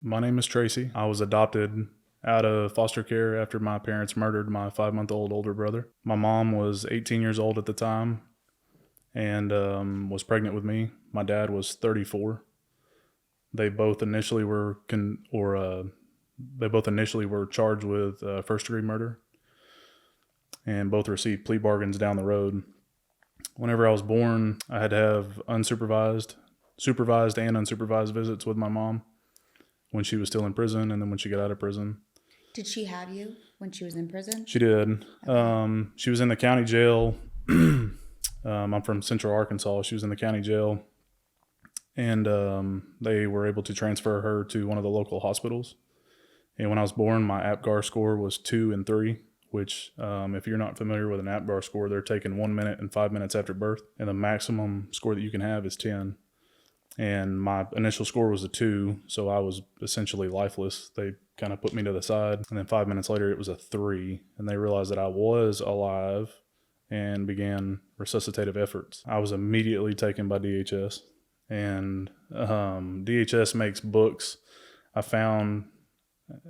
My name is Tracey. I was adopted out of foster care after my parents murdered my 5-month-old older brother. My mom was 18 years old at the time and was pregnant with me. My dad was 34. They both initially were charged with first-degree murder, and both received plea bargains down the road. Whenever I was born, I had to have supervised and unsupervised visits with my mom when she was still in prison, and then when she got out of prison. Did she have you when she was in prison? She did. Okay. She was in the county jail. I'm from Central Arkansas. She was in the county jail, and they were able to transfer her to one of the local hospitals. And when I was born, my APGAR score was 2 and 3, which, if you're not familiar with an APGAR score, they're taken 1 minute and 5 minutes after birth, and the maximum score that you can have is 10. And my initial score was a 2, so I was essentially lifeless. They kind of put me to the side, and then 5 minutes later it was a 3, and they realized that I was alive and began resuscitative efforts. I was immediately taken by DHS, and DHS makes books. I found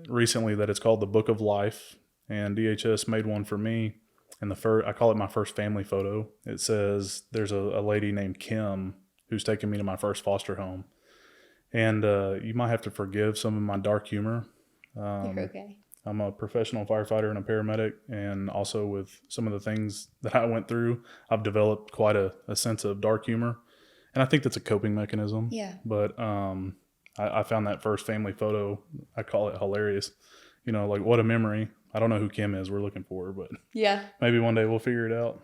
recently that it's called the Book of Life, and DHS made one for me. And I call it my first family photo. It says there's a lady named Kim who's taken me to my first foster home. And you might have to forgive some of my dark humor. You're okay. I'm a professional firefighter and a paramedic, and also with some of the things that I went through, I've developed quite a sense of dark humor. And I think that's a coping mechanism. Yeah. But I found that first family photo, I call it hilarious. You know, like, what a memory. I don't know who Kim is. We're looking for her, but Yeah. maybe one day we'll figure it out.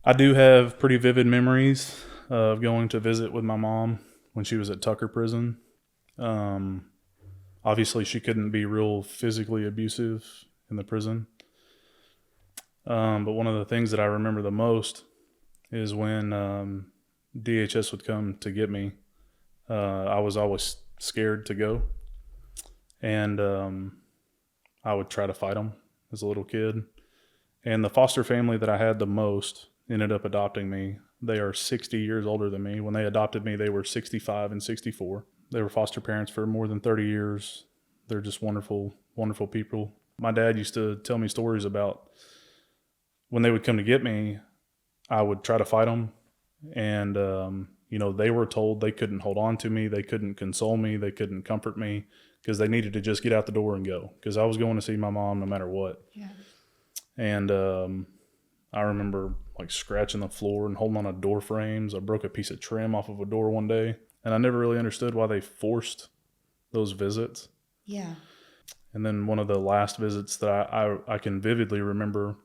I do have pretty vivid memories of going to visit with my mom when she was at Tucker prison. Obviously, she couldn't be real physically abusive in the prison. But one of the things that I remember the most is when DHS would come to get me. I was always scared to go. And I would try to fight them as a little kid. And the foster family that I had the most ended up adopting me. They are 60 years older than me. When they adopted me, they were 65 and 64. They were foster parents for more than 30 years. They're just wonderful, wonderful people. My dad used to tell me stories about when they would come to get me, I would try to fight them. And, they were told they couldn't hold on to me. They couldn't console me. They couldn't comfort me because they needed to just get out the door and go, because I was going to see my mom no matter what. Yeah. And I remember like scratching the floor and holding on to door frames. I broke a piece of trim off of a door one day, and I never really understood why they forced those visits. Yeah. And then one of the last visits that I can vividly remember,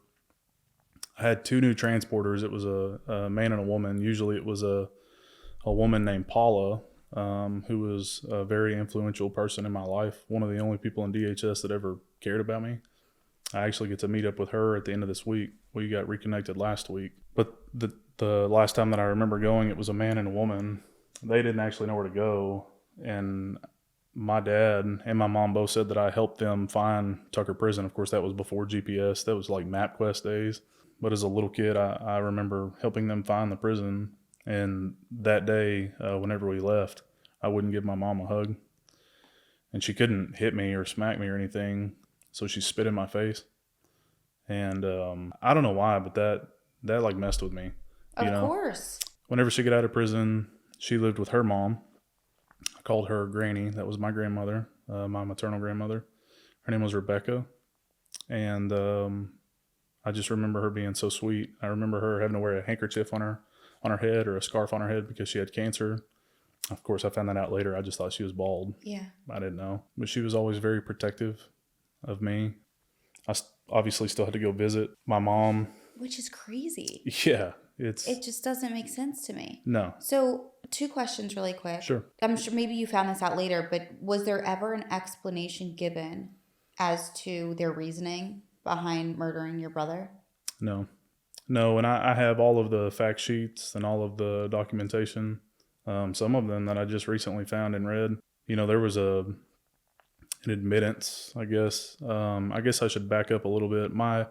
I had 2 new transporters. It was a man and a woman. Usually it was a woman named Paula, who was a very influential person in my life. One of the only people in DHS that ever cared about me. I actually get to meet up with her at the end of this week. We got reconnected last week. But the last time that I remember going, it was a man and a woman. They didn't actually know where to go. And my dad and my mom both said that I helped them find Tucker Prison. Of course, that was before GPS. That was like MapQuest days. But as a little kid, I remember helping them find the prison. And that day, whenever we left, I wouldn't give my mom a hug. And she couldn't hit me or smack me or anything, so she spit in my face. And I don't know why, but that like messed with me. Of course. Whenever she got out of prison, she lived with her mom. I called her Granny. That was my grandmother, my maternal grandmother. Her name was Rebecca. And I just remember her being so sweet. I remember her having to wear a handkerchief on her head or a scarf on her head because she had cancer. Of course, I found that out later. I just thought she was bald. Yeah. I didn't know. But she was always very protective of me. I obviously still had to go visit my mom. Which is crazy. Yeah. It just doesn't make sense to me. No. So 2 questions really quick. Sure. I'm sure maybe you found this out later, but was there ever an explanation given as to their reasoning behind murdering your brother? No, and I have all of the fact sheets and all of the documentation. Some of them that I just recently found and read. There was an admittance, I guess. I guess I should back up a little bit. My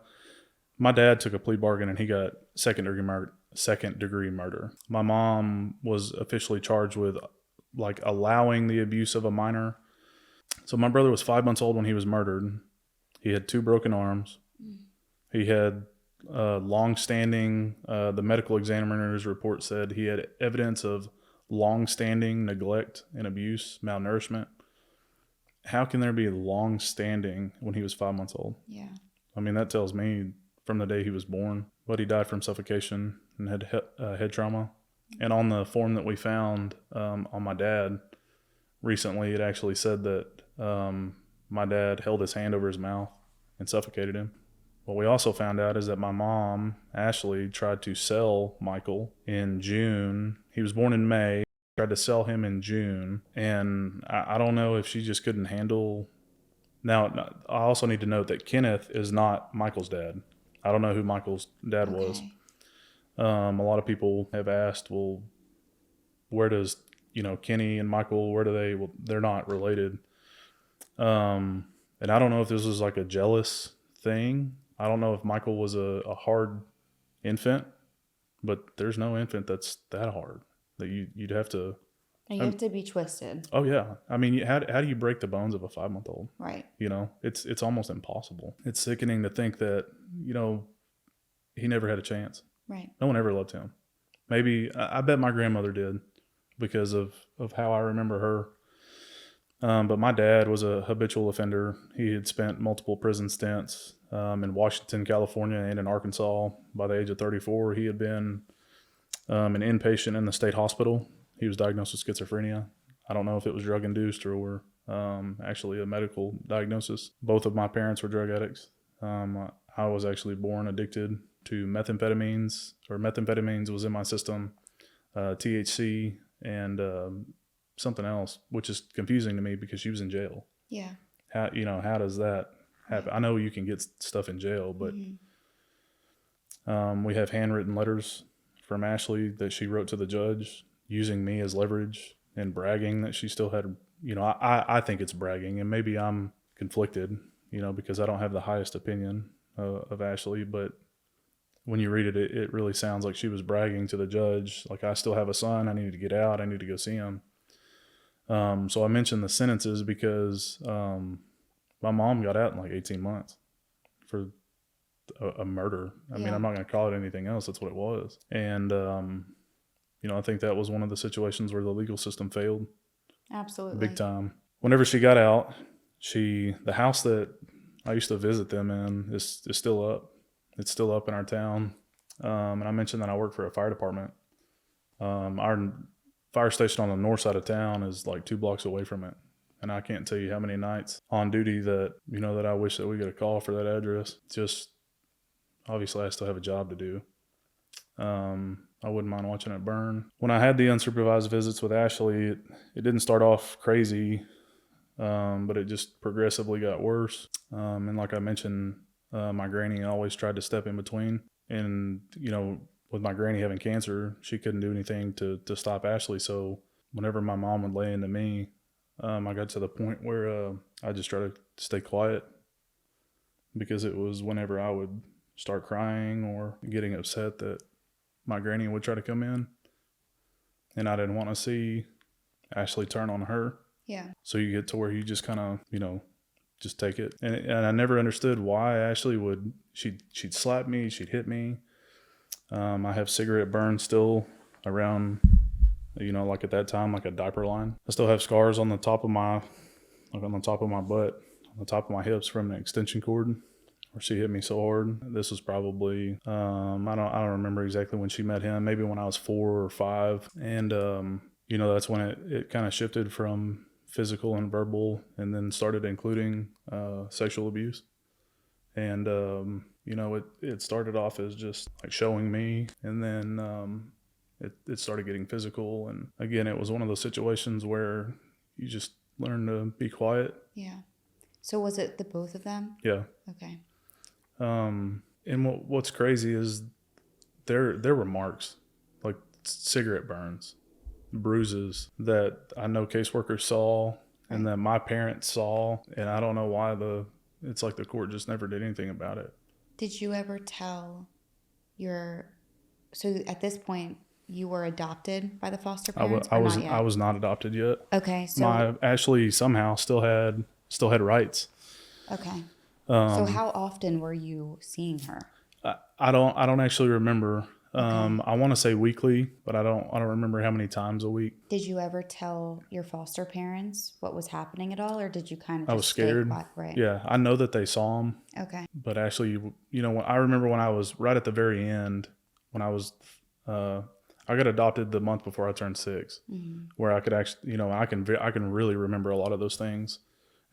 dad took a plea bargain and he got second degree murder. My mom was officially charged with like allowing the abuse of a minor. So my brother was 5 months old when he was murdered. He had 2 broken arms. He had long-standing, the medical examiner's report said he had evidence of long-standing neglect and abuse, malnourishment. How can there be long-standing when he was 5 months old? Yeah. I mean, that tells me from the day he was born. But he died from suffocation and had head trauma. And on the form that we found on my dad recently, it actually said that my dad held his hand over his mouth and suffocated him. What we also found out is that my mom, Ashley, tried to sell Michael in June. He was born in May. Tried to sell him in June. And I don't know if she just couldn't handle. Now, I also need to note that Kenneth is not Michael's dad. I don't know who Michael's dad was. A lot of people have asked, well, where does, Kenny and Michael, where do they, well, they're not related. And I don't know if this was like a jealous thing. I don't know if Michael was a hard infant, but there's no infant that's that hard that you'd have to. And you have to be twisted. Oh yeah. I mean, how do you break the bones of a 5-month-old? Right. It's almost impossible. It's sickening to think that, he never had a chance. Right. No one ever loved him. Maybe, I bet my grandmother did because of how I remember her. But my dad was a habitual offender. He had spent multiple prison stints in Washington, California, and in Arkansas. By the age of 34, he had been an inpatient in the state hospital. He was diagnosed with schizophrenia. I don't know if it was drug-induced or actually a medical diagnosis. Both of my parents were drug addicts. I was actually born addicted to methamphetamines, or methamphetamines was in my system, THC, and something else, which is confusing to me because she was in jail. Yeah. How does that happen? I know you can get stuff in jail, but we have handwritten letters from Ashley that she wrote to the judge using me as leverage and bragging that she still had, I think it's bragging, and maybe I'm conflicted, because I don't have the highest opinion of Ashley, but when you read it, it really sounds like she was bragging to the judge, like, I still have a son, I need to get out, I need to go see him. So I mentioned the sentences because my mom got out in like 18 months for a murder. I mean, I'm not going to call it anything else. That's what it was. And, I think that was one of the situations where the legal system failed. Absolutely. Big time. Whenever she got out, the house that I used to visit them in is still up. It's still up in our town. And I mentioned that I work for a fire department. Our fire station on the north side of town is like 2 blocks away from it. And I can't tell you how many nights on duty that, that I wish that we got a call for that address. Just, obviously I still have a job to do. I wouldn't mind watching it burn. When I had the unsupervised visits with Ashley, it didn't start off crazy, but it just progressively got worse. And like I mentioned, my granny always tried to step in between. And, with my granny having cancer, she couldn't do anything to stop Ashley. So whenever my mom would lay into me, I got to the point where I just tried to stay quiet, because it was whenever I would start crying or getting upset that my granny would try to come in, and I didn't want to see Ashley turn on her. Yeah. So you get to where you just kind of, just take it. And I never understood why Ashley she'd slap me, she'd hit me. I have cigarette burns still around, like at that time, like a diaper line. I still have scars on the top of my butt, on the top of my hips from an extension cord where she hit me so hard. This was probably, I don't remember exactly when she met him, maybe when I was 4 or 5. And, that's when it kind of shifted from physical and verbal, and then started including sexual abuse. And, it started off as just like showing me, and then it started getting physical. And again, it was one of those situations where you just learn to be quiet. Yeah. So was it the both of them? Yeah. Okay. And what's crazy is there were marks, like cigarette burns, bruises that I know caseworkers saw, and that my parents saw, and I don't know why it's like the court just never did anything about it. Did you ever tell so at this point, you were adopted by the foster I parents or not I yet? was not adopted yet. Okay, so My Ashley somehow still had rights. okay. So how often were you seeing her? I don't actually remember. Okay. I want to say weekly, but I don't remember how many times a week. Did you ever tell your foster parents what was happening at all, or did you kind of I was just stay scared. quiet? Right. Yeah, I know that they saw him, Okay. but actually, I remember when I was right at the very end, when uh, I got adopted the month before I turned 6, where I could actually, I can really remember a lot of those things,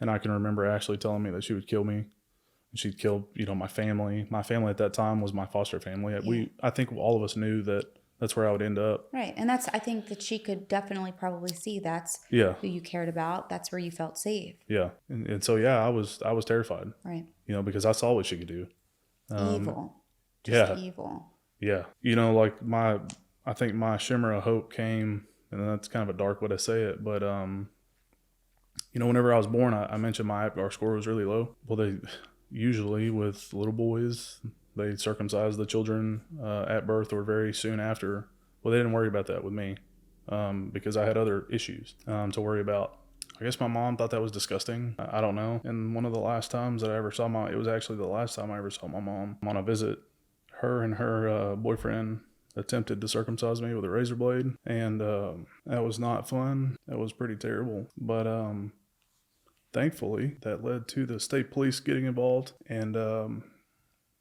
and I can remember Ashley telling me that she would kill me. She'd kill, my family. My family at that time was my foster family. Yeah. I think all of us knew that that's where I would end up. Right. And I think that she could definitely probably see that's Yeah, who you cared about. That's where you felt safe. yeah, and so yeah, I was terrified, Right. because I saw what she could do. Evil. Just Yeah, evil. yeah, like I think my shimmer of hope came, and that's kind of a dark way to say it, but whenever I was born, I mentioned our score was really low. Well, they usually with little boys, they circumcise the children at birth or very soon after. Well, they didn't worry about that with me because I had other issues to worry about. I guess my mom thought that was disgusting. I don't know. And one of the last times that I ever saw it was actually the last time I ever saw my mom on a visit. Her and her boyfriend attempted to circumcise me with a razor blade, and that was not fun. That was pretty terrible. But thankfully, that led to the state police getting involved, and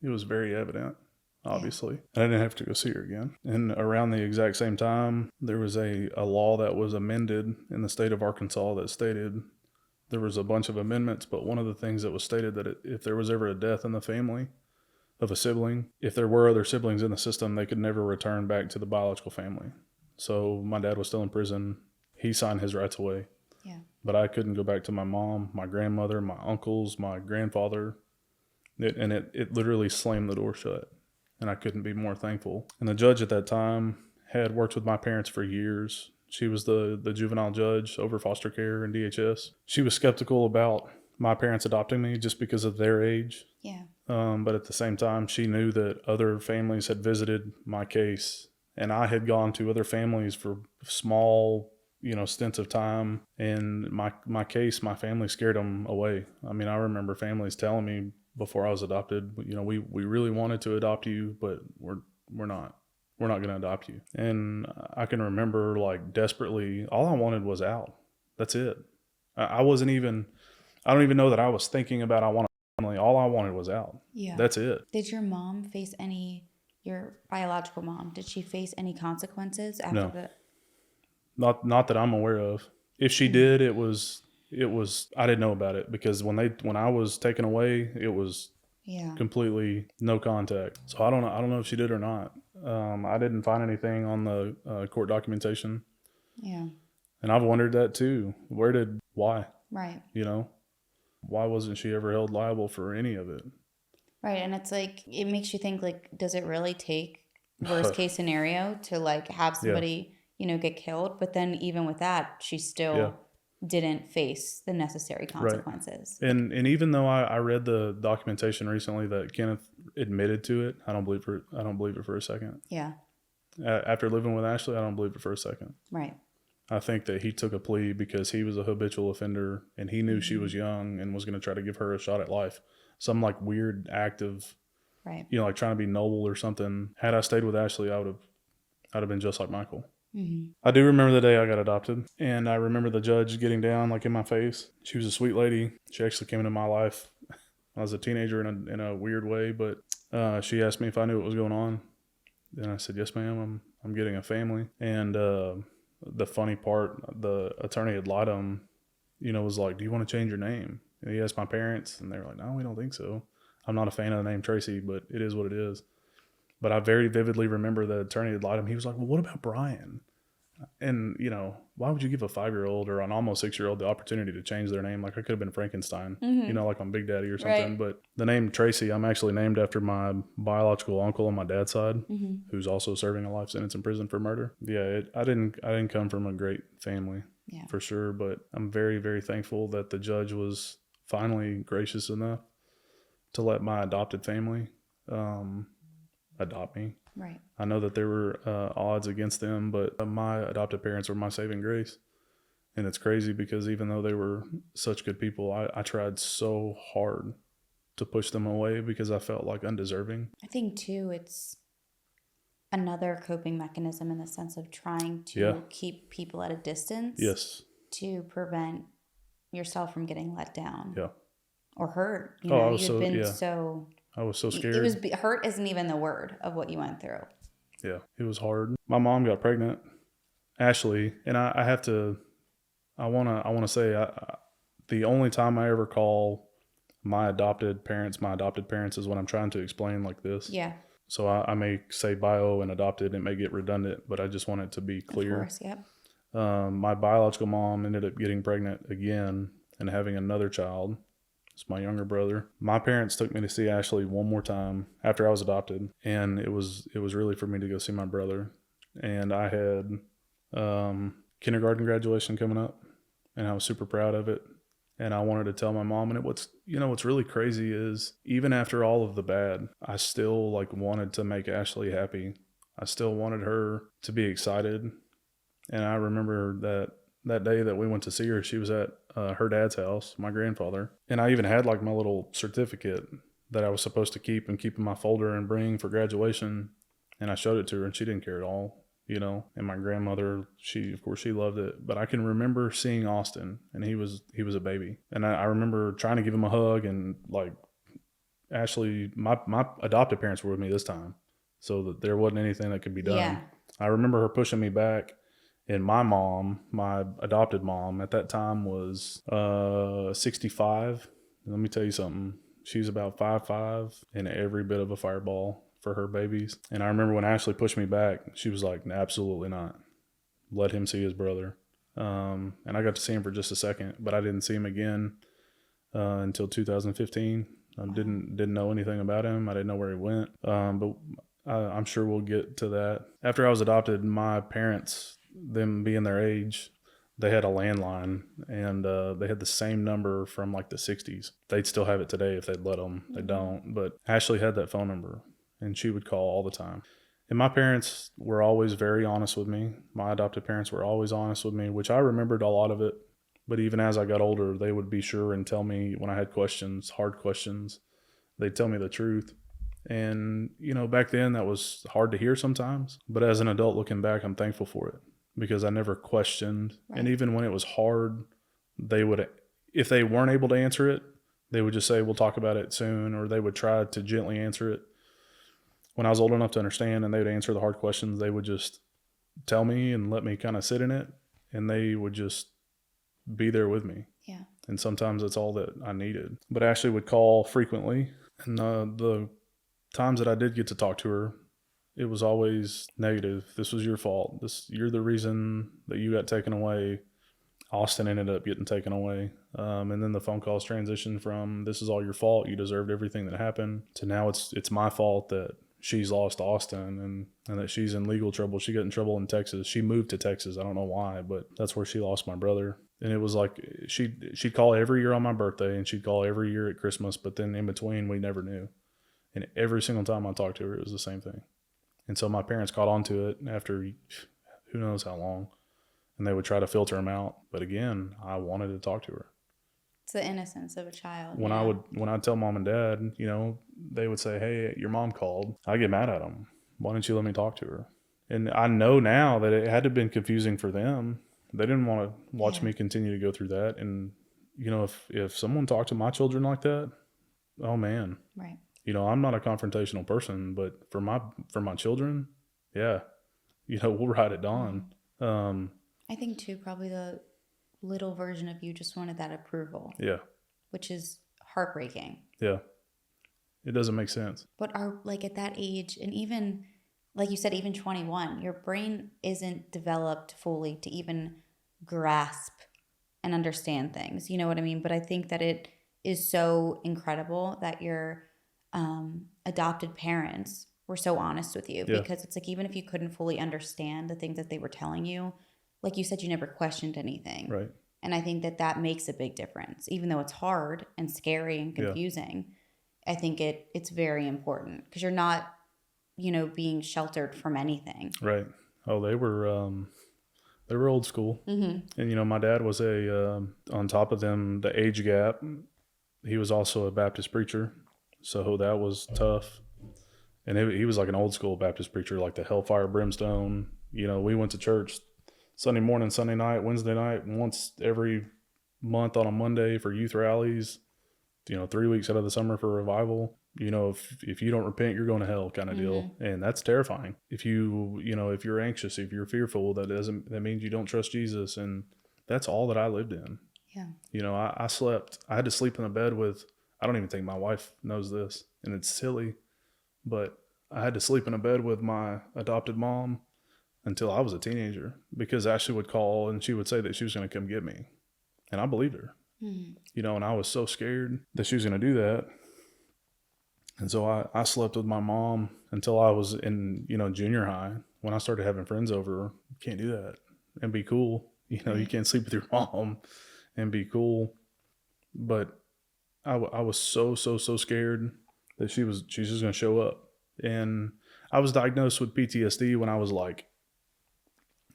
it was very evident, obviously. Yeah. And I didn't have to go see her again. And around the exact same time, there was a law that was amended in the state of Arkansas that stated there was a bunch of amendments, but one of the things that was stated that if there was ever a death in the family of a sibling, if there were other siblings in the system, they could never return back to the biological family. So my dad was still in prison. He signed his rights away. Yeah. But I couldn't go back to my mom, my grandmother, my uncles, my grandfather. It literally slammed the door shut. And I couldn't be more thankful. And the judge at that time had worked with my parents for years. She was the juvenile judge over foster care and DHS. She was skeptical about my parents adopting me just because of their age. Yeah. But at the same time, she knew that other families had visited my case. And I had gone to other families for small stints of time, and my case, my family scared them away. I mean, I remember families telling me before I was adopted, we really wanted to adopt you, but we're not going to adopt you. And I can remember desperately, all I wanted was out. That's it. I don't even know that I was thinking about I want a family. All I wanted was out. Yeah. That's it. Did your mom face your biological mom, did she face any consequences after No. Not that I'm aware of. If she did, it was I didn't know about it because when I was taken away, it was completely no contact. So I don't know if she did or not. I didn't find anything on the court documentation. Yeah. And I've wondered that too. Why? Right. Why wasn't she ever held liable for any of it? Right. And it's it makes you think does it really take worst case scenario to have somebody get killed? But then even with that, she still didn't face the necessary consequences. Right. And even though I read the documentation recently that Kenneth admitted to it, I don't believe it for a second. Yeah. After living with Ashley, I don't believe it for a second. Right. I think that he took a plea because he was a habitual offender and he knew she was young and was going to try to give her a shot at life. Some weird act of, right. Trying to be noble or something. Had I stayed with Ashley, I'd have been just like Michael. Mm-hmm. I do remember the day I got adopted, and I remember the judge getting down in my face. She was a sweet lady. She actually came into my life when I was a teenager in a weird way, but she asked me if I knew what was going on, and I said, yes, ma'am, I'm getting a family. And the funny part, the attorney had lied to him, was like, do you want to change your name? And he asked my parents, and they were like, no, we don't think so. I'm not a fan of the name Tracey, but it is what it is. But I very vividly remember the attorney had lied to him. He was like, well, what about Brian? And, why would you give a 5-year-old or an almost 6-year-old the opportunity to change their name? I could have been Frankenstein, like on Big Daddy or something. Right. But the name Tracey, I'm actually named after my biological uncle on my dad's side, who's also serving a life sentence in prison for murder. Yeah, I didn't come from a great family, for sure. But I'm very, very thankful that the judge was finally gracious enough to let my adopted family adopt me. Right. I know that there were odds against them, but my adopted parents were my saving grace. And it's crazy because even though they were such good people, I tried so hard to push them away because I felt like undeserving. I think too, it's another coping mechanism in the sense of trying to Yeah. keep people at a distance. Yes. To prevent yourself from getting let down. Yeah. Or hurt. You Oh, know, I was you'd so, been yeah. so. I was so scared. It was hurt isn't even the word of what you went through. Yeah, it was hard. My mom got pregnant, Ashley, and I have to. I wanna say the only time I ever call my adopted parents is when I'm trying to explain like this. Yeah. So I may say bio and adopted. It may get redundant, but I just want it to be clear. Of course, yep. My biological mom ended up getting pregnant again and having another child. It's my younger brother. My parents took me to see Ashley one more time after I was adopted, and it was really for me to go see my brother. And I had kindergarten graduation coming up, and I was super proud of it. And I wanted to tell my mom. And what's really crazy is even after all of the bad, I still wanted to make Ashley happy. I still wanted her to be excited. And I remember that day that we went to see her, she was at her dad's house, my grandfather. And I even had my little certificate that I was supposed to keep in my folder and bring for graduation. And I showed it to her and she didn't care at all, And my grandmother, she loved it. But I can remember seeing Austin and he was a baby. And I remember trying to give him a hug and Ashley, my adopted parents were with me this time. So that there wasn't anything that could be done. Yeah. I remember her pushing me back. And my mom, my adopted mom at that time was 65. Let me tell you something. She's about 5'5" and every bit of a fireball for her babies. And I remember when Ashley pushed me back, she was like, absolutely not. Let him see his brother. And I got to see him for just a second, but I didn't see him again until 2015. I didn't know anything about him. I didn't know where he went. But I'm sure we'll get to that. After I was adopted, my parents, them being their age, they had a landline and they had the same number from the 60s. They'd still have it today if they'd let them. They don't. But Ashley had that phone number and she would call all the time. And my parents were always very honest with me. My adopted parents were always honest with me, which I remembered a lot of it. But even as I got older, they would be sure and tell me when I had questions, hard questions, they'd tell me the truth. And, back then that was hard to hear sometimes. But as an adult looking back, I'm thankful for it because I never questioned. Right. And even when it was hard, they would, if they weren't able to answer it, they would just say, we'll talk about it soon. Or they would try to gently answer it. When I was old enough to understand and they would answer the hard questions, they would just tell me and let me kind of sit in it. And they would just be there with me. Yeah. And sometimes that's all that I needed. But Ashley would call frequently. And the times that I did get to talk to her, it was always negative. This was your fault. You're the reason that you got taken away. Austin ended up getting taken away. And then the phone calls transitioned from this is all your fault. You deserved everything that happened to now it's my fault that she's lost Austin and that she's in legal trouble. She got in trouble in Texas. She moved to Texas. I don't know why, but that's where she lost my brother. And it was she'd call every year on my birthday and she'd call every year at Christmas. But then in between, we never knew. And every single time I talked to her, it was the same thing. And so my parents caught on to it after who knows how long. And they would try to filter them out. But again, I wanted to talk to her. It's the innocence of a child. When I'd tell mom and dad, they would say, hey, your mom called. I get mad at them. Why didn't you let me talk to her? And I know now that it had to have been confusing for them. They didn't want to watch me continue to go through that. And, if someone talked to my children like that, oh man. Right. I'm not a confrontational person, but for my children, yeah, we'll ride at dawn. I think too, probably the little version of you just wanted that approval. Yeah. Which is heartbreaking. Yeah. It doesn't make sense. But at that age, and even, like you said, even 21, your brain isn't developed fully to even grasp and understand things. You know what I mean? But I think that it is so incredible that your adopted parents were so honest with you because it's even if you couldn't fully understand the things that they were telling you, like you said, you never questioned anything. Right. And I think that makes a big difference. Even though it's hard and scary and confusing, I think it's very important because you're not being sheltered from anything. Right. Oh, they were old school. Mm-hmm. And, my dad was on top of them, the age gap, he was also a Baptist preacher. So that was tough. And he was like an old school Baptist preacher, like the hellfire brimstone. We went to church Sunday morning, Sunday night, Wednesday night, once every month on a Monday for youth rallies, 3 weeks out of the summer for revival. If you don't repent, you're going to hell kind of deal. And that's terrifying. If if you're anxious, if you're fearful, that means you don't trust Jesus. And that's all that I lived in. Yeah. I had to sleep in a bed with, I don't even think my wife knows this, and it's silly, but I had to sleep in a bed with my adopted mom until I was a teenager, because Ashley would call and she would say that she was going to come get me. And I believed her, and I was so scared that she was going to do that. And so I slept with my mom until I was in, junior high. When I started having friends over, you can't do that and be cool. You can't sleep with your mom and be cool. But I was so scared that she's just going to show up. And I was diagnosed with PTSD when I was like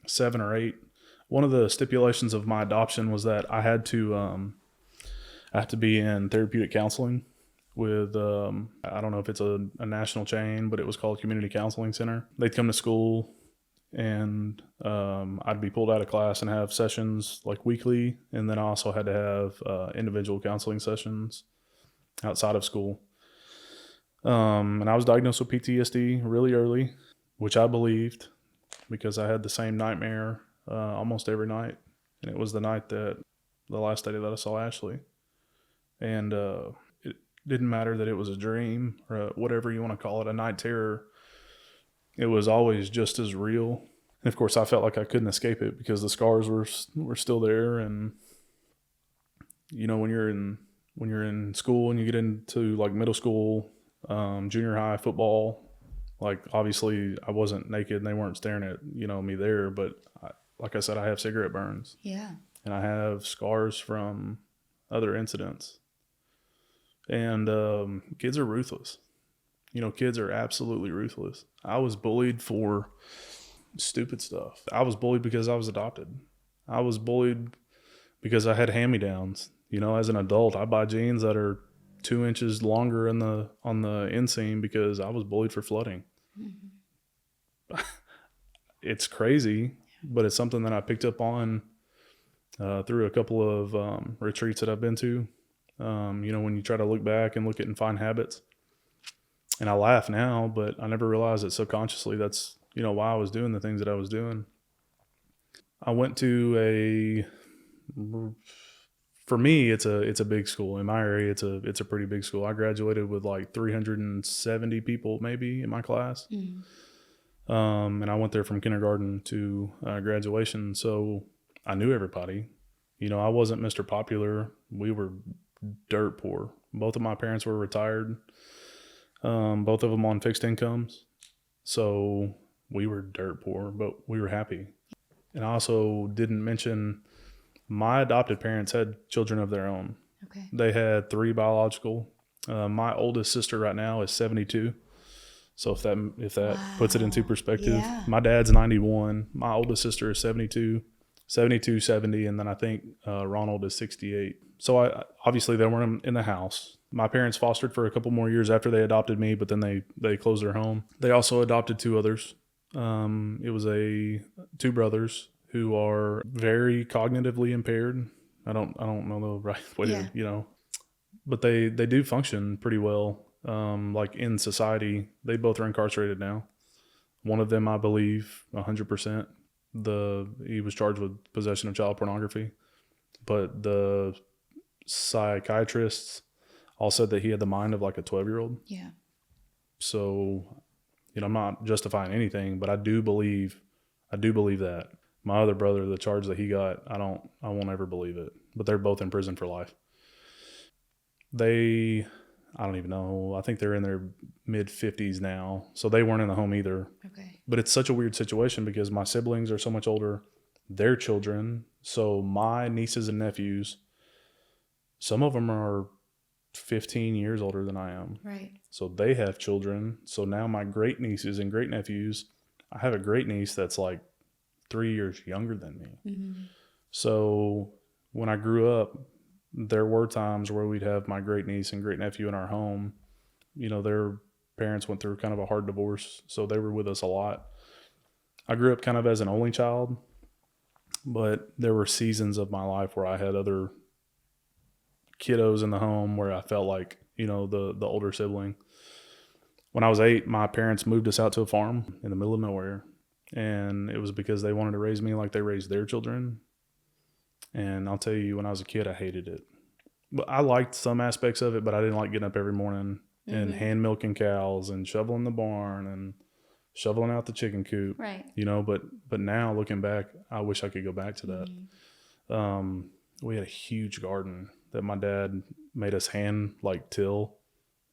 7 or 8. One of the stipulations of my adoption was that I had to be in therapeutic counseling with, I don't know if it's a national chain, but it was called Community Counseling Center. They'd come to school, and I'd be pulled out of class and have sessions like weekly. And then I also had to have individual counseling sessions outside of school. And I was diagnosed with PTSD really early, which I believed, because I had the same nightmare almost every night. And it was the last day that I saw Ashley. And it didn't matter that it was a dream or whatever you want to call it, a night terror. It was always just as real. And of course, I felt like I couldn't escape it because the scars were still there. And when you're in school and you get into like middle school, junior high football, like obviously I wasn't naked and they weren't staring at me there, but like I said, I have cigarette burns. Yeah. And I have scars from other incidents. And kids are ruthless. Kids are absolutely ruthless. I was bullied for stupid stuff. I was bullied because I was adopted. I was bullied because I had hand-me-downs. As an adult, I buy jeans that are 2 inches longer on the inseam because I was bullied for flooding. Mm-hmm. It's crazy, but it's something that I picked up on through a couple of retreats that I've been to. When you try to look back and look at and find habits. And I laugh now, but I never realized it subconsciously. That's, why I was doing the things that I was doing. I went to for me, it's a big school. In my area, it's a pretty big school. I graduated with like 370 people maybe in my class. Mm-hmm. And I went there from kindergarten to graduation. So I knew everybody. I wasn't Mr. Popular. We were dirt poor. Both of my parents were retired. Both of them on fixed incomes. So we were dirt poor, but we were happy. And I also didn't mention my adopted parents had children of their own. Okay. They had 3 biological. My oldest sister right now is 72. So if that puts it into perspective, My dad's 91. My oldest sister is 72, 70, and then I think Ronald is 68. So obviously they weren't in the house. My parents fostered for a couple more years after they adopted me, but then they closed their home. They also adopted 2 others. It was 2 brothers who are very cognitively impaired. I don't know the right way to, but they do function pretty well. Like in society, they both are incarcerated now. One of them, I believe, 100%. He was charged with possession of child pornography, but the psychiatrists all said that he had the mind of like a 12-year-old. Yeah. So, I'm not justifying anything, but I do believe that. My other brother, the charge that he got, I won't ever believe it. But they're both in prison for life. I don't even know. I think they're in their mid-50s now. So they weren't in the home either. Okay. But it's such a weird situation because my siblings are so much older. Their children. So my nieces and nephews, some of them are 15 years older than I am. Right. So they have children. So now my great nieces and great nephews, I have a great niece that's like 3 years younger than me. Mm-hmm. So when I grew up, there were times where we'd have my great niece and great nephew in our home. You know, their parents went through kind of a hard divorce, so they were with us a lot. I grew up kind of as an only child, but there were seasons of my life where I had other kiddos in the home where I felt like, you know, the older sibling. When I was 8, my parents moved us out to a farm in the middle of nowhere, and it was because they wanted to raise me like they raised their children. And I'll tell you, when I was a kid, I hated it. But I liked some aspects of it, but I didn't like getting up every morning and hand milking cows and shoveling the barn and shoveling out the chicken coop. Right. You know, but now looking back, I wish I could go back to that. We had a huge garden that my dad made us hand like till.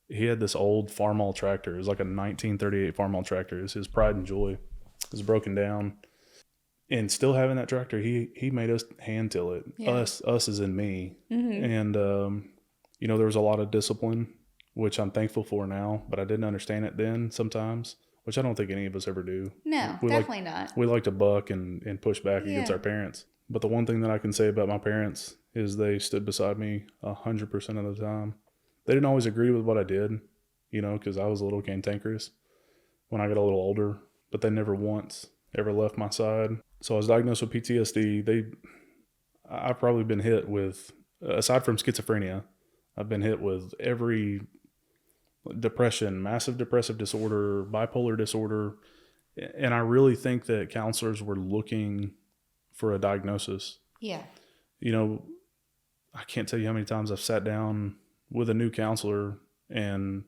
He had this old Farmall tractor. It was like a 1938 Farmall tractor. It was his pride and joy. It was broken down. And still having that tractor, he made us hand till it. Yeah. Us as in me. Mm-hmm. And, you know, there was a lot of discipline, which I'm thankful for now, but I didn't understand it then sometimes, which I don't think any of us ever do. No, definitely not. We like to buck and push back against our parents. But the one thing that I can say about my parents is they stood beside me 100% of the time. They didn't always agree with what I did, you know, because I was a little cantankerous when I got a little older, but they never once ever left my side. So I was diagnosed with PTSD. I've probably been hit with, aside from schizophrenia, I've been hit with every depression, massive depressive disorder, bipolar disorder. And I really think that counselors were looking for a diagnosis. Yeah. You know, I can't tell you how many times I've sat down with a new counselor and,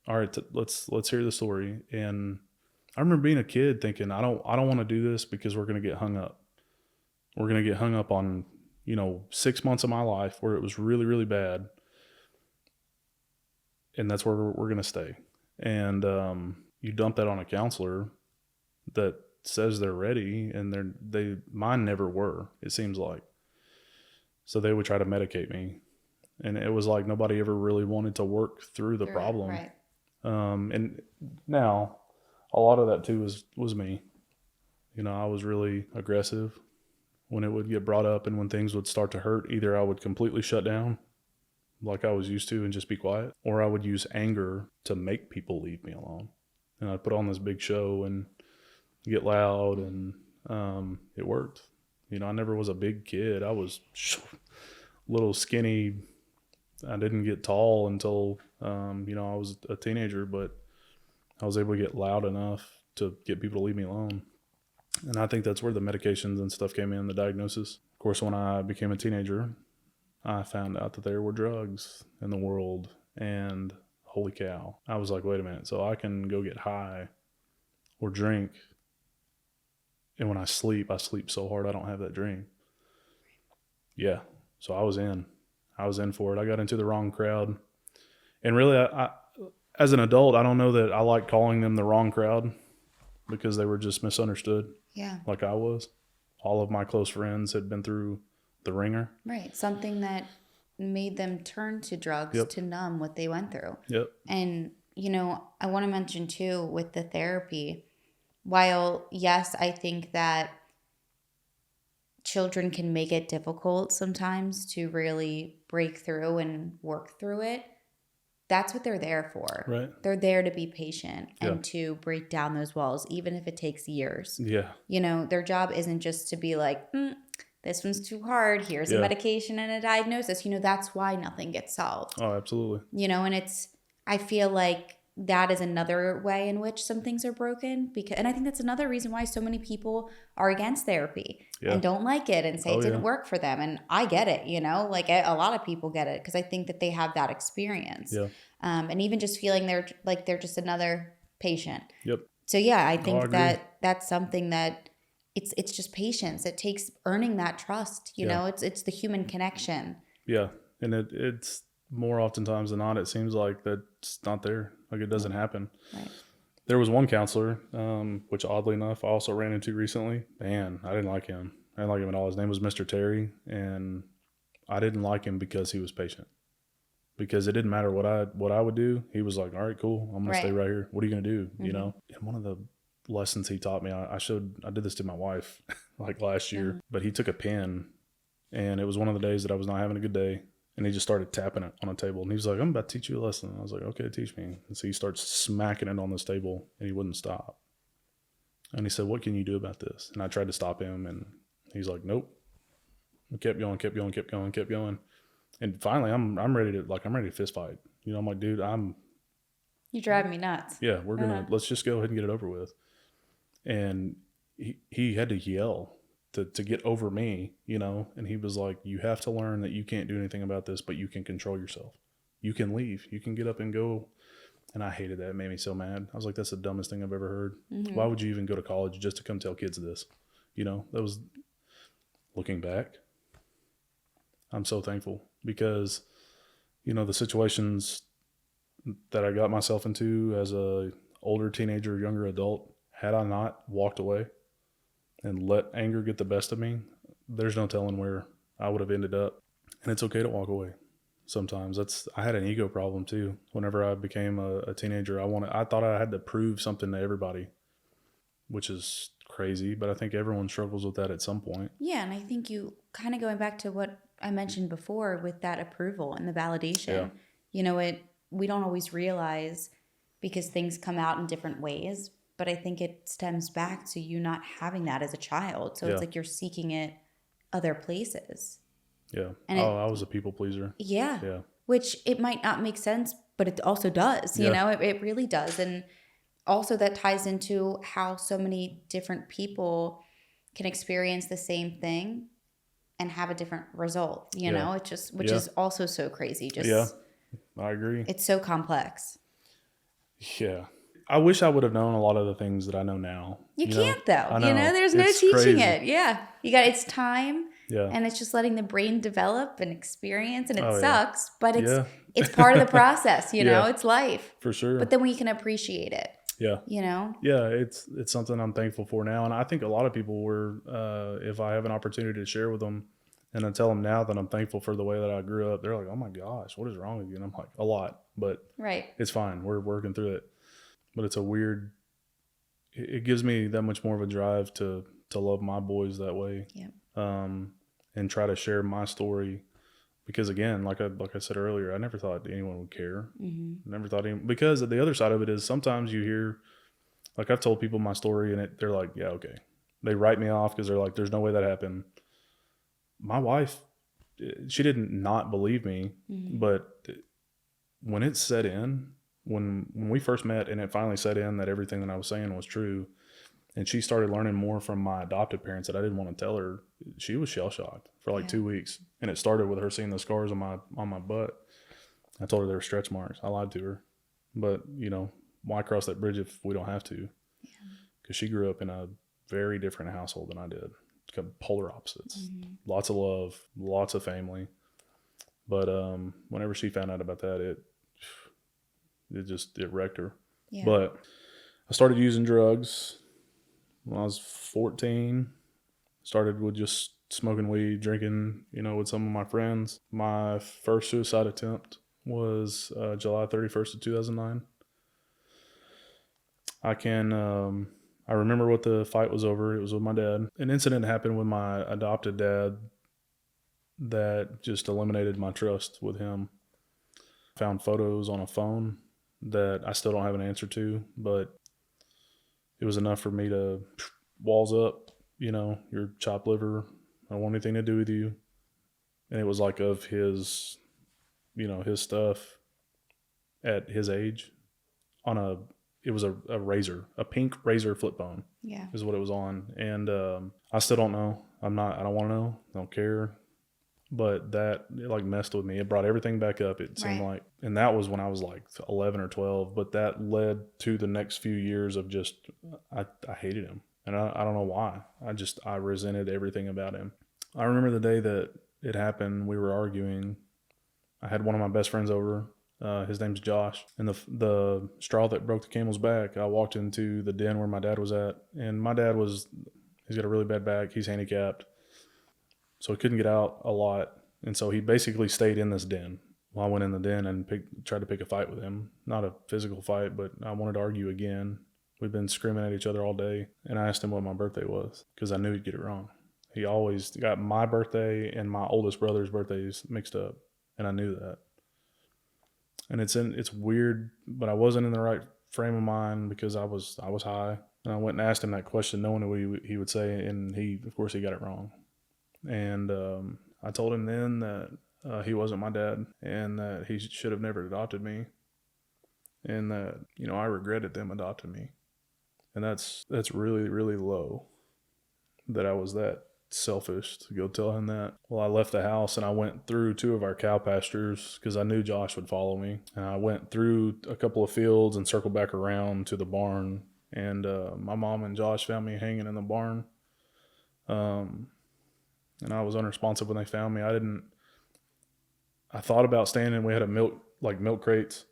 all right, let's hear the story. And I remember being a kid thinking, I don't want to do this because we're going to get hung up. We're going to get hung up on, you know, 6 months of my life where it was really, really bad. And that's where we're going to stay. And you dump that on a counselor that says they're ready, and mine never were, it seems like. So they would try to medicate me. And it was like nobody ever really wanted to work through the problem. Right. And now a lot of that too was me. You know, I was really aggressive when it would get brought up, and when things would start to hurt, either I would completely shut down like I was used to and just be quiet, or I would use anger to make people leave me alone. And I'd put on this big show and get loud, and it worked. You know, I never was a big kid. I was little skinny. I didn't get tall until, you know, I was a teenager, but I was able to get loud enough to get people to leave me alone. And I think that's where the medications and stuff came in, the diagnosis. Of course, when I became a teenager, I found out that there were drugs in the world, and holy cow. I was like, wait a minute. So I can go get high or drink, and when I sleep so hard I don't have that dream. Yeah. So I was in for it. I got into the wrong crowd. And really, I as an adult, I don't know that I like calling them the wrong crowd, because they were just misunderstood. Yeah. Like I was. All of my close friends had been through the ringer. Right. Something that made them turn to drugs to numb what they went through. Yep. And, you know, I want to mention too, with the therapy, while yes, I think that children can make it difficult sometimes to really break through and work through it, that's what they're there for. Right. They're there to be patient and to break down those walls, even if it takes years. Yeah. You know, their job isn't just to be like, this one's too hard. Here's a medication and a diagnosis. You know, that's why nothing gets solved. Oh, absolutely. You know, and I feel like that is another way in which some things are broken, and I think that's another reason why so many people are against therapy and don't like it and say it didn't work for them. And I get it, you know, like a lot of people get it, because I think that they have that experience. Yeah. And even just feeling they're just another patient. Yep. So yeah, I think that's something that it's just patience. It takes earning that trust, you know, it's the human connection. Yeah. And it's more oftentimes than not, it seems like that's not there. Like it doesn't happen. Right. There was one counselor, which oddly enough, I also ran into recently. Man, I didn't like him. I didn't like him at all. His name was Mr. Terry, and I didn't like him because he was patient. because it didn't matter what I would do. He was like, all right, cool. I'm going to stay right here. What are you going to do? You know? And one of the lessons he taught me, I did this to my wife like last year, but he took a pen, and it was one of the days that I was not having a good day. And he just started tapping it on a table. And he was like, I'm about to teach you a lesson. And I was like, okay, teach me. And so he starts smacking it on this table, and he wouldn't stop. And he said, what can you do about this? And I tried to stop him, and he's like, nope. I kept going. And finally, I'm ready to fist fight. You know, I'm like, dude, you're driving me nuts. Yeah, let's just go ahead and get it over with. And he had to yell to get over me, you know, and he was like, you have to learn that you can't do anything about this, but you can control yourself. You can leave. You can get up and go. And I hated that. It made me so mad. I was like, that's the dumbest thing I've ever heard. Mm-hmm. Why would you even go to college just to come tell kids this? You know, that was, looking back, I'm so thankful because, you know, the situations that I got myself into as a older teenager, younger adult, had I not walked away and let anger get the best of me, there's no telling where I would have ended up. And it's okay to walk away. Sometimes I had an ego problem too. Whenever I became a teenager, I thought I had to prove something to everybody, which is crazy, but I think everyone struggles with that at some point. Yeah. And I think you kind of going back to what I mentioned before with that approval and the validation, you know, we don't always realize because things come out in different ways, but I think it stems back to you not having that as a child. So it's like you're seeking it other places. Yeah. And I was a people pleaser. Yeah. Yeah. Which it might not make sense, but it also does, you know, it really does. And also that ties into how so many different people can experience the same thing and have a different result, you know, it just, which is also so crazy. Just, I agree. It's so complex. Yeah. I wish I would have known a lot of the things that I know now. You can't though. You know, there's no teaching it. Yeah. It's time. Yeah. And it's just letting the brain develop and experience, and it sucks, but it's part of the process, you know, it's life. For sure. But then we can appreciate it. Yeah. You know? Yeah, it's something I'm thankful for now. And I think a lot of people if I have an opportunity to share with them and I tell them now that I'm thankful for the way that I grew up, they're like, oh my gosh, what is wrong with you? And I'm like, a lot, but it's fine. We're working through it. But it's it gives me that much more of a drive to love my boys that way. Yeah. And try to share my story, because again, like I said earlier, I never thought anyone would care. Mm-hmm. Never thought because the other side of it is sometimes you hear, like I've told people my story and they're like, yeah, okay. They write me off because they're like, there's no way that happened. My wife, she didn't not believe me, but when it set in, when we first met and it finally set in that everything that I was saying was true, and she started learning more from my adopted parents that I didn't want to tell her, she was shell-shocked for like 2 weeks. And it started with her seeing the scars on my butt. I told her they were stretch marks. I lied to her. But, you know, why cross that bridge if we don't have to? Because she grew up in a very different household than I did. Polar opposites. Mm-hmm. Lots of love, lots of family. But whenever she found out about that, it wrecked her. Yeah. But I started using drugs when I was 14. Started with just smoking weed, drinking, you know, with some of my friends. My first suicide attempt was July 31st of 2009. I remember what the fight was over. It was with my dad. An incident happened with my adopted dad that just eliminated my trust with him. I found photos on a phone that I still don't have an answer to, but it was enough for me to walls up, you know, your chopped liver. I don't want anything to do with you. And it was like of his, you know, his stuff at his age it was a razor, a pink razor flip phone. Yeah. Is what it was on. And I still don't know. I don't want to know. I don't care. But it like messed with me. It brought everything back up, it seemed like. And that was when I was like 11 or 12. But that led to the next few years of just, I hated him. And I don't know why. I resented everything about him. I remember the day that it happened, we were arguing. I had one of my best friends over. His name's Josh. And the straw that broke the camel's back, I walked into the den where my dad was at. And my dad he's got a really bad back. He's handicapped. So he couldn't get out a lot. And so he basically stayed in this den Well, I went in the den and tried to pick a fight with him. Not a physical fight, but I wanted to argue again. We've been screaming at each other all day. And I asked him what my birthday was because I knew he'd get it wrong. He always got my birthday and my oldest brother's birthdays mixed up. And I knew that. And it's weird, but I wasn't in the right frame of mind because I was high. And I went and asked him that question knowing what he would say. And of course, he got it wrong. And I told him then that he wasn't my dad and that he should have never adopted me. And that, I regretted them adopting me. And that's really, really low that I was that selfish to go tell him that. Well, I left the house and I went through 2 of our cow pastures because I knew Josh would follow me. And I went through a couple of fields and circled back around to the barn. And my mom and Josh found me hanging in the barn. And I was unresponsive when they found me. I thought about standing. We had milk crates.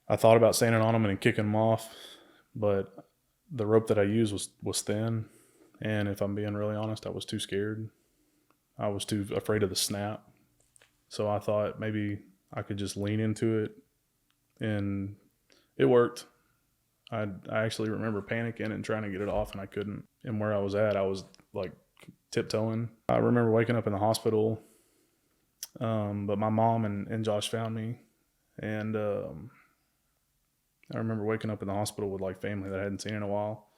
I thought about standing on them and kicking them off, but the rope that I used was thin. And if I'm being really honest, I was too scared. I was too afraid of the snap. So I thought maybe I could just lean into it, and it worked. I actually remember panicking and trying to get it off, and I couldn't. And where I was at, I was like tiptoeing. I remember waking up in the hospital, but my mom and Josh found me, and I remember waking up in the hospital with like family that I hadn't seen in a while.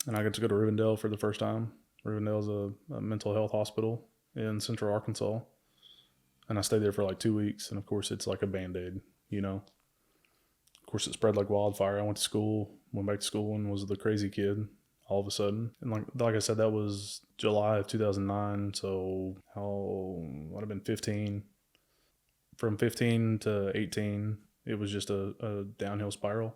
And I got to go to Rivendell for the first time. Rivendell's a mental health hospital in Central Arkansas. And I stayed there for like 2 weeks. And of course, it's like a Band-Aid, Of course, it spread like wildfire. I went back to school and was the crazy kid all of a sudden. And like I said, that was July of 2009. So I'd have been 15. From 15 to 18, it was just a downhill spiral.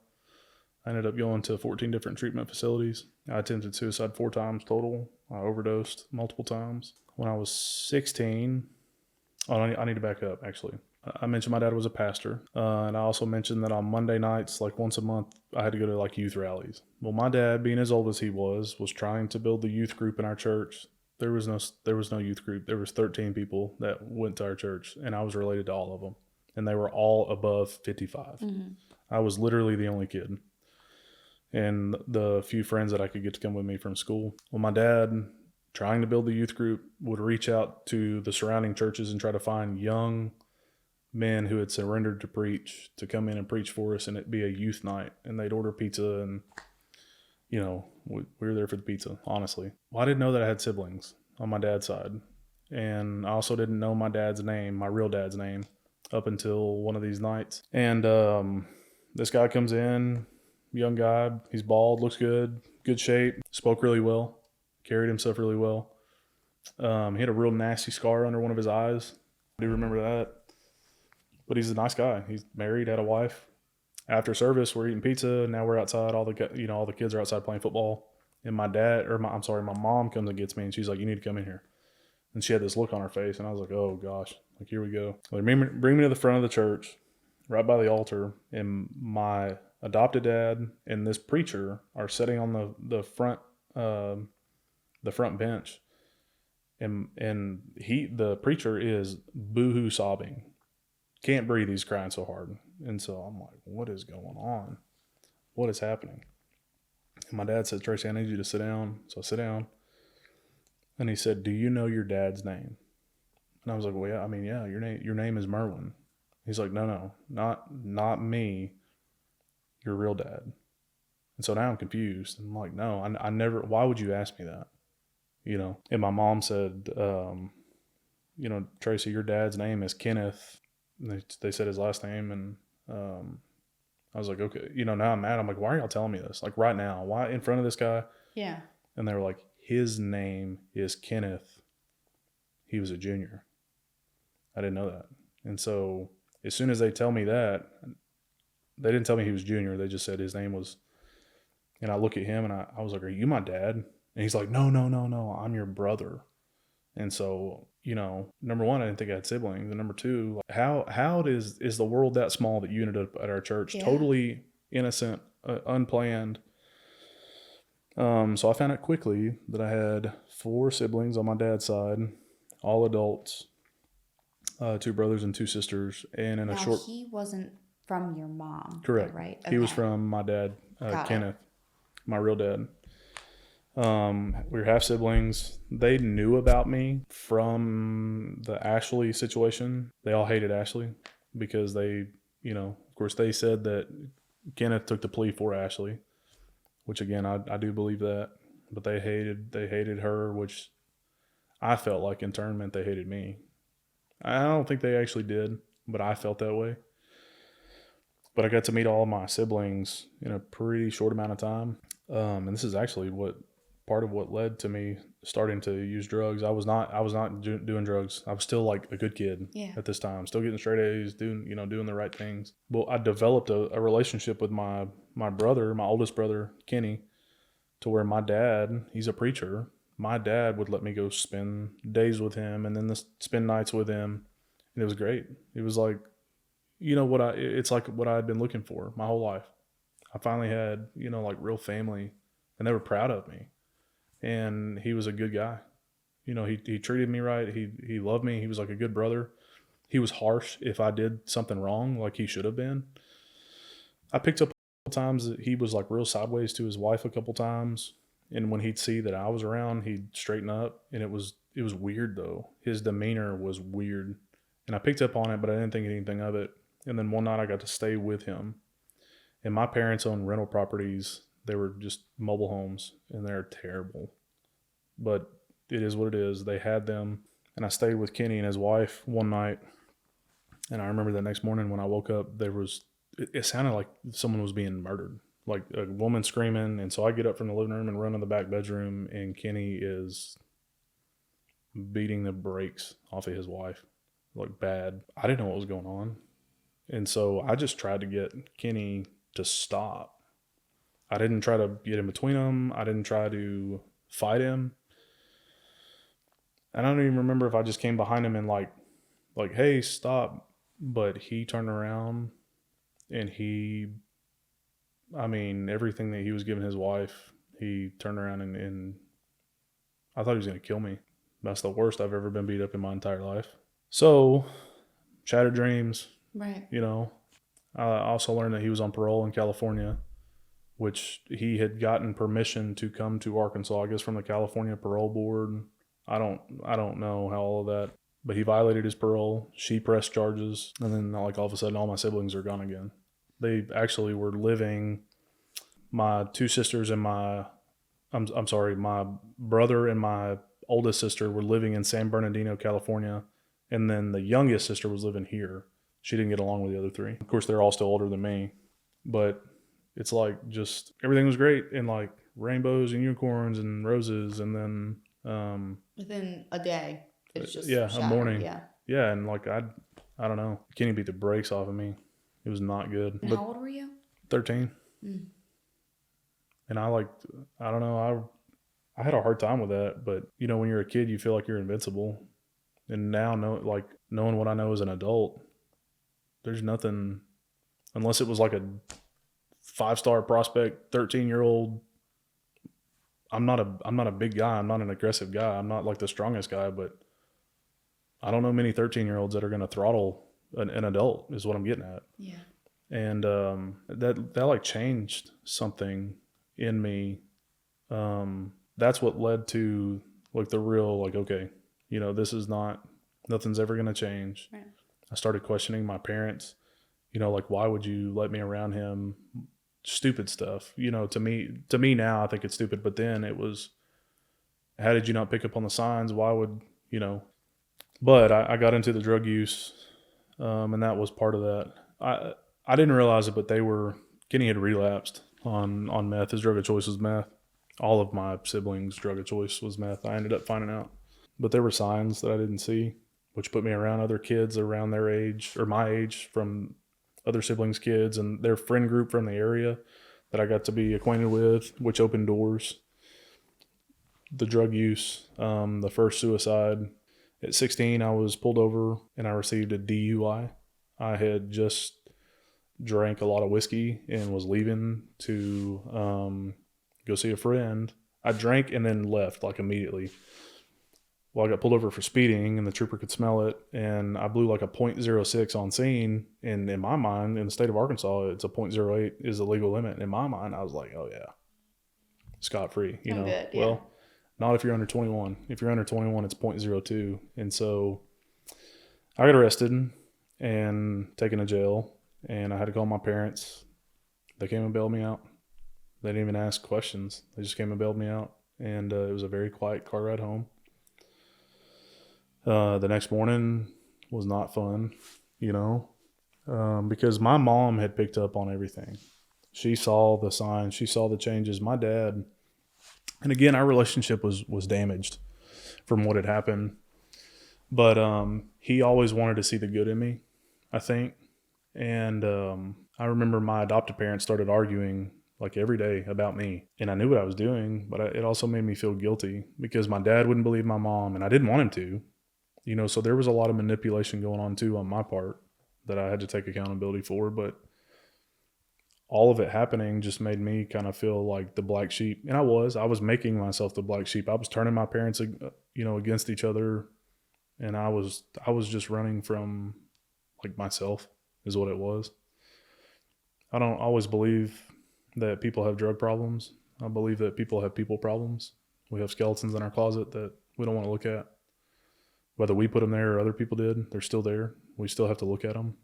I ended up going to 14 different treatment facilities. I attempted suicide 4 times total. I overdosed multiple times. When I was 16, I need to back up, actually. I mentioned my dad was a pastor. And I also mentioned that on Monday nights, like once a month, I had to go to like youth rallies. Well, my dad, being as old as he was trying to build the youth group in our church. There was no youth group. There was 13 people that went to our church, and I was related to all of them. And they were all above 55. Mm-hmm. I was literally the only kid. And the few friends that I could get to come with me from school. Well, my dad, trying to build the youth group, would reach out to the surrounding churches and try to find young men who had surrendered to preach to come in and preach for us, and it'd be a youth night. And they'd order pizza, and, we were there for the pizza, honestly. Well, I didn't know that I had siblings on my dad's side. And I also didn't know my dad's name, my real dad's name, up until one of these nights. And this guy comes in, young guy, he's bald, looks good shape, spoke really well, carried himself really well. He had a real nasty scar under one of his eyes. I do remember that. But he's a nice guy. He's married, had a wife. After service, we're eating pizza. Now we're outside. All the kids are outside playing football. And my mom comes and gets me, and she's like, "You need to come in here." And she had this look on her face, and I was like, "Oh gosh, like here we go." They bring me to the front of the church, right by the altar, and my adopted dad and this preacher are sitting on the front bench, and the preacher is boohoo sobbing, can't breathe, he's crying so hard. And so I'm like, what is going on? What is happening? And my dad said, "Tracey, I need you to sit down." So I sit down, and he said, "Do you know your dad's name?" And I was like, "Well, yeah, your name is Merwin." He's like, "No, not me, your real dad." And so now I'm confused. I'm like, "No, I never, why would you ask me that?" And my mom said, "Tracey, your dad's name is Kenneth." And they said his last name, and I was like, "Okay." Now I'm mad. I'm like, "Why are y'all telling me this? Like right now, why in front of this guy?" Yeah. And they were like, "His name is Kenneth. He was a junior." I didn't know that. And so as soon as they tell me that, they didn't tell me he was junior. They just said his name was, and I look at him and I was like, "Are you my dad?" And he's like, No, I'm your brother." And so, number one, I didn't think I had siblings. And number two, how is the world that small that you ended up at our church? Yeah. Totally innocent, unplanned. So I found out quickly that I had 4 siblings on my dad's side, all adults. 2 brothers and 2 sisters. And in a Now, short... he wasn't from your mom, though, Correct. right? He was Okay. from my dad, Got it. Kenneth, my real dad. We were half siblings. They knew about me from the Ashley situation. They all hated Ashley because they, of course, they said that Kenneth took the plea for Ashley, which again, I do believe that. But they hated her, which I felt like in turn meant they hated me. I don't think they actually did, but I felt that way. But I got to meet all of my siblings in a pretty short amount of time. And this is actually part of what led to me starting to use drugs. I was not doing drugs. I was still like a good kid at this time, still getting straight A's, doing the right things. Well, I developed a relationship with my brother, my oldest brother, Kenny, to where my dad, he's a preacher. My dad would let me go spend days with him and then spend nights with him. And it was great. It was like, it's like what I had been looking for my whole life. I finally had, like real family, and they were proud of me. And he was a good guy. He treated me right. He loved me. He was like a good brother. He was harsh if I did something wrong, like he should have been. I picked up a couple times that he was like real sideways to his wife a couple times. And when he'd see that I was around, he'd straighten up. And it was weird though. His demeanor was weird. And I picked up on it, but I didn't think anything of it. And then one night I got to stay with him. And my parents owned rental properties. They were just mobile homes, and they're terrible. But it is what it is. They had them. And I stayed with Kenny and his wife one night. And I remember the next morning when I woke up, it sounded like someone was being murdered, like a woman screaming. And so I get up from the living room and run in the back bedroom, and Kenny is beating the brakes off of his wife, like bad. I didn't know what was going on. And so I just tried to get Kenny to stop. I didn't try to get in between them. I didn't try to fight him. And I don't even remember if I just came behind him and like, hey, stop. But he turned around and everything that he was giving his wife, he turned around and I thought he was going to kill me. That's the worst I've ever been beat up in my entire life. So, shattered dreams. Right. I also learned that he was on parole in California, which he had gotten permission to come to Arkansas, I guess from the California Parole Board. I don't know how all of that, but he violated his parole. She pressed charges, and then like all of a sudden all my siblings are gone again. They actually were living, my 2 sisters and my brother and my oldest sister were living in San Bernardino, California, and then the youngest sister was living here. She didn't get along with the other 3. Of course, they're all still older than me, but it's like just everything was great and like rainbows and unicorns and roses, and then within a day, it's just a morning, yeah, and like I don't know, Kenny beat the brakes off of me. It was not good. And how old were you? 13. And I don't know, I had a hard time with that, but when you're a kid, you feel like you're invincible, and now knowing what I know as an adult, there's nothing, unless it was like a 5-star prospect, 13-year-old. I'm not a big guy. I'm not an aggressive guy. I'm not like the strongest guy, but I don't know many 13-year-olds that are going to throttle an adult is what I'm getting at. Yeah. And that like changed something in me. That's what led to like the real, like, okay, this is nothing's ever going to change. Right. I started questioning my parents, like, why would you let me around him? Stupid stuff, to me now, I think it's stupid, but then it was, how did you not pick up on the signs? Why would, but I got into the drug use, and that was part of that. I didn't realize it, but Kenny had relapsed on meth. His drug of choice was meth. All of my siblings' drug of choice was meth. I ended up finding out, but there were signs that I didn't see, which put me around other kids around their age or my age from other siblings' kids and their friend group from the area that I got to be acquainted with, which opened doors. The drug use, the first suicide. At 16, I was pulled over and I received a DUI. I had just drank a lot of whiskey and was leaving to go see a friend. I drank and then left like immediately. Well, I got pulled over for speeding, and the trooper could smell it, and I blew like a .06 on scene. And in my mind, in the state of Arkansas, it's a .08 is the legal limit. In my mind, I was like, oh yeah, scot-free, you I'm know. good, yeah. Well, not if you're under 21. If you're under 21, it's .02. And so I got arrested and taken to jail, and I had to call my parents. They came and bailed me out. They didn't even ask questions. They just came and bailed me out, and it was a very quiet car ride home. The next morning was not fun, you know, because my mom had picked up on everything. She saw the signs. She saw the changes. My dad, and again, our relationship was damaged from what had happened. But he always wanted to see the good in me, I think. And I remember my adopted parents started arguing like every day about me. And I knew what I was doing, but it also made me feel guilty because my dad wouldn't believe my mom, and I didn't want him to. You know, so there was a lot of manipulation going on too on my part that I had to take accountability for. But all of it happening just made me kind of feel like the black sheep. And I was making myself the black sheep. I was turning my parents, you know, against each other. And I was just running from like myself is what it was. I don't always believe that people have drug problems. I believe that people have people problems. We have skeletons in our closet that we don't want to look at. Whether we put them there or other people did, they're still there. We still have to look at them.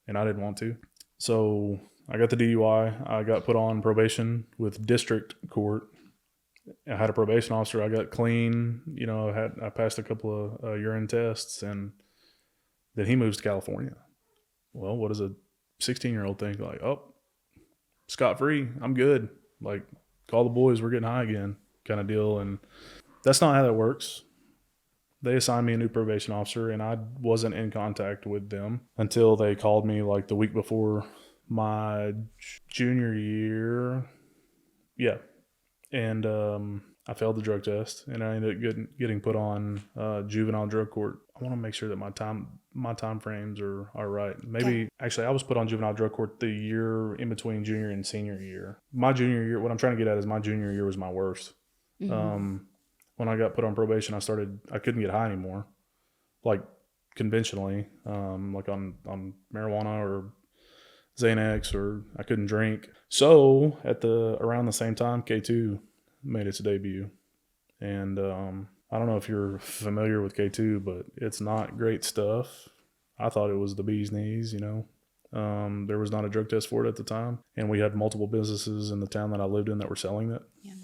And I didn't want to. So I got the DUI. I got put on probation with district court. I had a probation officer. I got clean. You know, I passed a couple of urine tests, and then he moves to California. Well, what does a 16-year-old think? Like, oh, scot-free. I'm good. Like, call the boys. We're getting high again kind of deal. And that's not how that works. They assigned me a new probation officer, and I wasn't in contact with them until they called me like the week before my junior year. Yeah. And I failed the drug test, and I ended up getting put on juvenile drug court. I want to make sure that my time frames are right. Maybe actually I was put on juvenile drug court the year in between junior and senior year. My junior year, what I'm trying to get at is my junior year was my worst. Mm-hmm. When I got put on probation, I couldn't get high anymore, like conventionally, like on marijuana or Xanax, or I couldn't drink. So around the same time, K2 made its debut. And I don't know if you're familiar with K2, but it's not great stuff. I thought it was the bee's knees, you know. There was not a drug test for it at the time. And we had multiple businesses in the town that I lived in that were selling it. Yeah.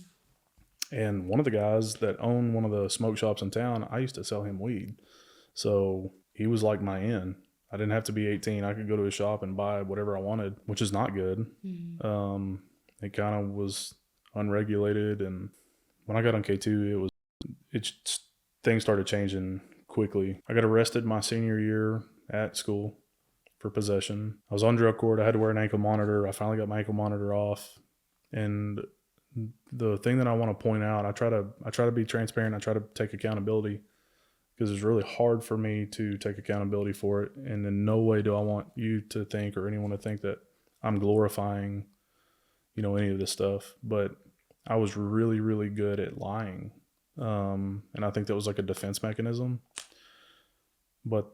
And one of the guys that owned one of the smoke shops in town, I used to sell him weed. So he was like my in. I didn't have to be 18. I could go to his shop and buy whatever I wanted, which is not good. Mm-hmm. It kind of was unregulated. And when I got on K2, things started changing quickly. I got arrested my senior year at school for possession. I was on drug court. I had to wear an ankle monitor. I finally got my ankle monitor off. And the thing that I want to point out, I try to be transparent. I try to take accountability, because it's really hard for me to take accountability for it. And in no way do I want you to think, or anyone to think, that I'm glorifying, you know, any of this stuff. But I was really, really good at lying. And I think that was like a defense mechanism. But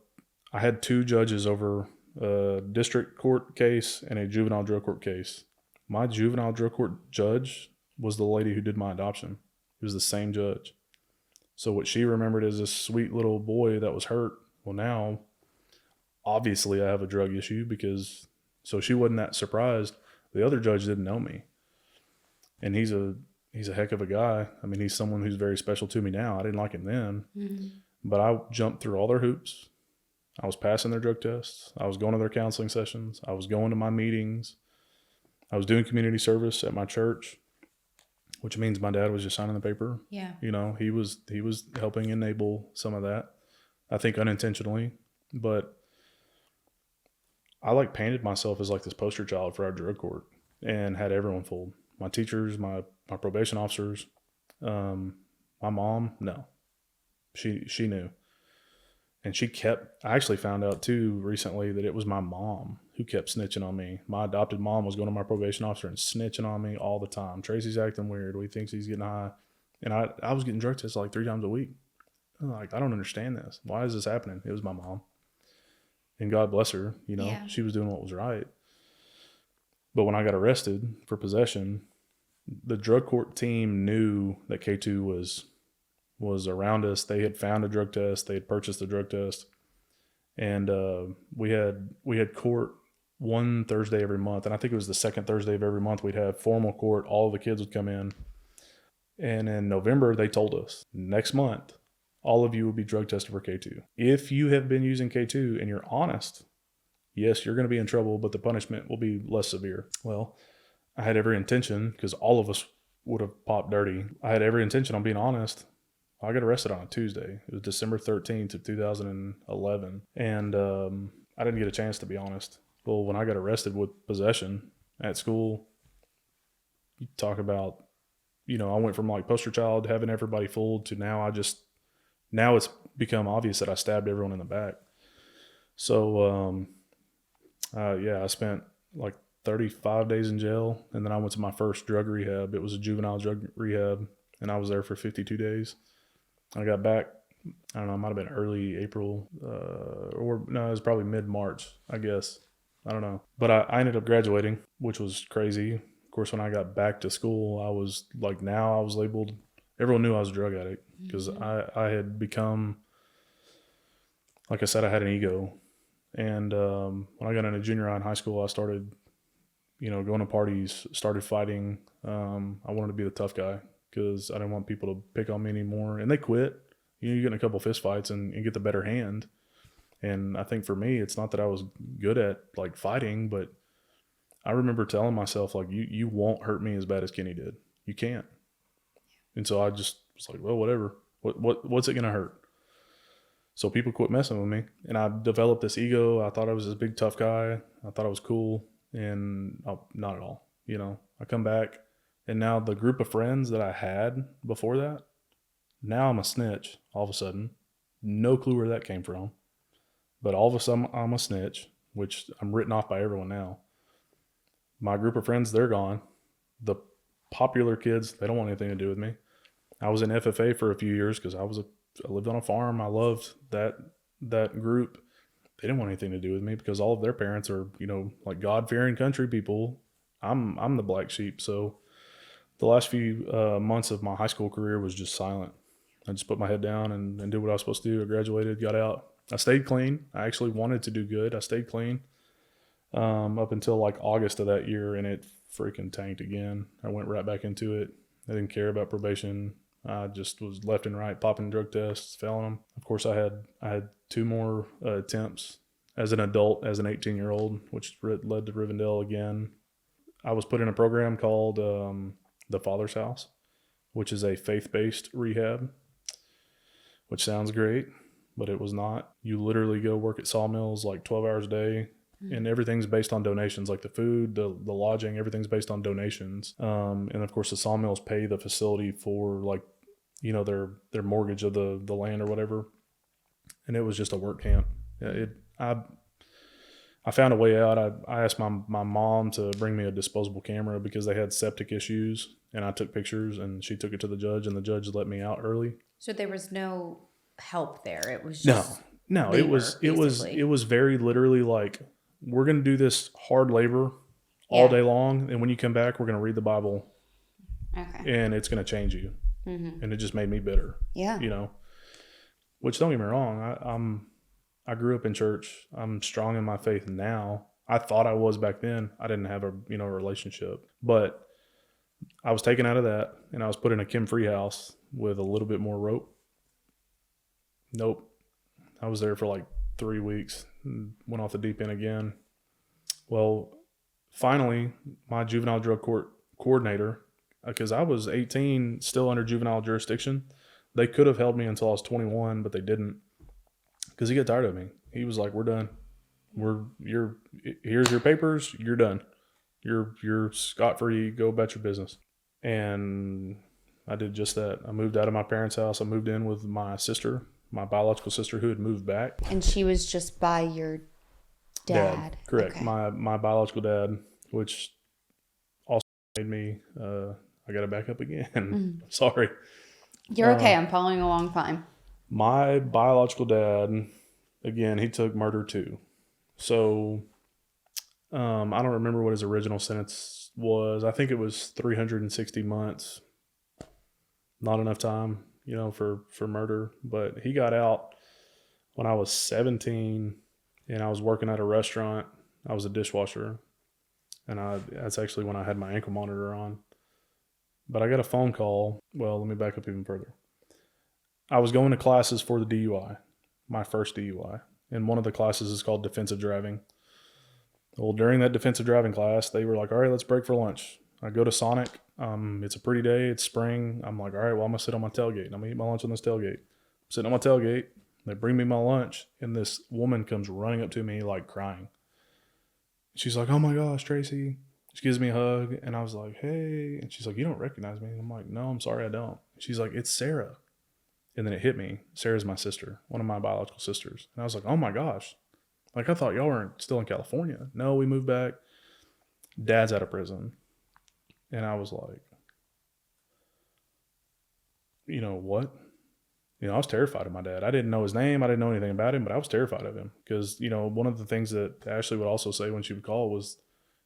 I had two judges over a district court case and a juvenile drug court case. My juvenile drug court judge was the lady who did my adoption. It was the same judge. So what she remembered is this sweet little boy that was hurt. Well, now, obviously, I have a drug issue, so she wasn't that surprised. The other judge didn't know me. And he's a heck of a guy. I mean, he's someone who's very special to me now. I didn't like him then. Mm-hmm. But I jumped through all their hoops. I was passing their drug tests. I was going to their counseling sessions. I was going to my meetings. I was doing community service at my church, which means my dad was just signing the paper. Yeah. You know, he was helping enable some of that, I think unintentionally. But I like painted myself as like this poster child for our drug court, and had everyone fooled. My teachers, my probation officers, my mom, no. She knew. And I actually found out too recently that it was my mom who kept snitching on me. My adopted mom was going to my probation officer and snitching on me all the time. Tracey's acting weird. We think he's getting high. And I was getting drug tests like 3 times a week. Like, I don't understand this. Why is this happening? It was my mom. And God bless her, you know, she was doing what was right. But when I got arrested for possession, the drug court team knew that K2 was around us. They had found a drug test. They had purchased a drug test. And we had court one Thursday every month. And I think it was the second Thursday of every month we'd have formal court. All of the kids would come in. And in November, they told us, next month, all of you will be drug tested for K2. If you have been using K2 and you're honest, yes, you're going to be in trouble, but the punishment will be less severe. Well, I had every intention, because all of us would have popped dirty. I had every intention on being honest. I got arrested on a Tuesday. It was December 13th of 2011. And I didn't get a chance to be honest. Well, when I got arrested with possession at school, you talk about, you know, I went from like poster child, having everybody fooled, to now it's become obvious that I stabbed everyone in the back. So, I spent like 35 days in jail, and then I went to my first drug rehab. It was a juvenile drug rehab, and I was there for 52 days. I got back, I don't know, it might have been early April, or no, it was probably mid-March, I guess. I don't know. But I ended up graduating, which was crazy. Of course, when I got back to school, I was like, now I was labeled, everyone knew I was a drug addict, because I had become, like I said, I had an ego. And when I got into junior high and high school, I started, you know, going to parties, started fighting. I wanted to be the tough guy, because I didn't want people to pick on me anymore. And they quit. You know, you get in a couple fist fights and get the better hand. And I think for me, it's not that I was good at like fighting, but I remember telling myself, like, you won't hurt me as bad as Kenny did. You can't. And so I just was like, well, whatever. What's it going to hurt? So people quit messing with me, and I developed this ego. I thought I was this big tough guy. I thought I was cool, and not at all. You know, I come back, and now the group of friends that I had before that, now I'm a snitch all of a sudden. No clue where that came from. But all of a sudden I'm a snitch, which I'm written off by everyone now. My group of friends, they're gone. The popular kids, they don't want anything to do with me. I was in FFA for a few years because I lived on a farm. I loved that group. They didn't want anything to do with me because all of their parents are, you know, like God-fearing country people. I'm the black sheep. So the last few months of my high school career was just silent. I just put my head down and did what I was supposed to do. I graduated, got out. I stayed clean. I actually wanted to do good. I stayed clean up until like August of that year, and it freaking tanked again. I went right back into it. I didn't care about probation. I just was left and right popping drug tests, failing them. Of course, I had 2 more attempts as an adult, as an 18-year-old, which led to Rivendell again. I was put in a program called The Father's House, which is a faith-based rehab, which sounds great, but it was not. You literally go work at sawmills like 12 hours a day, and everything's based on donations, like the food, the lodging, everything's based on donations. And of course the sawmills pay the facility for, like, you know, their mortgage of the land or whatever. And it was just a work camp. I found a way out. I asked my mom to bring me a disposable camera because they had septic issues, and I took pictures, and she took it to the judge, and the judge let me out early. So there was no help there. It was just no. labor, It was very literally like, we're going to do this hard labor all day long, and when you come back, we're going to read the Bible, and it's going to change you. And it just made me bitter. Yeah, you know. Which, don't get me wrong, I grew up in church. I'm strong in my faith now. I thought I was back then. I didn't have a relationship, but I was taken out of that, and I was put in a Kim-free house with a little bit more rope. Nope. I was there for like 3 weeks, went off the deep end again. Well, finally, my juvenile drug court coordinator, because I was 18, still under juvenile jurisdiction, they could have held me until I was 21, but they didn't, because he got tired of me. He was like, "We're done. Here's your papers. You're done. You're scot-free. Go about your business." And I did just that. I moved out of my parents' house. I moved in with my sister, my biological sister, who had moved back. And she was just by your dad. Correct. Okay. My biological dad, which also made me, I got to back up again. Sorry. You're okay. I'm following along fine. My biological dad, again, he took murder too. So I don't remember what his original sentence was. I think it was 360 months. Not enough time, for murder. But he got out when I was 17, and I was working at a restaurant. I was a dishwasher, and that's actually when I had my ankle monitor on. But I got a phone call. Well, let me back up even further. I was going to classes for the DUI, my first DUI, and one of the classes is called defensive driving. Well, during that defensive driving class, they were like, all right, let's break for lunch. I go to Sonic. It's a pretty day. It's spring. I'm like, all right, well, I'm going to sit on my tailgate. I'm going to eat my lunch on this tailgate. I'm sitting on my tailgate. They bring me my lunch, and this woman comes running up to me, like crying. She's like, oh my gosh, Tracey. She gives me a hug, and I was like, hey. And she's like, you don't recognize me? And I'm like, no, I'm sorry, I don't. She's like, it's Sarah. And then it hit me. Sarah's my sister, one of my biological sisters. And I was like, oh my gosh. Like, I thought y'all weren't still in California. No, we moved back. Dad's out of prison. And I was like, what? I was terrified of my dad. I didn't know his name. I didn't know anything about him, but I was terrified of him. Because, one of the things that Ashley would also say when she would call was,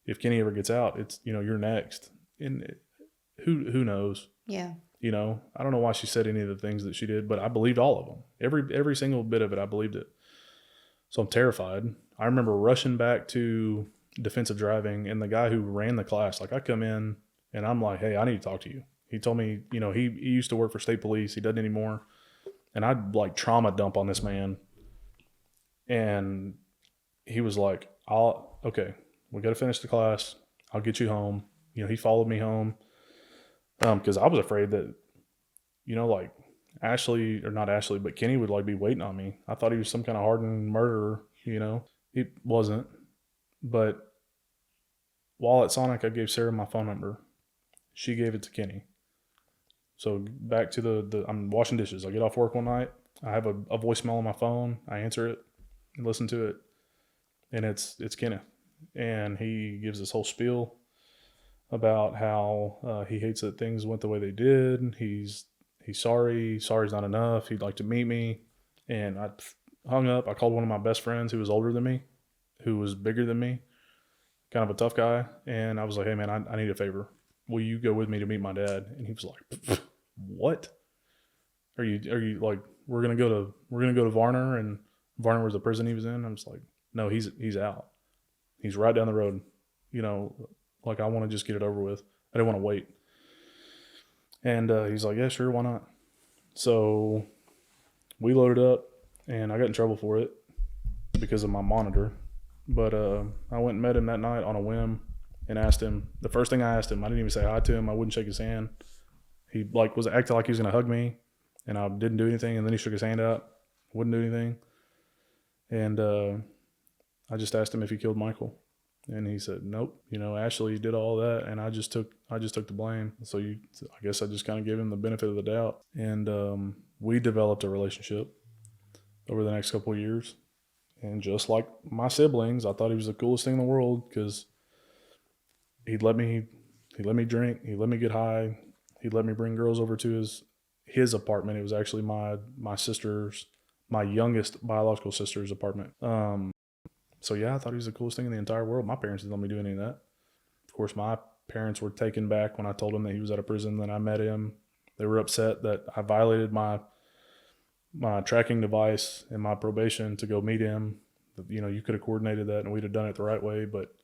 if Kenny ever gets out, it's, you're next. And who knows? Yeah. I don't know why she said any of the things that she did, but I believed all of them. Every single bit of it, I believed it. So I'm terrified. I remember rushing back to defensive driving, and the guy who ran the class, like, I come in and I'm like, hey, I need to talk to you. He told me, he used to work for state police. He doesn't anymore. And I'd like trauma dump on this man. And he was like, okay, we got to finish the class. I'll get you home. He followed me home. Because I was afraid that, like Ashley, or not Ashley, but Kenny would like be waiting on me. I thought he was some kind of hardened murderer, He wasn't. But while at Sonic, I gave Sarah my phone number. She gave it to Kenny. So back to the I'm washing dishes. I get off work one night. I have a voicemail on my phone. I answer it and listen to it. And it's Kenneth. And he gives this whole spiel about how he hates that things went the way they did. He's sorry. Sorry's not enough. He'd like to meet me. And I hung up. I called one of my best friends who was older than me, who was bigger than me, kind of a tough guy. And I was like, hey, man, I need a favor. Will you go with me to meet my dad? And he was like, what? Are you like, we're going to go to Varner, and Varner was the prison he was in? I'm just like, no, he's out. He's right down the road. Like, I want to just get it over with. I didn't want to wait. And he's like, yeah, sure, why not? So we loaded up, and I got in trouble for it because of my monitor. But I went and met him that night on a whim and asked him. The first thing I asked him, I didn't even say hi to him. I wouldn't shake his hand. He was acting like he was going to hug me, and I didn't do anything. And then he shook his hand out, wouldn't do anything. And I just asked him if he killed Michael. And he said, nope, Ashley did all that, and I just took the blame. So I guess I just kind of gave him the benefit of the doubt. And we developed a relationship over the next couple of years. And just like my siblings, I thought he was the coolest thing in the world, because he'd let me drink, he'd let me get high, he'd let me bring girls over to his apartment. It was actually my youngest biological sister's apartment. So yeah, I thought he was the coolest thing in the entire world. My parents didn't let me do any of that. Of course, my parents were taken back when I told them that he was out of prison. Then I met him. They were upset that I violated my tracking device and my probation to go meet him. You could have coordinated that, and we'd have done it the right way. But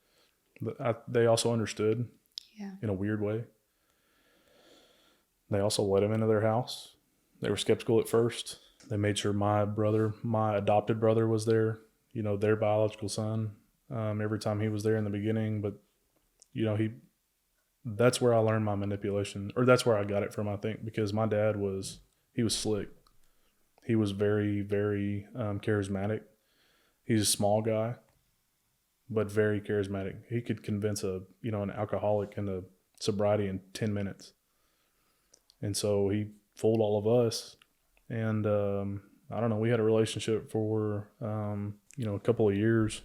they also understood, in a weird way. They also let him into their house. They were skeptical at first. They made sure my adopted brother was there. Their biological son, every time he was there in the beginning. But, that's where I learned my manipulation, or that's where I got it from, I think, because my dad he was slick. He was very, very charismatic. He's a small guy, but very charismatic. He could convince an alcoholic into sobriety in 10 minutes. And so he fooled all of us. And, I don't know, we had a relationship for, a couple of years,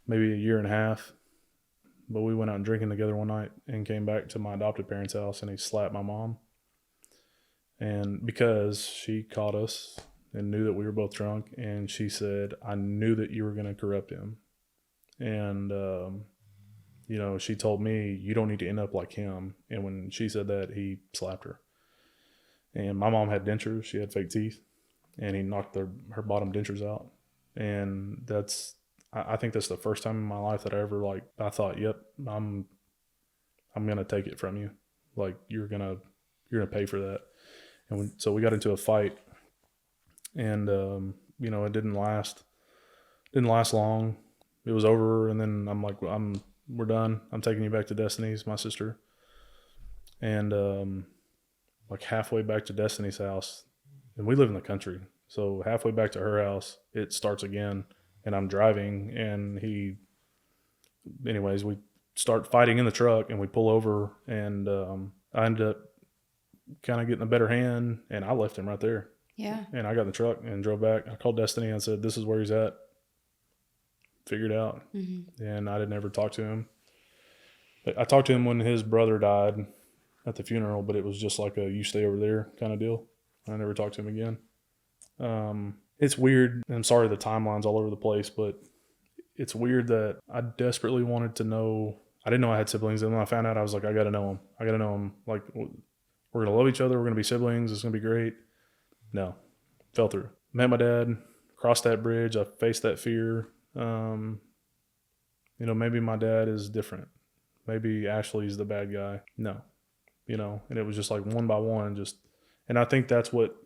maybe a year and a half. But we went out drinking together one night and came back to my adopted parents' house, and he slapped my mom. And because she caught us and knew that we were both drunk, and she said, I knew that you were going to corrupt him. And, you know, she told me, you don't need to end up like him. And when she said that, he slapped her. And my mom had dentures. She had fake teeth. And he knocked her bottom dentures out. And I think that's the first time in my life that I ever, like, I thought, yep, I'm going to take it from you. Like, you're going to pay for that. And so we got into a fight. And, you know, it didn't last long. It was over. And then I'm like, we're done. I'm taking you back to Destiny's, my sister. And, like halfway back to Destiny's house, and we live in the country. So halfway back to her house, it starts again, and I'm driving, and anyways, we start fighting in the truck, and we pull over, and I ended up kind of getting a better hand, and I left him right there. Yeah. And I got in the truck and drove back. I called Destiny and said, this is where he's at. Figured out. Mm-hmm. And I didn't ever talk to him. I talked to him when his brother died at the funeral, but it was just like a you stay over there kind of deal. I never talked to him again. It's weird. I'm sorry the timeline's all over the place, but it's weird that I desperately wanted to know. I didn't know I had siblings, and when I found out, I was like, I got to know them. Like, we're going to love each other. We're going to be siblings. It's going to be great. No. Fell through. Met my dad. Crossed that bridge. I faced that fear. You know, maybe my dad is different. Maybe Ashley's the bad guy. No. You know, and it was just like one by one, and I think that's what,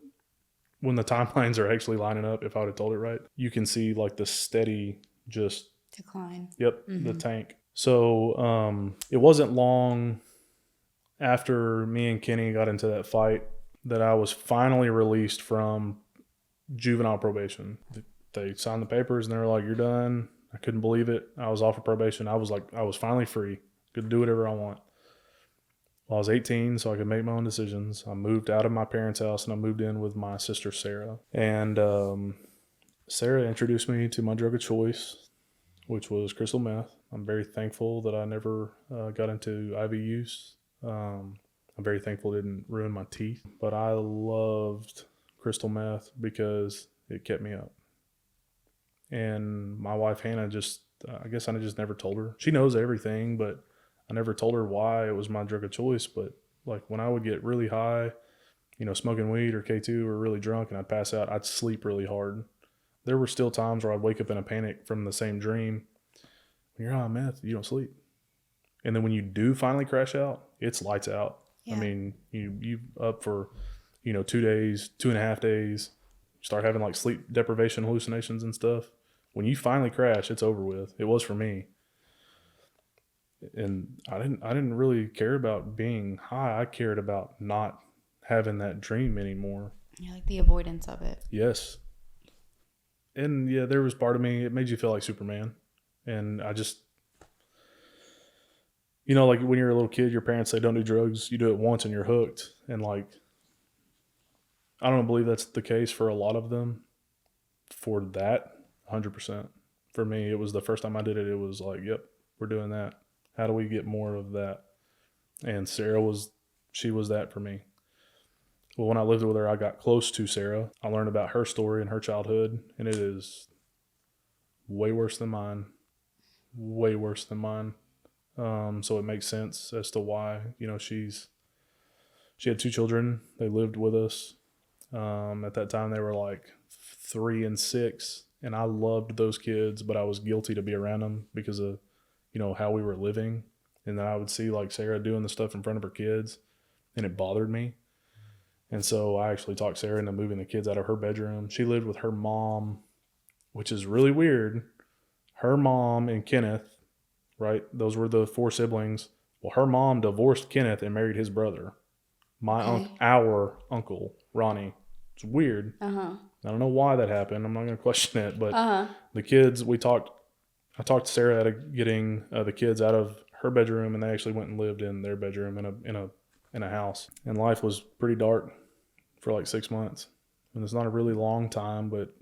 when the timelines are actually lining up, if I would have told it right, you can see like the steady just decline. Yep. Mm-hmm. The tank. So, it wasn't long after me and Kenny got into that fight that I was finally released from juvenile probation. They signed the papers and they were like, you're done. I couldn't believe it. I was off of probation. I was finally free. Could do whatever I want. Well, I was 18, so I could make my own decisions. I moved out of my parents' house and I moved in with my sister, Sarah. And Sarah introduced me to my drug of choice, which was crystal meth. I'm very thankful that I never got into IV use. I'm very thankful it didn't ruin my teeth. But I loved crystal meth because it kept me up. And my wife, Hannah, I guess I just never told her. She knows everything, but I never told her why it was my drug of choice. But like when I would get really high, you know, smoking weed or K2 or really drunk and I'd pass out, I'd sleep really hard. There were still times where I'd wake up in a panic from the same dream. When you're on meth, you don't sleep. And then when you do finally crash out, it's lights out. Yeah. I mean, you up for, you know, 2 days, 2.5 days, start having like sleep deprivation hallucinations and stuff. When you finally crash, it's over with. It was for me. And I didn't really care about being high. I cared about not having that dream anymore. Yeah, like the avoidance of it. Yes. And yeah, there was part of me, it made you feel like Superman. And I just, you know, like when you're a little kid, your parents say don't do drugs. You do it once and you're hooked. And like, I don't believe that's the case for a lot of them. For that, 100%. For me, it was the first time I did it. It was like, yep, we're doing that. How do we get more of that? And Sarah was that for me. Well, when I lived with her, I got close to Sarah. I learned about her story and her childhood, and it is way worse than mine. Way worse than mine. So it makes sense as to why, you know, she had 2 children. They lived with us. At that time, they were like 3 and 6, and I loved those kids, but I was guilty to be around them because of, you know, how we were living. And then I would see like Sarah doing the stuff in front of her kids, and it bothered me. And so I actually talked Sarah into moving the kids out of her bedroom. She lived with her mom, which is really weird. Her mom and Kenneth, right? Those were the 4 siblings. Well, her mom divorced Kenneth and married his brother. Our uncle, Ronnie. It's weird. Uh-huh. I don't know why that happened. I'm not going to question it. But the kids, I talked to Sarah out of getting the kids out of her bedroom, and they actually went and lived in their bedroom in a house. And life was pretty dark for like 6 months. And it's not a really long time, but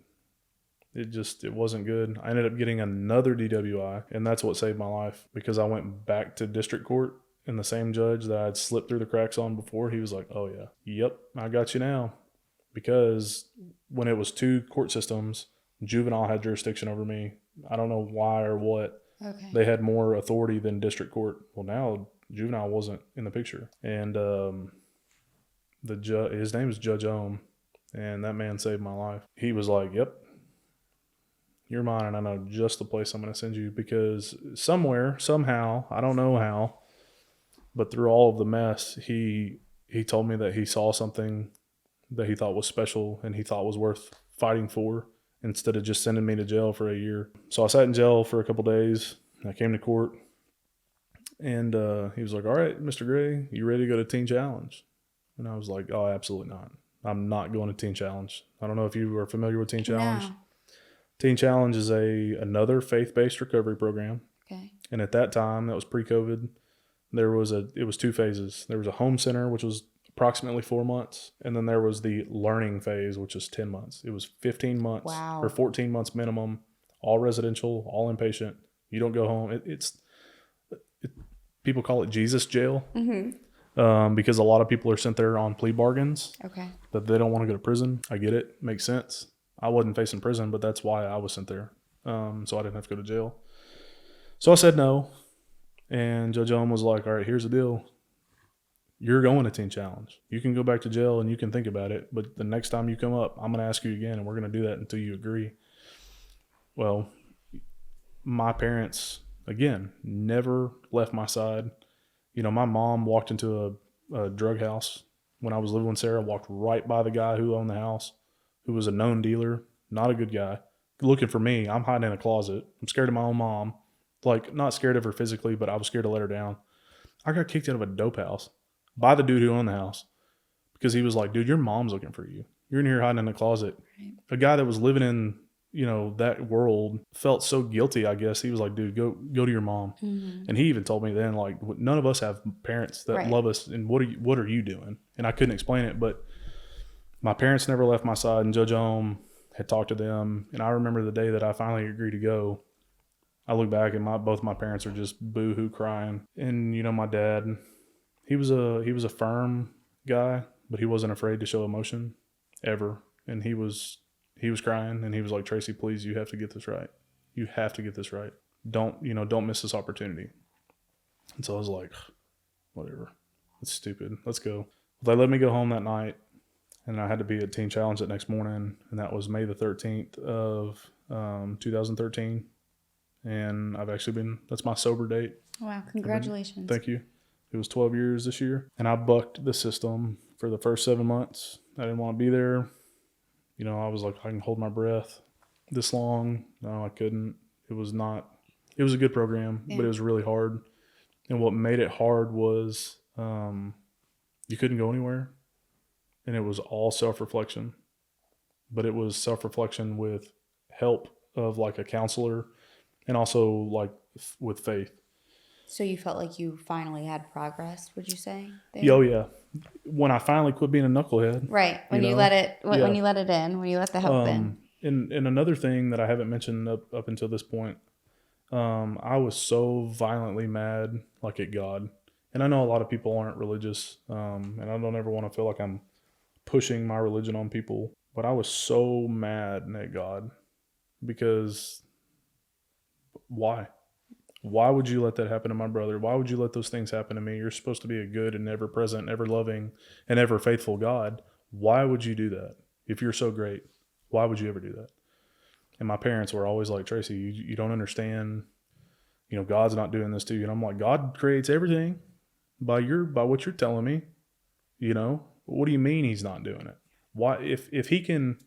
it wasn't good. I ended up getting another DWI, and that's what saved my life because I went back to district court And the same judge that I'd slipped through the cracks on before, he was like, oh, yeah, yep, I got you now. Because when it was 2 court systems, juvenile had jurisdiction over me. I don't know why or what. Okay. They had more authority than district court. Well, now juvenile wasn't in the picture. And his name is Judge Ohm, and that man saved my life. He was like, yep, you're mine, and I know just the place I'm going to send you, because somewhere, somehow, I don't know how, but through all of the mess, he told me that he saw something that he thought was special and he thought was worth fighting for, instead of just sending me to jail for a year. So I sat in jail for a couple days. I came to court, and he was like, all right, Mr. Gray, you ready to go to Teen Challenge? And I was like, oh, absolutely not. I'm not going to Teen Challenge. I don't know if you are familiar with Teen Challenge. No. Teen Challenge is another faith-based recovery program. Okay. And at that time, that was pre-COVID, it was 2 phases. There was a home center, which was approximately 4 months. And then there was the learning phase, which is 10 months. It was 15 months or 14 months minimum, all residential, all inpatient. You don't go home. People call it Jesus jail. Mm-hmm. Because a lot of people are sent there on plea bargains. Okay. That they don't want to go to prison. I get it. Makes sense. I wasn't facing prison, but that's why I was sent there. So I didn't have to go to jail. So I said no. And Judge Ohm was like, all right, here's the deal. You're going to Teen Challenge. You can go back to jail and you can think about it. But the next time you come up, I'm going to ask you again, and we're going to do that until you agree. Well, my parents, again, never left my side. You know, my mom walked into a drug house when I was living with Sarah, walked right by the guy who owned the house, who was a known dealer, not a good guy, looking for me. I'm hiding in a closet. I'm scared of my own mom. Like, not scared of her physically, but I was scared to let her down. I got kicked out of a dope house by the dude who owned the house, because he was like, dude, your mom's looking for you. You're in here hiding in a closet. Right. A guy that was living in, that world felt so guilty, I guess. He was like, dude, go to your mom. Mm-hmm. And he even told me then, like, none of us have parents that love us, and what are you doing? And I couldn't explain it, but my parents never left my side, and Judge Ohm had talked to them. And I remember the day that I finally agreed to go, I look back and both my parents are just boo-hoo crying. And, my dad, he was a firm guy, but he wasn't afraid to show emotion ever. And he was crying, and he was like, Tracey, please, you have to get this right. You have to get this right. Don't miss this opportunity. And so I was like, whatever. It's stupid. Let's go. They let me go home that night, and I had to be at Teen Challenge that next morning. And that was May the 13th of 2013. And that's my sober date. Wow. Congratulations. Thank you. It was 12 years this year. And I bucked the system for the first 7 months. I didn't want to be there. I was like, I can hold my breath this long. No, I couldn't. It was a good program, but it was really hard. And what made it hard was you couldn't go anywhere. And it was all self-reflection. But it was self-reflection with help of like a counselor, and also like with faith. So you felt like you finally had progress, would you say? Oh yeah. When I finally quit being a knucklehead. Right. When you let it in, when you let the help in. And another thing that I haven't mentioned up until this point, I was so violently mad, like, at God. And I know a lot of people aren't religious, and I don't ever want to feel like I'm pushing my religion on people, but I was so mad at God, because why? Why would you let that happen to my brother? Why would you let those things happen to me? You're supposed to be a good and ever present, ever loving, and ever faithful God. Why would you do that? If you're so great, why would you ever do that? And my parents were always like, Tracey, you don't understand. God's not doing this to you. And I'm like, God creates everything by what you're telling me. What do you mean he's not doing it? Why, if he can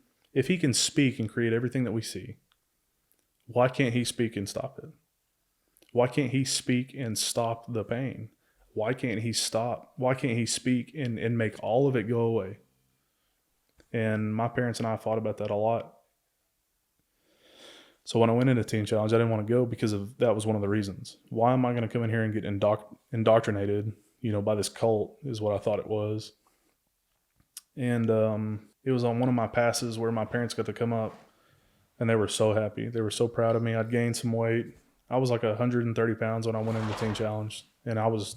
speak and create everything that we see, why can't he speak and stop it? Why can't he speak and stop the pain? Why can't he speak and make all of it go away? And my parents and I fought about that a lot. So when I went into Teen Challenge, I didn't want to go because that was one of the reasons. Why am I going to come in here and get indoctrinated, by this cult, is what I thought it was. And it was on one of my passes where my parents got to come up, and they were so happy. They were so proud of me. I'd gained some weight. I was like 130 pounds when I went into Teen Challenge, and I was,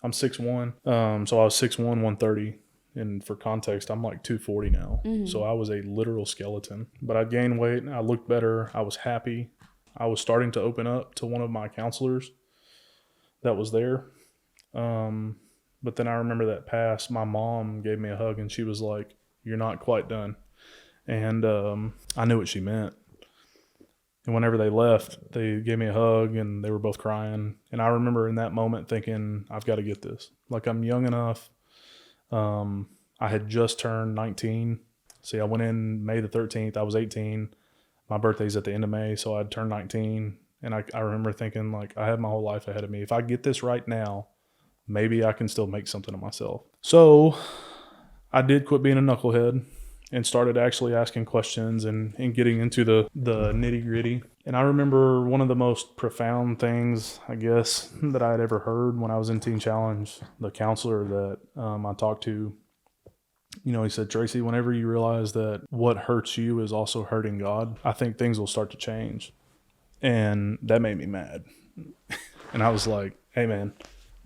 I'm 6'1". So I was 6'1", 130. And for context, I'm like 240 now. So I was a literal skeleton. But I gained weight. I looked better. I was happy. I was starting to open up to one of my counselors that was there. But then I remember that pass, my mom gave me a hug and she was like, "You're not quite done." And I knew what she meant. And whenever they left, they gave me a hug and they were both crying. And I remember in that moment thinking, I've got to get this. Like, I'm young enough. I had just turned 19. See, I went in May the 13th. I was 18. My birthday's at the end of May, so I'd turned 19. And I remember thinking, like, I have my whole life ahead of me. If I get this right now, maybe I can still make something of myself. So I did quit being a knucklehead and started actually asking questions and getting into the nitty gritty. And I remember one of the most profound things, I guess, that I had ever heard when I was in Teen Challenge, the counselor that I talked to, he said, "Tracey, whenever you realize that what hurts you is also hurting God, I think things will start to change." And that made me mad. And I was like, "Hey man,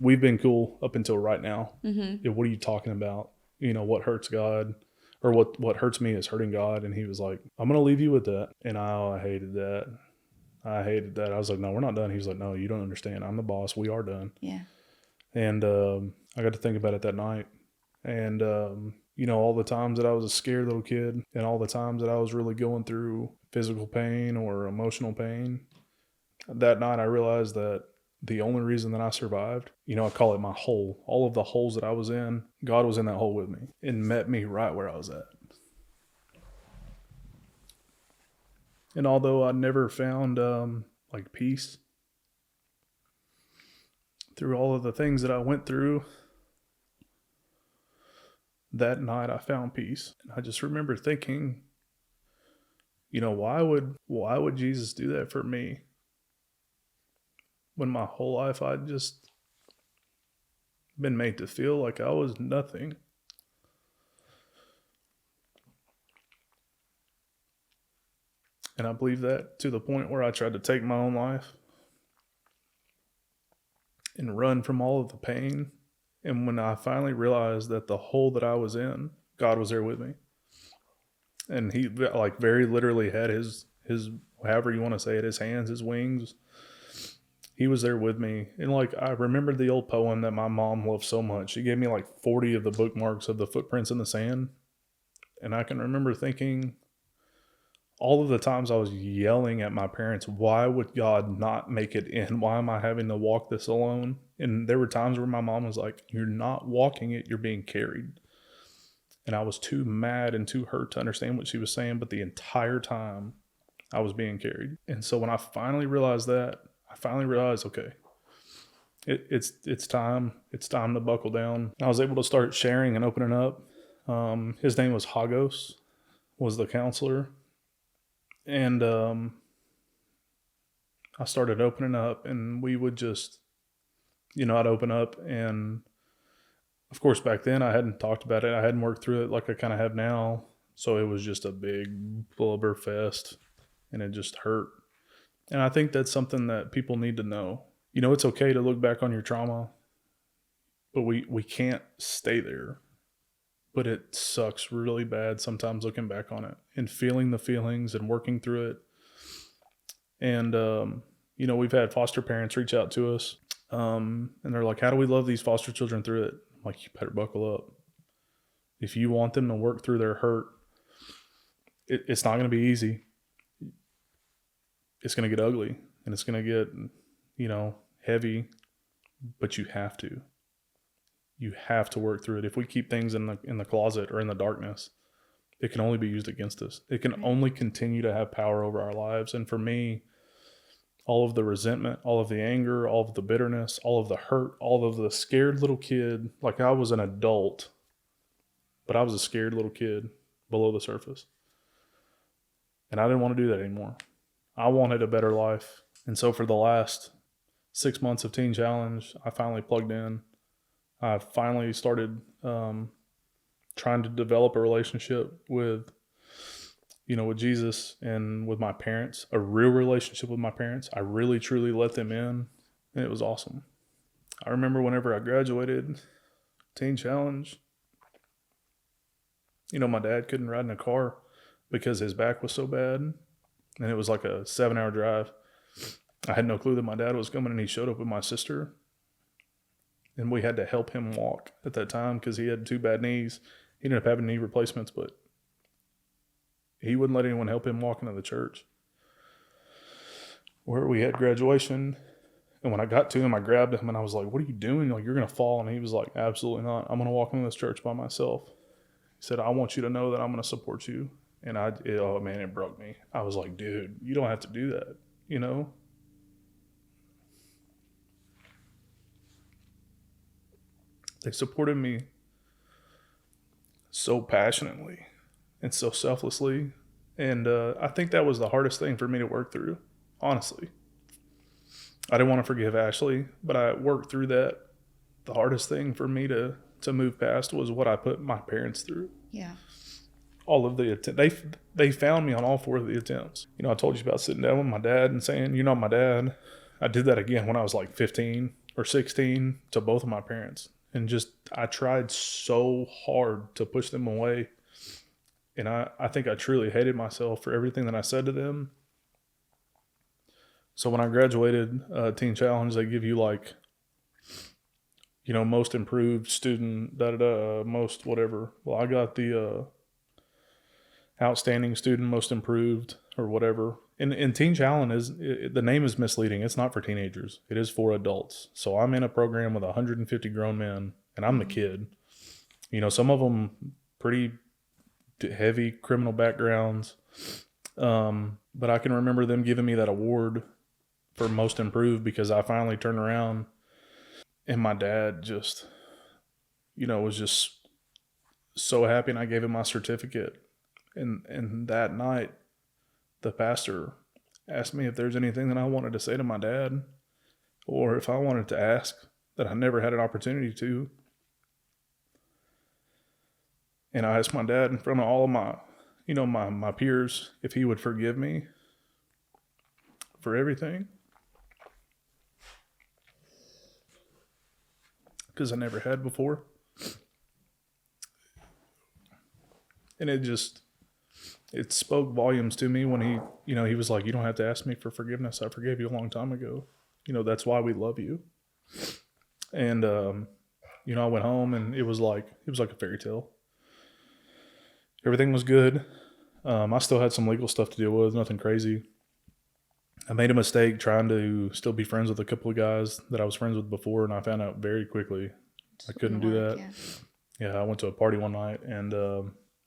we've been cool up until right now. What are you talking about? What hurts God or what hurts me is hurting God." And he was like, "I'm going to leave you with that." And I hated that. I was like, "No, we're not done." He was like, "No, you don't understand. I'm the boss. We are done." Yeah. And I got to think about it that night. And, all the times that I was a scared little kid and all the times that I was really going through physical pain or emotional pain, that night I realized that the only reason that I survived, I call it my hole. All of the holes that I was in, God was in that hole with me and met me right where I was at. And although I never found like peace through all of the things that I went through, that night I found peace. And I just remember thinking, why would Jesus do that for me when my whole life I'd just been made to feel like I was nothing? And I believe that to the point where I tried to take my own life and run from all of the pain. And when I finally realized that the hole that I was in, God was there with me. And he like very literally had his however you want to say it, his hands, his wings. He was there with me. And like, I remembered the old poem that my mom loved so much. She gave me like 40 of the bookmarks of the footprints in the sand. And I can remember thinking, all of the times I was yelling at my parents, why would God not make it in? Why am I having to walk this alone? And there were times where my mom was like, "You're not walking it, you're being carried." And I was too mad and too hurt to understand what she was saying, but the entire time I was being carried. And so when I finally realized that, okay, it's time. It's time to buckle down. I was able to start sharing and opening up. His name was Hagos, was the counselor. And I started opening up, and we would just, I'd open up. And of course, back then I hadn't talked about it. I hadn't worked through it like I kind of have now. So it was just a big blubber fest, and it just hurt. And I think that's something that people need to know. It's okay to look back on your trauma, but we can't stay there. But it sucks really bad sometimes looking back on it and feeling the feelings and working through it. And, we've had foster parents reach out to us, and they're like, "How do we love these foster children through it?" I'm like, "You better buckle up. If you want them to work through their hurt, it's not going to be easy. It's going to get ugly and it's going to get, heavy, but you have to. You have to work through it. If we keep things in the closet or in the darkness, it can only be used against us. It can only continue to have power over our lives." And for me, all of the resentment, all of the anger, all of the bitterness, all of the hurt, all of the scared little kid, like I was an adult, but I was a scared little kid below the surface. And I didn't want to do that anymore. I wanted a better life. And so for the last 6 months of Teen Challenge, I finally plugged in. I finally started trying to develop a relationship with Jesus and with my parents, a real relationship with my parents. I really, truly let them in, and it was awesome. I remember whenever I graduated, Teen Challenge, my dad couldn't ride in a car because his back was so bad. And it was like a 7-hour drive. I had no clue that my dad was coming, and he showed up with my sister. And we had to help him walk at that time because he had 2 bad knees. He ended up having knee replacements, but he wouldn't let anyone help him walk into the church. Where we had graduation, and when I got to him, I grabbed him and I was like, "What are you doing? Like, you're going to fall." And he was like, "Absolutely not. I'm going to walk into this church by myself." He said, "I want you to know that I'm going to support you." And oh man, it broke me. I was like, "Dude, you don't have to do that, you know?" They supported me so passionately and so selflessly. And I think that was the hardest thing for me to work through, honestly. I didn't want to forgive Ashley, but I worked through that. The hardest thing for me to move past was what I put my parents through. Yeah. All of the they found me on all 4 of the attempts. I told you about sitting down with my dad and saying, "You're not my dad." I did that again when I was like 15 or 16 to both of my parents. And I tried so hard to push them away. And I think I truly hated myself for everything that I said to them. So when I graduated Teen Challenge, they give you like, most improved student, most whatever. Well, I got the outstanding student, most improved, or whatever. And Teen Challenge the name is misleading. It's not for teenagers. It is for adults. So I'm in a program with 150 grown men, and I'm the kid. Some of them pretty heavy criminal backgrounds. But I can remember them giving me that award for most improved because I finally turned around, and my dad just, was just so happy, and I gave him my certificate. And that night, the pastor asked me if there's anything that I wanted to say to my dad, or if I wanted to ask that I never had an opportunity to. And I asked my dad in front of all of my, my peers, if he would forgive me for everything. Because I never had before. And it spoke volumes to me when he was like, "You don't have to ask me for forgiveness. I forgave you a long time ago. That's why we love you." And, I went home, and it was like a fairy tale. Everything was good. I still had some legal stuff to deal with, nothing crazy. I made a mistake trying to still be friends with a couple of guys that I was friends with before, and I found out very quickly I couldn't do that. Yeah, I went to a party one night, and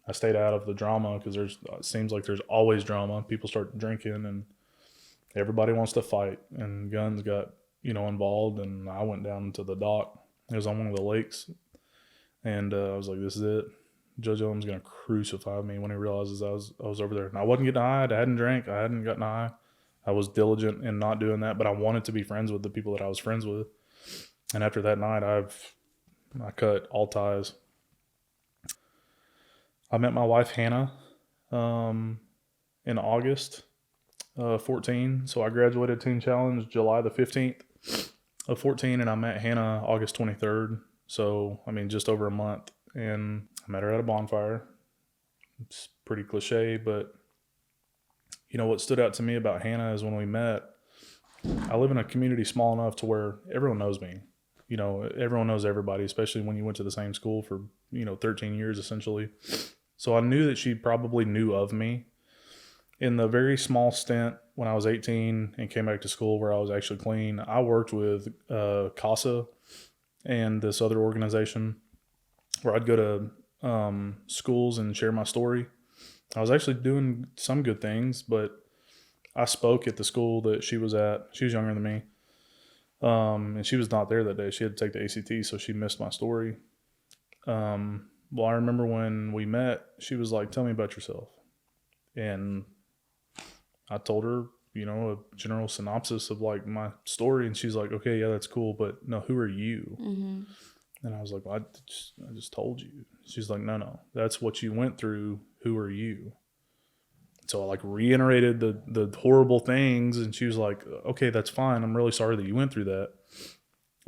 I stayed out of the drama because it seems like there's always drama. People start drinking, and everybody wants to fight, and guns got involved. And I went down to the dock. It was on one of the lakes, and I was like, "This is it. Judge Owen's gonna crucify me when he realizes I was over there." And I wasn't getting high. I hadn't drank. I hadn't gotten high. I was diligent in not doing that, but I wanted to be friends with the people that I was friends with. And after that night, I cut all ties. I met my wife, Hannah, in August 14. So I graduated Teen Challenge July the 15th of 14, and I met Hannah August 23rd. So, just over a month. And I met her at a bonfire. It's pretty cliche, but what stood out to me about Hannah is when we met, I live in a community small enough to where everyone knows me. Everyone knows everybody, especially when you went to the same school for, 13 years essentially. So I knew that she probably knew of me. In the very small stint when I was 18 and came back to school where I was actually clean, I worked with CASA and this other organization where I'd go to schools and share my story. I was actually doing some good things, but I spoke at the school that she was at. She was younger than me. And she was not there that day. She had to take the ACT, so she missed my story. Well, I remember when we met, she was like, "Tell me about yourself." And I told her, a general synopsis of like my story. And she's like, "Okay, yeah, that's cool. But no, who are you?" Mm-hmm. And I was like, "Well, I just told you." She's like, No, that's what you went through. Who are you? So I like reiterated the horrible things. And she was like, "Okay, that's fine. I'm really sorry that you went through that.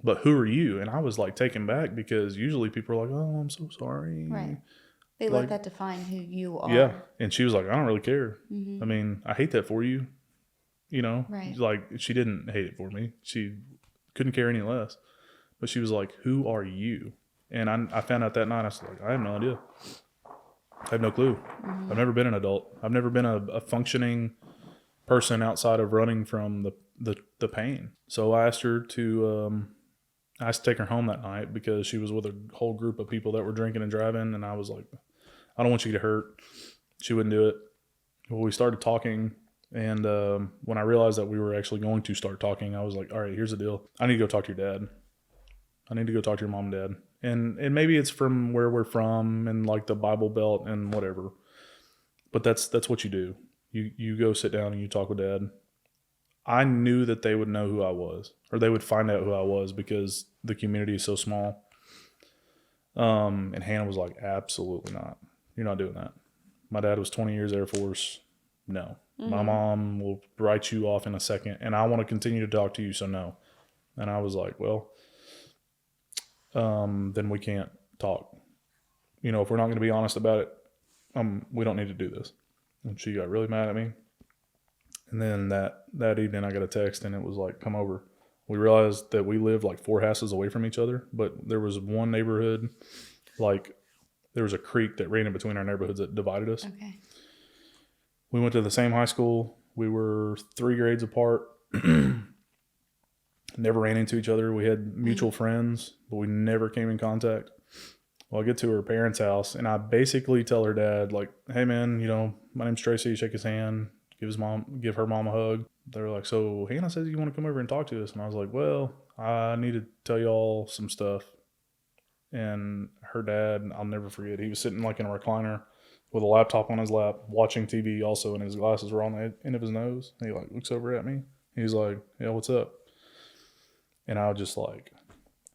but who are you? And I was like taken back because usually people are like, oh, I'm so sorry. Right. They like, let that define who you are. Yeah. And she was like, I don't really care. I mean, I hate that for you. You know, Right. like she didn't hate it for me. She couldn't care any less. But she was like, who are you? And I found out that night. I was like, I have no idea. I have no clue. I've never been an adult. I've never been a functioning person outside of running from the pain. So I asked her to take her home that night because she was with a whole group of people that were drinking and driving. And I was like, I don't want you to get hurt. She wouldn't do it. Well, we started talking. And when I realized that we were actually going to start talking, I was like, all right, here's the deal. I need to go talk to your dad. I need to go talk to your mom and dad. And maybe it's from where we're from and like the Bible Belt and whatever. But that's what you do. You go sit down and you talk with dad. I knew that they would know who I was, or they would find out who I was because the community is so small. And Hannah was like, absolutely not. You're not doing that. My dad was 20 years Air Force. No. My mom will write you off in a second, and I want to continue to talk to you, so no. And I was like, well, then we can't talk. You know, if we're not going to be honest about it, we don't need to do this. And she got really mad at me. And then that evening I got a text and it was like, come over. We realized that we lived like 4 houses away from each other, but there was one neighborhood, like there was a creek that ran in between our neighborhoods that divided us. Okay. We went to the same high school. We were 3 grades apart. Never ran into each other. We had mutual friends, but we never came in contact. Well, I get to her parents' house and I basically tell her dad, like, hey man, you know, my name's Tracey, shake his hand, give her mom a hug. They're like, so Hannah says you want to come over and talk to us. And I was like, well, I need to tell y'all some stuff. And her dad, I'll never forget, he was sitting like in a recliner with a laptop on his lap, watching TV also, and his glasses were on the end of his nose. And he like looks over at me. He's like, yeah, what's up? And I was just like,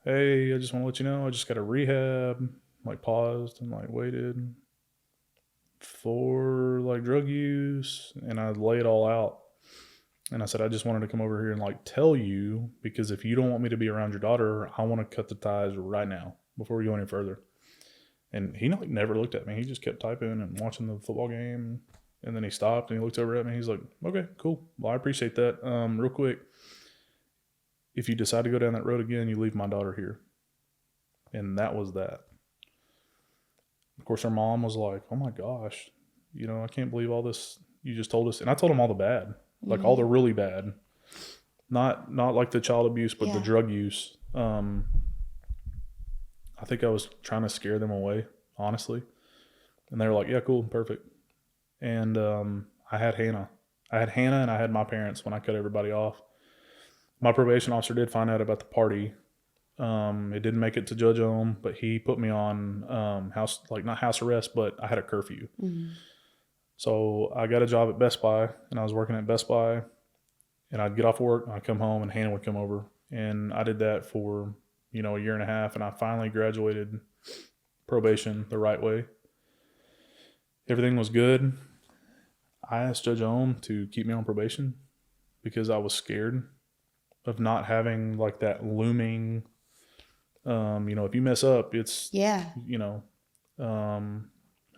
hey, I just want to let you know, I just got a rehab. Like paused and like waited for like drug use, and I lay it all out. And I said, I just wanted to come over here and like tell you, because if you don't want me to be around your daughter, I want to cut the ties right now before we go any further. And he like never looked at me. He just kept typing and watching the football game. And then he stopped and he looked over at me. He's like, okay, cool. Well, I appreciate that. Real quick, if you decide to go down that road again, you leave my daughter here. And that was that. Of course, her mom was like, oh my gosh, you know, I can't believe all this you just told us. And I told him all the bad, like all the really bad, not like the child abuse, but the drug use. I think I was trying to scare them away, honestly. And they were like, yeah, cool, perfect. And I had Hannah and I had my parents when I cut everybody off. My probation officer did find out about the party. It didn't make it to Judge Ohm, but he put me on not house arrest, but I had a curfew. So I got a job at Best Buy, and I was working at Best Buy, and I'd get off work, and I'd come home, and Hannah would come over, and I did that for a year and a half, and I finally graduated probation the right way. Everything was good. I asked Judge Ohm to keep me on probation because I was scared of not having like that looming. If you mess up, it's, and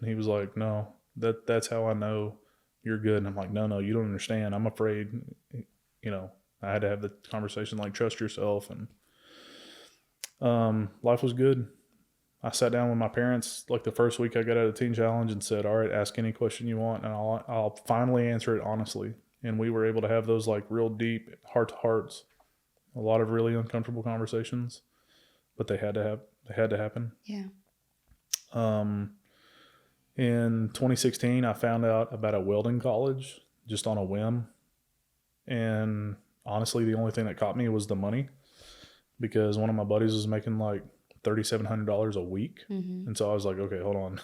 he was like, no, that's how I know you're good. And I'm like, no, you don't understand. I'm afraid, I had to have the conversation, like, trust yourself. And, life was good. I sat down with my parents, like the first week I got out of Teen Challenge, and said, all right, ask any question you want. And I'll finally answer it honestly. And we were able to have those like real deep heart to hearts, a lot of really uncomfortable conversations. But they had to happen. Yeah. In 2016, I found out about a welding college just on a whim. And honestly, the only thing that caught me was the money, because one of my buddies was making like $3,700 a week. And so I was like, okay, hold on.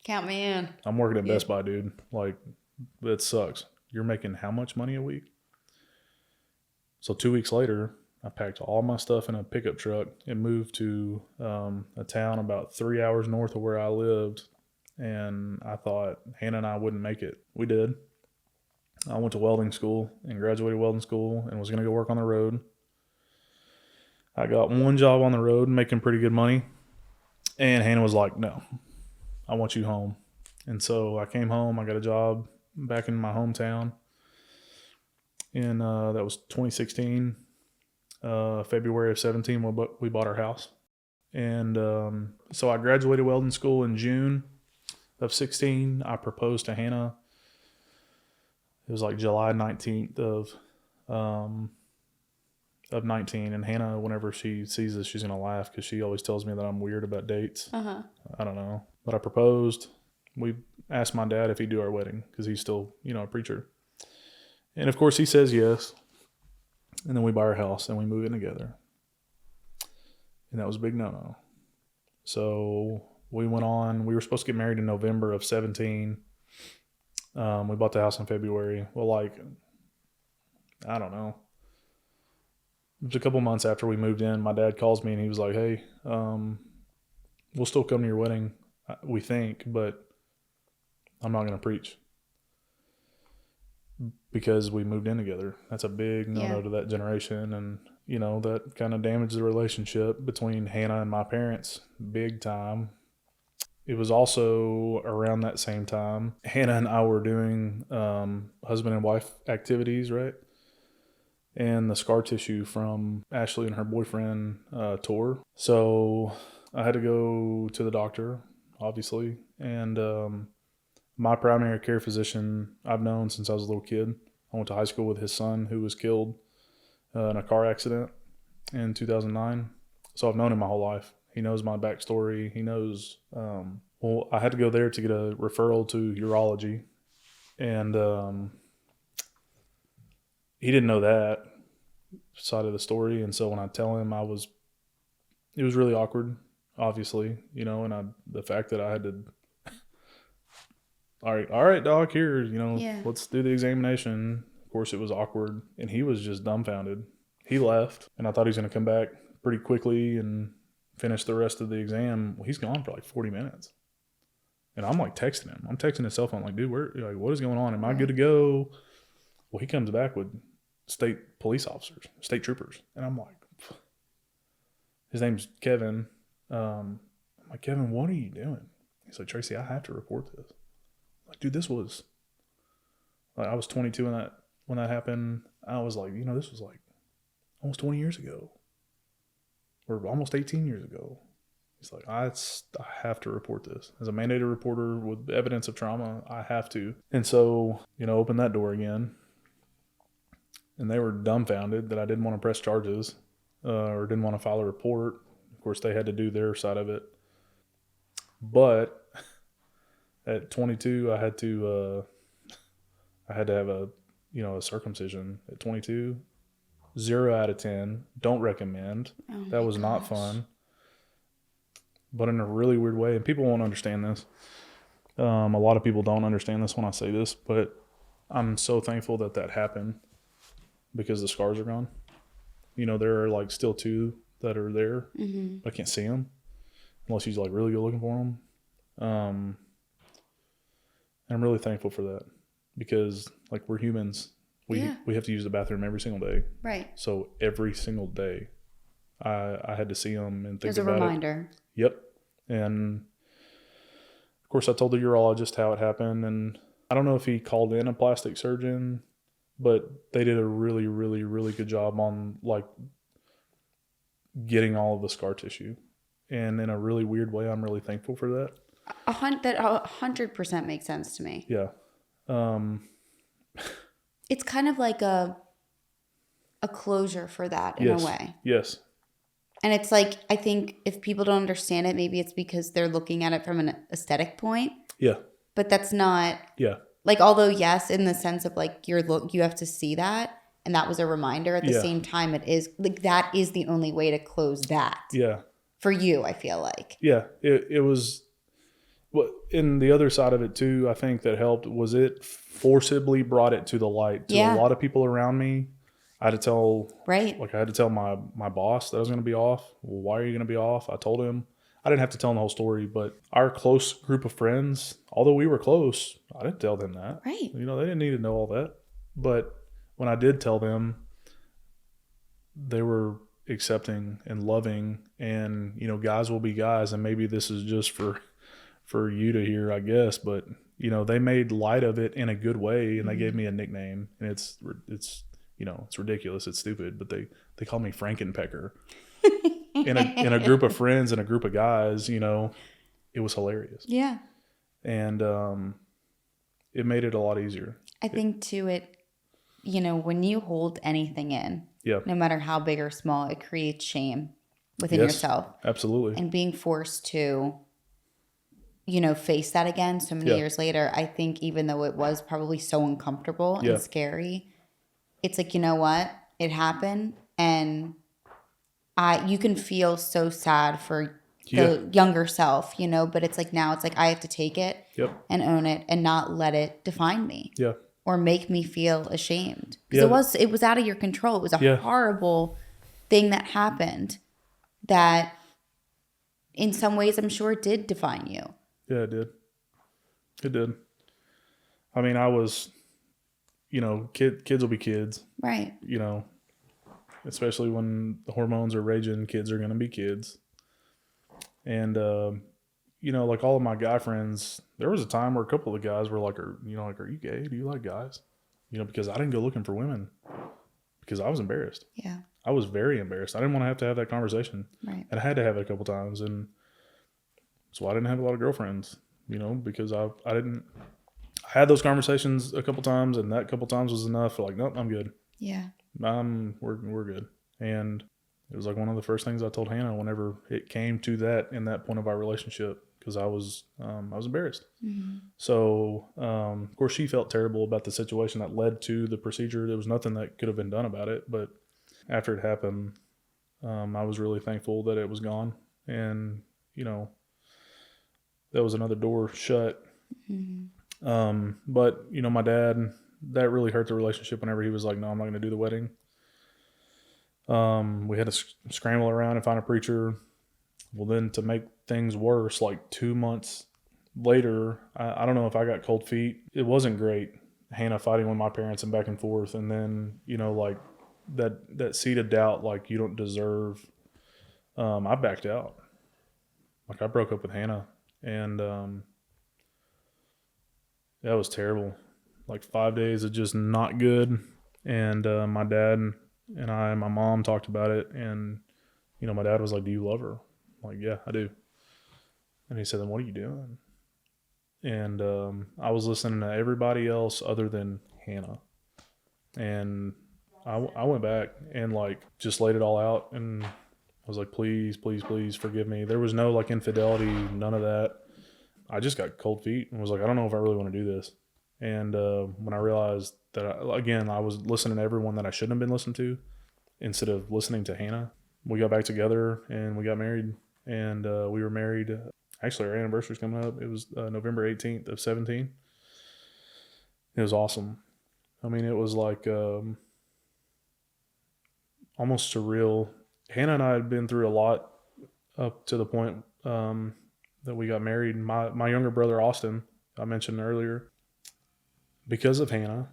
Count me in. I'm working at Best Buy, dude. Like, that sucks. You're making how much money a week? So 2 weeks later, I packed all my stuff in a pickup truck and moved to a town about 3 hours north of where I lived. And I thought Hannah and I wouldn't make it. We did. I went to welding school and graduated welding school and was going to go work on the road. I got one job on the road making pretty good money. And Hannah was like, no, I want you home. And so I came home. I got a job back in my hometown. And that was 2016. February of 17, we bought our house. And so I graduated welding school in June of 16. I proposed to Hannah. It was like July 19th of 19. And Hannah, whenever she sees this, she's going to laugh because she always tells me that I'm weird about dates. Uh-huh. I don't know. But I proposed. We asked my dad if he'd do our wedding because he's still, a preacher. And of course he says yes. And then we buy our house and we move in together. And that was a big no-no. So we went on. We were supposed to get married in November of 17. We bought the house in February. Well, I don't know. It was a couple months after we moved in. My dad calls me and he was like, hey, we'll still come to your wedding, we think, but I'm not going to preach. Because we moved in together. That's a big no-no to that generation. And, that kind of damaged the relationship between Hannah and my parents big time. It was also around that same time, Hannah and I were doing husband and wife activities, right? And the scar tissue from Ashley and her boyfriend tore. So I had to go to the doctor, obviously. And my primary care physician I've known since I was a little kid. I went to high school with his son who was killed in a car accident in 2009. So I've known him my whole life. He knows my backstory. He knows, I had to go there to get a referral to urology. And he didn't know that side of the story. And so when I tell him it was really awkward, obviously, and the fact that I had to, all right, doc, here, let's do the examination. Of course, it was awkward, and he was just dumbfounded. He left, and I thought he was going to come back pretty quickly and finish the rest of the exam. Well, he's gone for like 40 minutes. And I'm like texting him. I'm texting his cell phone like, dude, what is going on? Am I good to go? Well, he comes back with state police officers, state troopers. And I'm like, his name's Kevin. I'm like, Kevin, what are you doing? He's like, Tracey, I have to report this. Like, dude, this was like, I was 22 when that happened. I was like, this was like almost 20 years ago, or almost 18 years ago. He's like, I have to report this as a mandated reporter with evidence of trauma. I have to. And so, open that door again. And they were dumbfounded that I didn't want to press charges or didn't want to file a report. Of course, they had to do their side of it. But at 22, I had to have a circumcision at 22. 0 out of 10. Don't recommend. Oh, that was not fun. But in a really weird way, and people won't understand this. A lot of people don't understand this when I say this, but I'm so thankful that happened because the scars are gone. There are like still 2 that are there. Mm-hmm. I can't see them unless you like really go looking for them. And I'm really thankful for that because like we're humans. We have to use the bathroom every single day. Right. So every single day I had to see them and think about it. There's a reminder. Yep. And of course I told the urologist how it happened, and I don't know if he called in a plastic surgeon, but they did a really, really, really good job on like getting all of the scar tissue. And in a really weird way, I'm really thankful for that. That 100% makes sense to me. Yeah. It's kind of like a closure for that in a way. Yes. And it's like, I think if people don't understand it, maybe it's because they're looking at it from an aesthetic point. Yeah. But that's not. Yeah. Like, although yes, in the sense of like you have to see that, and that was a reminder. At the same time, it is like that is the only way to close that. Yeah. For you, I feel like. Yeah, it was. Well, and the other side of it too, I think that helped was it forcibly brought it to the light to a lot of people around me. I had to tell, I had to tell my boss that I was going to be off. Well, why are you going to be off? I told him. I didn't have to tell him the whole story, but our close group of friends, although we were close, I didn't tell them that. Right. They didn't need to know all that. But when I did tell them, they were accepting and loving, and, you know, guys will be guys, and maybe this is just for you to hear, I guess, but, you know, they made light of it in a good way, and they gave me a nickname, and it's, you know, it's ridiculous. It's stupid, but they call me Frankenpecker in a group of friends and a group of guys, you know, it was hilarious. Yeah. And, it made it a lot easier. I think too, you know, when you hold anything in, no matter how big or small, it creates shame within yourself. Absolutely. And being forced to, you know, face that again so many years later, I think even though it was probably so uncomfortable and scary, it's like, you know what? It happened, and you can feel so sad for the younger self, you know, but it's like now it's like I have to take it and own it and not let it define me. Yeah. Or make me feel ashamed. Because it was out of your control. It was a horrible thing that happened that in some ways I'm sure did define you. Yeah, it did. It did. I mean, I was, you know, kids will be kids. Right. You know, especially when the hormones are raging, kids are going to be kids. And, you know, like all of my guy friends, there was a time where a couple of the guys were like, are you gay? Do you like guys? You know, because I didn't go looking for women because I was embarrassed. Yeah. I was very embarrassed. I didn't want to have that conversation. Right. And I had to have it a couple times. And so I didn't have a lot of girlfriends, you know, because I had those conversations a couple times, and that couple times was enough for like, nope, I'm good. Yeah. We're good. And it was like one of the first things I told Hannah whenever it came to that in that point of our relationship, because I was embarrassed. Mm-hmm. So, of course, she felt terrible about the situation that led to the procedure. There was nothing that could have been done about it. But after it happened, I was really thankful that it was gone. And, you know, that was another door shut. Mm-hmm. But, you know, my dad, that really hurt the relationship whenever he was like, no, I'm not going to do the wedding. We had to scramble around and find a preacher. Well, then to make things worse, like 2 months later, I don't know if I got cold feet. It wasn't great. Hannah fighting with my parents and back and forth. And then, you know, like that seed of doubt, like you don't deserve. I backed out. Like I broke up with Hannah, and that was terrible. Like 5 days of just not good. And my dad and my mom talked about it, and, you know, my dad was like, do you love her? I'm like, yeah, I do. And he said, then what are you doing? And I was listening to everybody else other than Hannah. And I went back and like just laid it all out, and I was like, please, please, please forgive me. There was no like infidelity, none of that. I just got cold feet and was like, I don't know if I really want to do this. And when I realized that, I was listening to everyone that I shouldn't have been listening to instead of listening to Hannah, we got back together and we got married. And we were married. Actually, our anniversary's coming up. It was November 18th of 17. It was awesome. I mean, it was like almost surreal. Hannah and I had been through a lot up to the point that we got married. My younger brother, Austin, I mentioned earlier, because of Hannah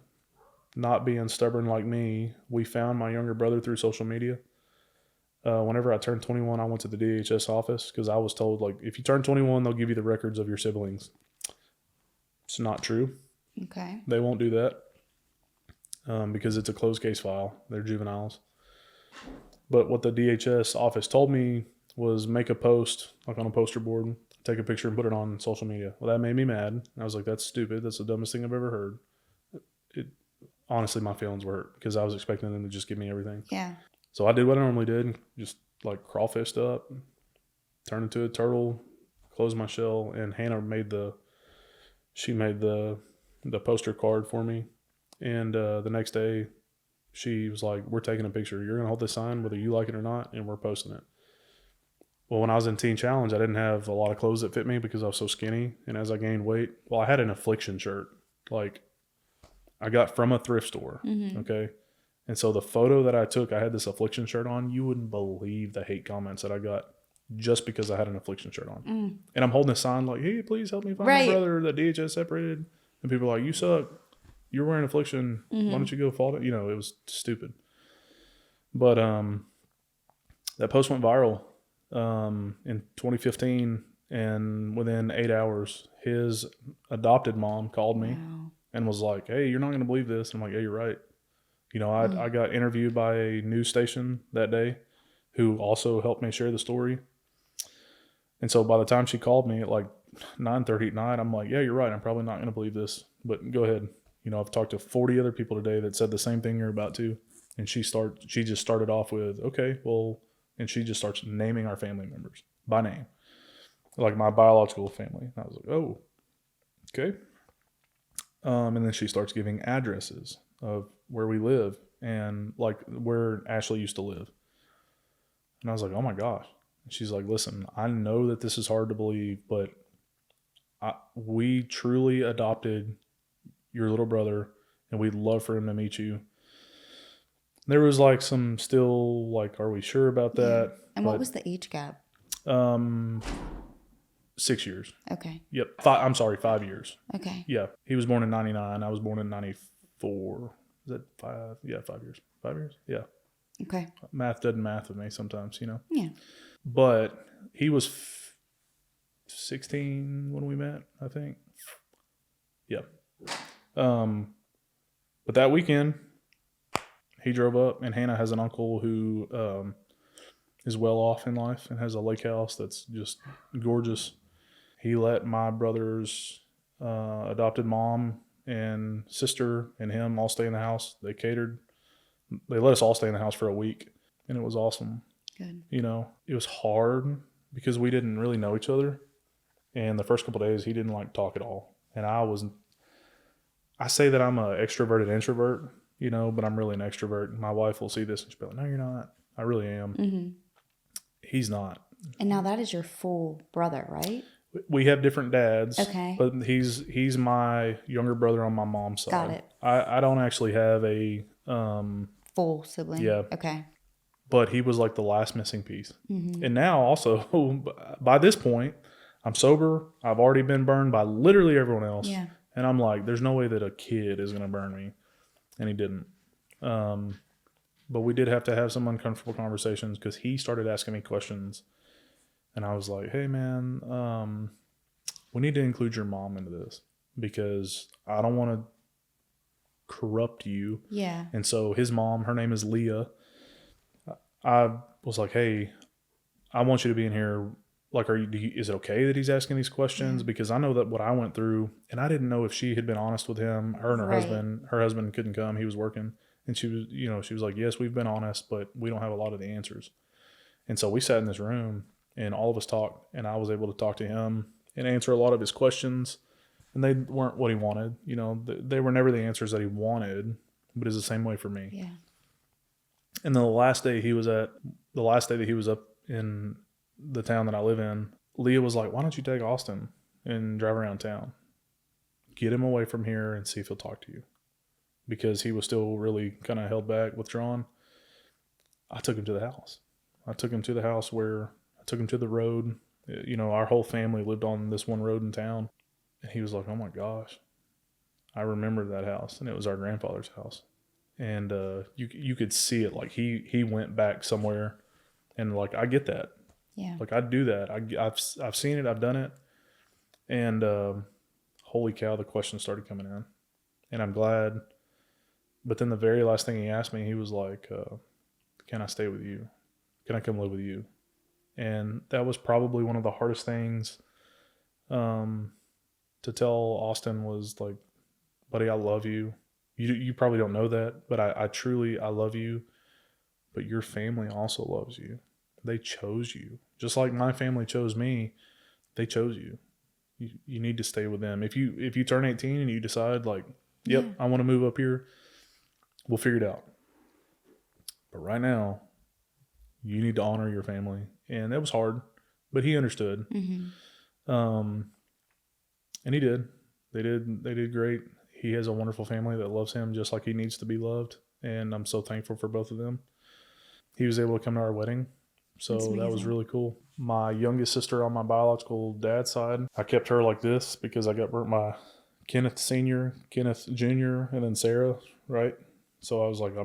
not being stubborn like me, we found my younger brother through social media. Whenever I turned 21, I went to the DHS office because I was told, like, if you turn 21, they'll give you the records of your siblings. It's not true. Okay. They won't do that because it's a closed case file. They're juveniles. But what the DHS office told me was make a post, like on a poster board, take a picture and put it on social media. Well, that made me mad. And I was like, that's stupid. That's the dumbest thing I've ever heard. Honestly, my feelings were hurt because I was expecting them to just give me everything. Yeah. So I did what I normally did, just like crawfished up, turned into a turtle, closed my shell, and Hannah made the poster card for me. And the next day, she was like, we're taking a picture. You're going to hold this sign whether you like it or not, and we're posting it. Well, when I was in Teen Challenge, I didn't have a lot of clothes that fit me because I was so skinny. And as I gained weight, I had an affliction shirt. Like, I got from a thrift store, okay? And so the photo that I took, I had this affliction shirt on. You wouldn't believe the hate comments that I got just because I had an affliction shirt on. And I'm holding a sign like, hey, please help me find my brother that DHS separated. And people are like, you suck. You're wearing affliction. Why don't you go fall down? You know, it was stupid. But That post went viral in 2015, and within 8 hours, his adopted mom called me and was like, "Hey, you're not going to believe this." And I'm like, "Yeah, you're right." I got interviewed by a news station that day who also helped me share the story. And so by the time she called me at like 9:30 at night, I'm like, "Yeah, you're right. I'm probably not going to believe this, but go ahead." I've talked to 40 other people today that said the same thing you're about to. And she just started off with, "Okay, well," and she just starts naming our family members by name, like my biological family. And I was like, "Oh, okay." And then she starts giving addresses of where we live and like where Ashley used to live. And I was like, "Oh my gosh." And she's like, "Listen, I know that this is hard to believe, but we truly adopted your little brother and we'd love for him to meet you." There was like some still like, "Are we sure about that?" Yeah. And what was the age gap? 6 years. Okay. Yep. I'm sorry, 5 years. Okay. Yeah. He was born in 99. I was born in 94. Is that 5? Yeah, 5 years. 5 years? Yeah. Okay. Math doesn't math with me sometimes, Yeah. But he was 16 when we met, I think. Yeah. But that weekend, he drove up, and Hannah has an uncle who is well off in life and has a lake house that's just gorgeous. He let my brother's adopted mom and sister and him all stay in the house. They catered. They let us all stay in the house for a week, and it was awesome. Good. It was hard because we didn't really know each other. And the first couple of days, he didn't like talk at all. And I say that I'm an extroverted introvert, but I'm really an extrovert. My wife will see this and she'll be like, "No, you're not." I really am. Mm-hmm. He's not. And now that is your full brother, right? We have different dads. Okay. But he's my younger brother on my mom's side. Got it. I don't actually have a full sibling. Yeah. Okay. But he was like the last missing piece. Mm-hmm. And now also, by this point, I'm sober. I've already been burned by literally everyone else. Yeah. And I'm like, there's no way that a kid is going to burn me. And he didn't. But we did have to have some uncomfortable conversations because he started asking me questions. And I was like, "Hey, man, we need to include your mom into this because I don't want to corrupt you." Yeah. And so his mom, her name is Leah. I was like, "Hey, I want you to be in here. Like, is it okay that he's asking these questions?" Because I know that what I went through, and I didn't know if she had been honest with him. Her and her husband. Her husband couldn't come; he was working, and she was like, "Yes, we've been honest, but we don't have a lot of the answers." And so we sat in this room, and all of us talked, and I was able to talk to him and answer a lot of his questions, and they weren't what he wanted. They were never the answers that he wanted, but it's the same way for me. Yeah. And then the last day that he was up in the town that I live in, Leah was like, "Why don't you take Austin and drive around town? Get him away from here and see if he'll talk to you." Because he was still really kind of held back, withdrawn. I took him to the house. I took him to the road. Our whole family lived on this one road in town. And he was like, "Oh my gosh, I remember that house." And it was our grandfather's house. And you could see it. Like he went back somewhere. And like, I get that. Yeah. Like, I'd do that. I've seen it. I've done it. And holy cow, the questions started coming in. And I'm glad. But then the very last thing he asked me, he was like, "Can I stay with you? Can I come live with you?" And that was probably one of the hardest things to tell Austin was like, "Buddy, I love you. You probably don't know that, but I truly, I love you. But your family also loves you. They chose you. Just like my family chose me, they chose you. You need to stay with them. If you turn 18 and you decide like, yep, I want to move up here, we'll figure it out. But right now, you need to honor your family." And that was hard, but he understood. Mm-hmm. And he did. They did great. He has a wonderful family that loves him just like he needs to be loved. And I'm so thankful for both of them. He was able to come to our wedding. So that was really cool. My youngest sister on my biological dad's side, I kept her like this because I got burnt by Kenneth Sr., Kenneth Jr., and then Sarah, right? So I was like,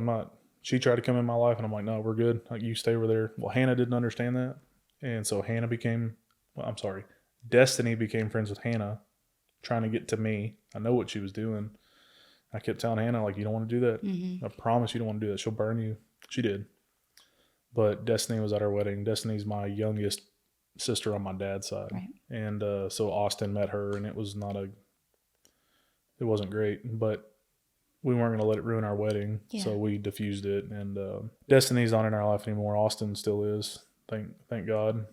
she tried to come in my life, and I'm like, no, we're good. Like, you stay over there. Well, Hannah didn't understand that. And so Destiny became friends with Hannah, trying to get to me. I know what she was doing. I kept telling Hannah, like, you don't want to do that. Mm-hmm. I promise you don't want to do that. She'll burn you. She did. But Destiny was at our wedding. Destiny's my youngest sister on my dad's side. Right. And so Austin met her, and it wasn't great, but we weren't going to let it ruin our wedding. Yeah. So we diffused it, and Destiny's not in our life anymore. Austin still is. Thank God.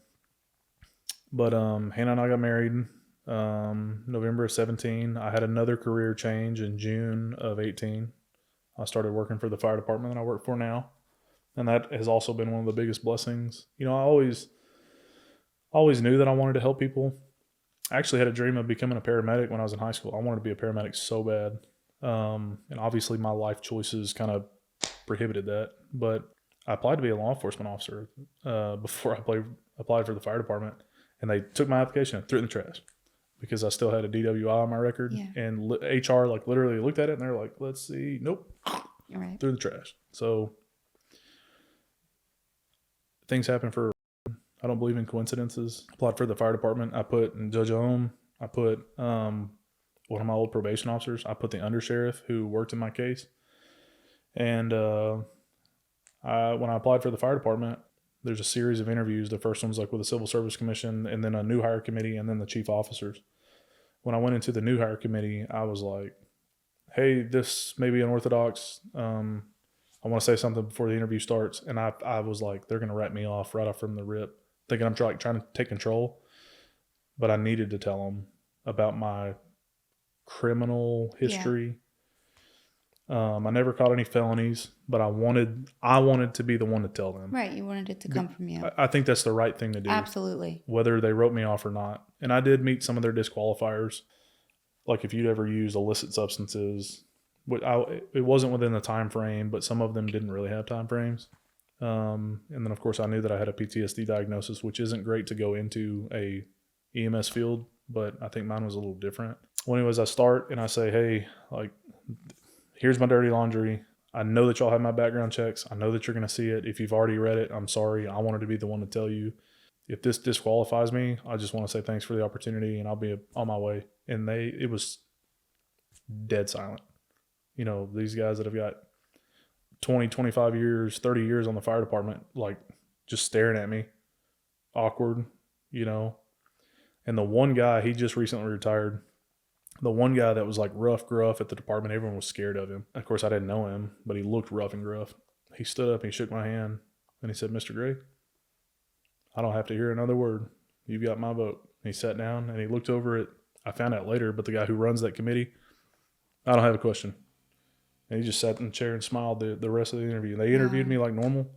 But Hannah and I got married November of 17. I had another career change in June of 18. I started working for the fire department that I work for now. And that has also been one of the biggest blessings. You know, I always knew that I wanted to help people. I actually had a dream of becoming a paramedic when I was in high school. I wanted to be a paramedic so bad. And obviously my life choices kind of prohibited that. But I applied to be a law enforcement officer before I applied for the fire department. And they took my application and threw it in the trash because I still had a DWI on my record. Yeah. And HR like literally looked at it and they're like, let's see. Nope. You're right. Threw in the trash. So things happen for a reason. I don't believe in coincidences. Applied for the fire department. I put in Judge Ohm. I put one of my old probation officers. I put the undersheriff who worked in my case. And when I applied for the fire department, there's a series of interviews. The first one's like with the Civil Service Commission, and then a new hire committee, and then the chief officers. When I went into the new hire committee, I was like, hey, this may be unorthodox. I want to say something before the interview starts. And I was like, they're going to write me off right off from the rip, thinking I'm trying to take control. But I needed to tell them about my criminal history. Yeah. I never caught any felonies, but I wanted to be the one to tell them. Right. You wanted it to come from you. I think that's the right thing to do. Absolutely. Whether they wrote me off or not. And I did meet some of their disqualifiers. Like if you'd ever used illicit substances, it wasn't within the time frame, but some of them didn't really have time frames. And then of course I knew that I had a PTSD diagnosis, which isn't great to go into a EMS field, but I think mine was a little different. Well, anyways, I start and I say, hey, like, here's my dirty laundry. I know that y'all have my background checks. I know that you're going to see it. If you've already read it, I'm sorry. I wanted to be the one to tell you. If this disqualifies me, I just want to say thanks for the opportunity and I'll be on my way. And it was dead silent. You know, these guys that have got 20, 25 years, 30 years on the fire department, like just staring at me, awkward, you know. And the one guy, he just recently retired. The one guy that was like rough, gruff at the department, everyone was scared of him. Of course, I didn't know him, but he looked rough and gruff. He stood up and he shook my hand and he said, Mr. Gray, I don't have to hear another word. You've got my vote. And he sat down and he looked over at, I found out later, but the guy who runs that committee, I don't have a question. And he just sat in the chair and smiled the rest of the interview. They interviewed me like normal.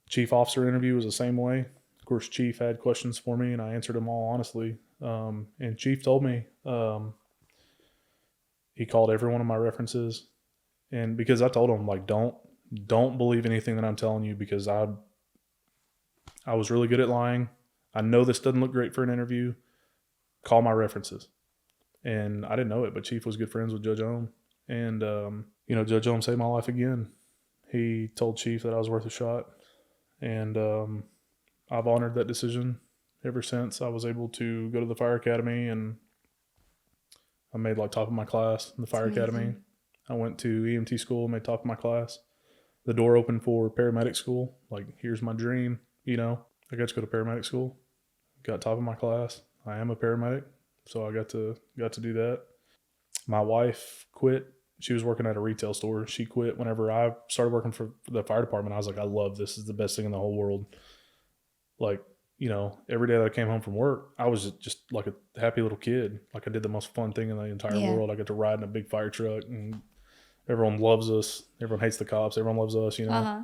Chief officer interview was the same way. Of course, Chief had questions for me and I answered them all honestly. And Chief told me, he called every one of my references. And because I told him, like, don't believe anything that I'm telling you because I was really good at lying. I know this doesn't look great for an interview. Call my references. And I didn't know it, but Chief was good friends with Judge Ohm. And, you know, Judge Ohm saved my life again. He told Chief that I was worth a shot. And I've honored that decision ever since. I was able to go to the fire academy and I made like top of my class in the fire academy. I went to EMT school, made top of my class. The door opened for paramedic school. Like, here's my dream, you know. I got to go to paramedic school. Got top of my class. I am a paramedic, so I got to do that. My wife quit. She was working at a retail store. She quit whenever I started working for the fire department. I was like, I love this. This is the best thing in the whole world. Like, you know, every day that I came home from work, I was just like a happy little kid. Like I did the most fun thing in the entire world. I got to ride in a big fire truck and everyone loves us. Everyone hates the cops. Everyone loves us, you know. Uh-huh.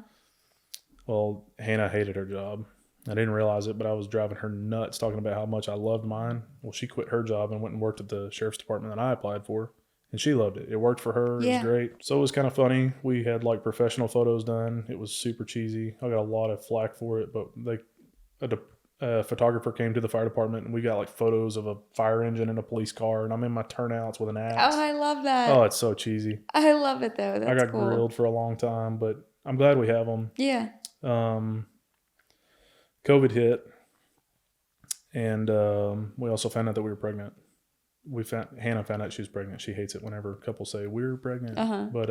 Well, Hannah hated her job. I didn't realize it, but I was driving her nuts talking about how much I loved mine. Well, she quit her job and went and worked at the sheriff's department that I applied for. And she loved it. It worked for her. It was great. So it was kind of funny. We had like professional photos done. It was super cheesy. I got a lot of flack for it, but a photographer came to the fire department and we got like photos of a fire engine and a police car and I'm in my turnouts with an axe. Oh, I love that. Oh, it's so cheesy. I love it though. That's I got grilled for a long time, but I'm glad we have them. Yeah. COVID hit, and we also found out that we were pregnant. Hannah found out she was pregnant. She hates it whenever couples say we're pregnant. But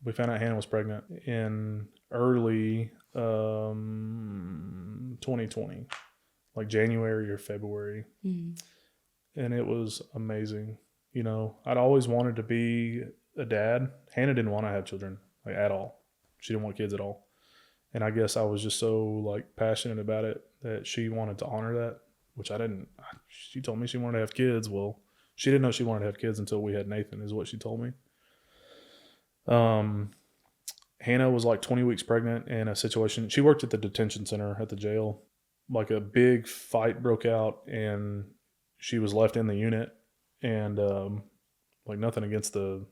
we found out Hannah was pregnant in early 2020, like January or February. And it was amazing. You know, I'd always wanted to be a dad. Hannah didn't want to have children, like, at all. She didn't want kids at all. And I guess I was just so, like, passionate about it that she wanted to honor that, which I didn't. She told me she wanted to have kids. Well, she didn't know she wanted to have kids until we had Nathan, is what she told me. Hannah was like 20 weeks pregnant in a situation. She worked at the detention center at the jail. Like, a big fight broke out, and she was left in the unit. And like, nothing against the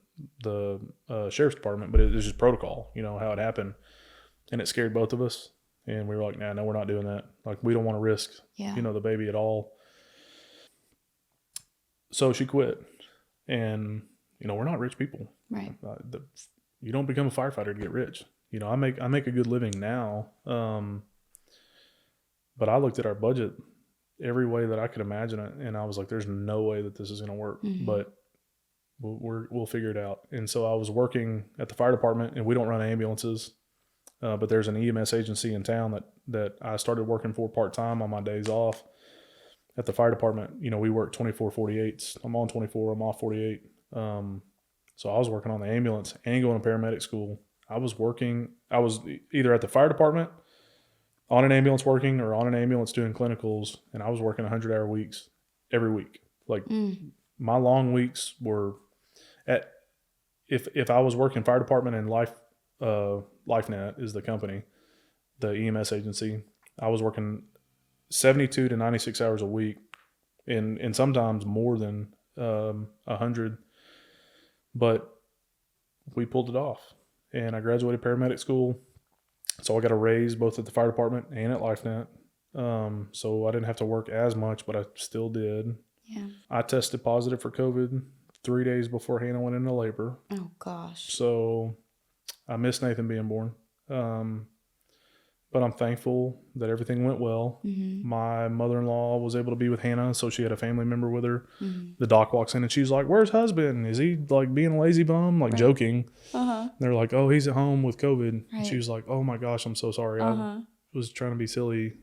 sheriff's department, but it was just protocol, you know, how it happened. And it scared both of us. And we were like, no, we're not doing that. Like, we don't want to risk, you know, the baby at all. So she quit. And, you know, we're not rich people. Right. You don't become a firefighter to get rich. You know, I make a good living now. But I looked at our budget every way that I could imagine it. And I was like, there's no way that this is going to work. But we'll figure it out. And so I was working at the fire department, and we don't run ambulances. But there's an EMS agency in town that I started working for part-time on my days off at the fire department. You know, we work 24/48s. I'm on 24, I'm off 48. So I was working on the ambulance and going to paramedic school. I was either at the fire department on an ambulance working, or on an ambulance doing clinicals. And I was working 100-hour weeks every week. Like, my long weeks were if I was working fire department and LifeNet is the company, the EMS agency, I was working 72 to 96 hours a week, and sometimes more than 100. But we pulled it off, and I graduated paramedic school, so I got a raise both at the fire department and at LifeNet. So I didn't have to work as much, but I still did. Yeah. I tested positive for COVID 3 days before Hannah went into labor. Oh gosh. So I miss Nathan being born. But I'm thankful that everything went well. My mother-in-law was able to be with Hannah, so she had a family member with her. The doc walks in, and she's like, "Where's husband? Is he, like, being a lazy bum?" Like, joking. They're like, "Oh, he's at home with COVID." And she was like, "Oh my gosh, I'm so sorry. I was trying to be silly."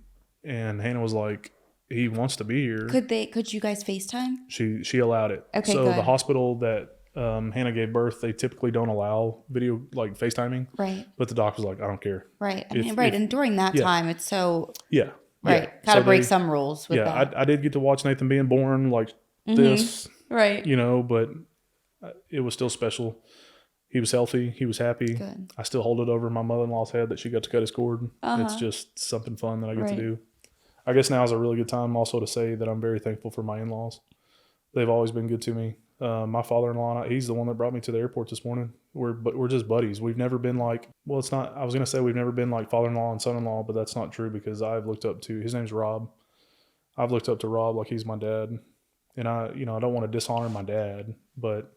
And Hannah was like, "He wants to be here." Could you guys FaceTime? She allowed it. Okay, so good. The hospital that Hannah gave birth, they typically don't allow video, like FaceTiming. Right. But the doc was like, "I don't care." Right. And during that time, it's so... Yeah. Right. Yeah. Got to break some rules with that. I did get to watch Nathan being born, like, this. Right. You know, but it was still special. He was healthy. He was happy. Good. I still hold it over my mother-in-law's head that she got to cut his cord. It's just something fun that I get to do. I guess now is a really good time also to say that I'm very thankful for my in-laws. They've always been good to me. My father-in-law, he's the one that brought me to the airport this morning. We're just buddies. We've never been like, well, it's not, I was going to say we've never been like father-in-law and son-in-law, but that's not true, because I've looked up to, his name's Rob. I've looked up to Rob like he's my dad. And I don't want to dishonor my dad, but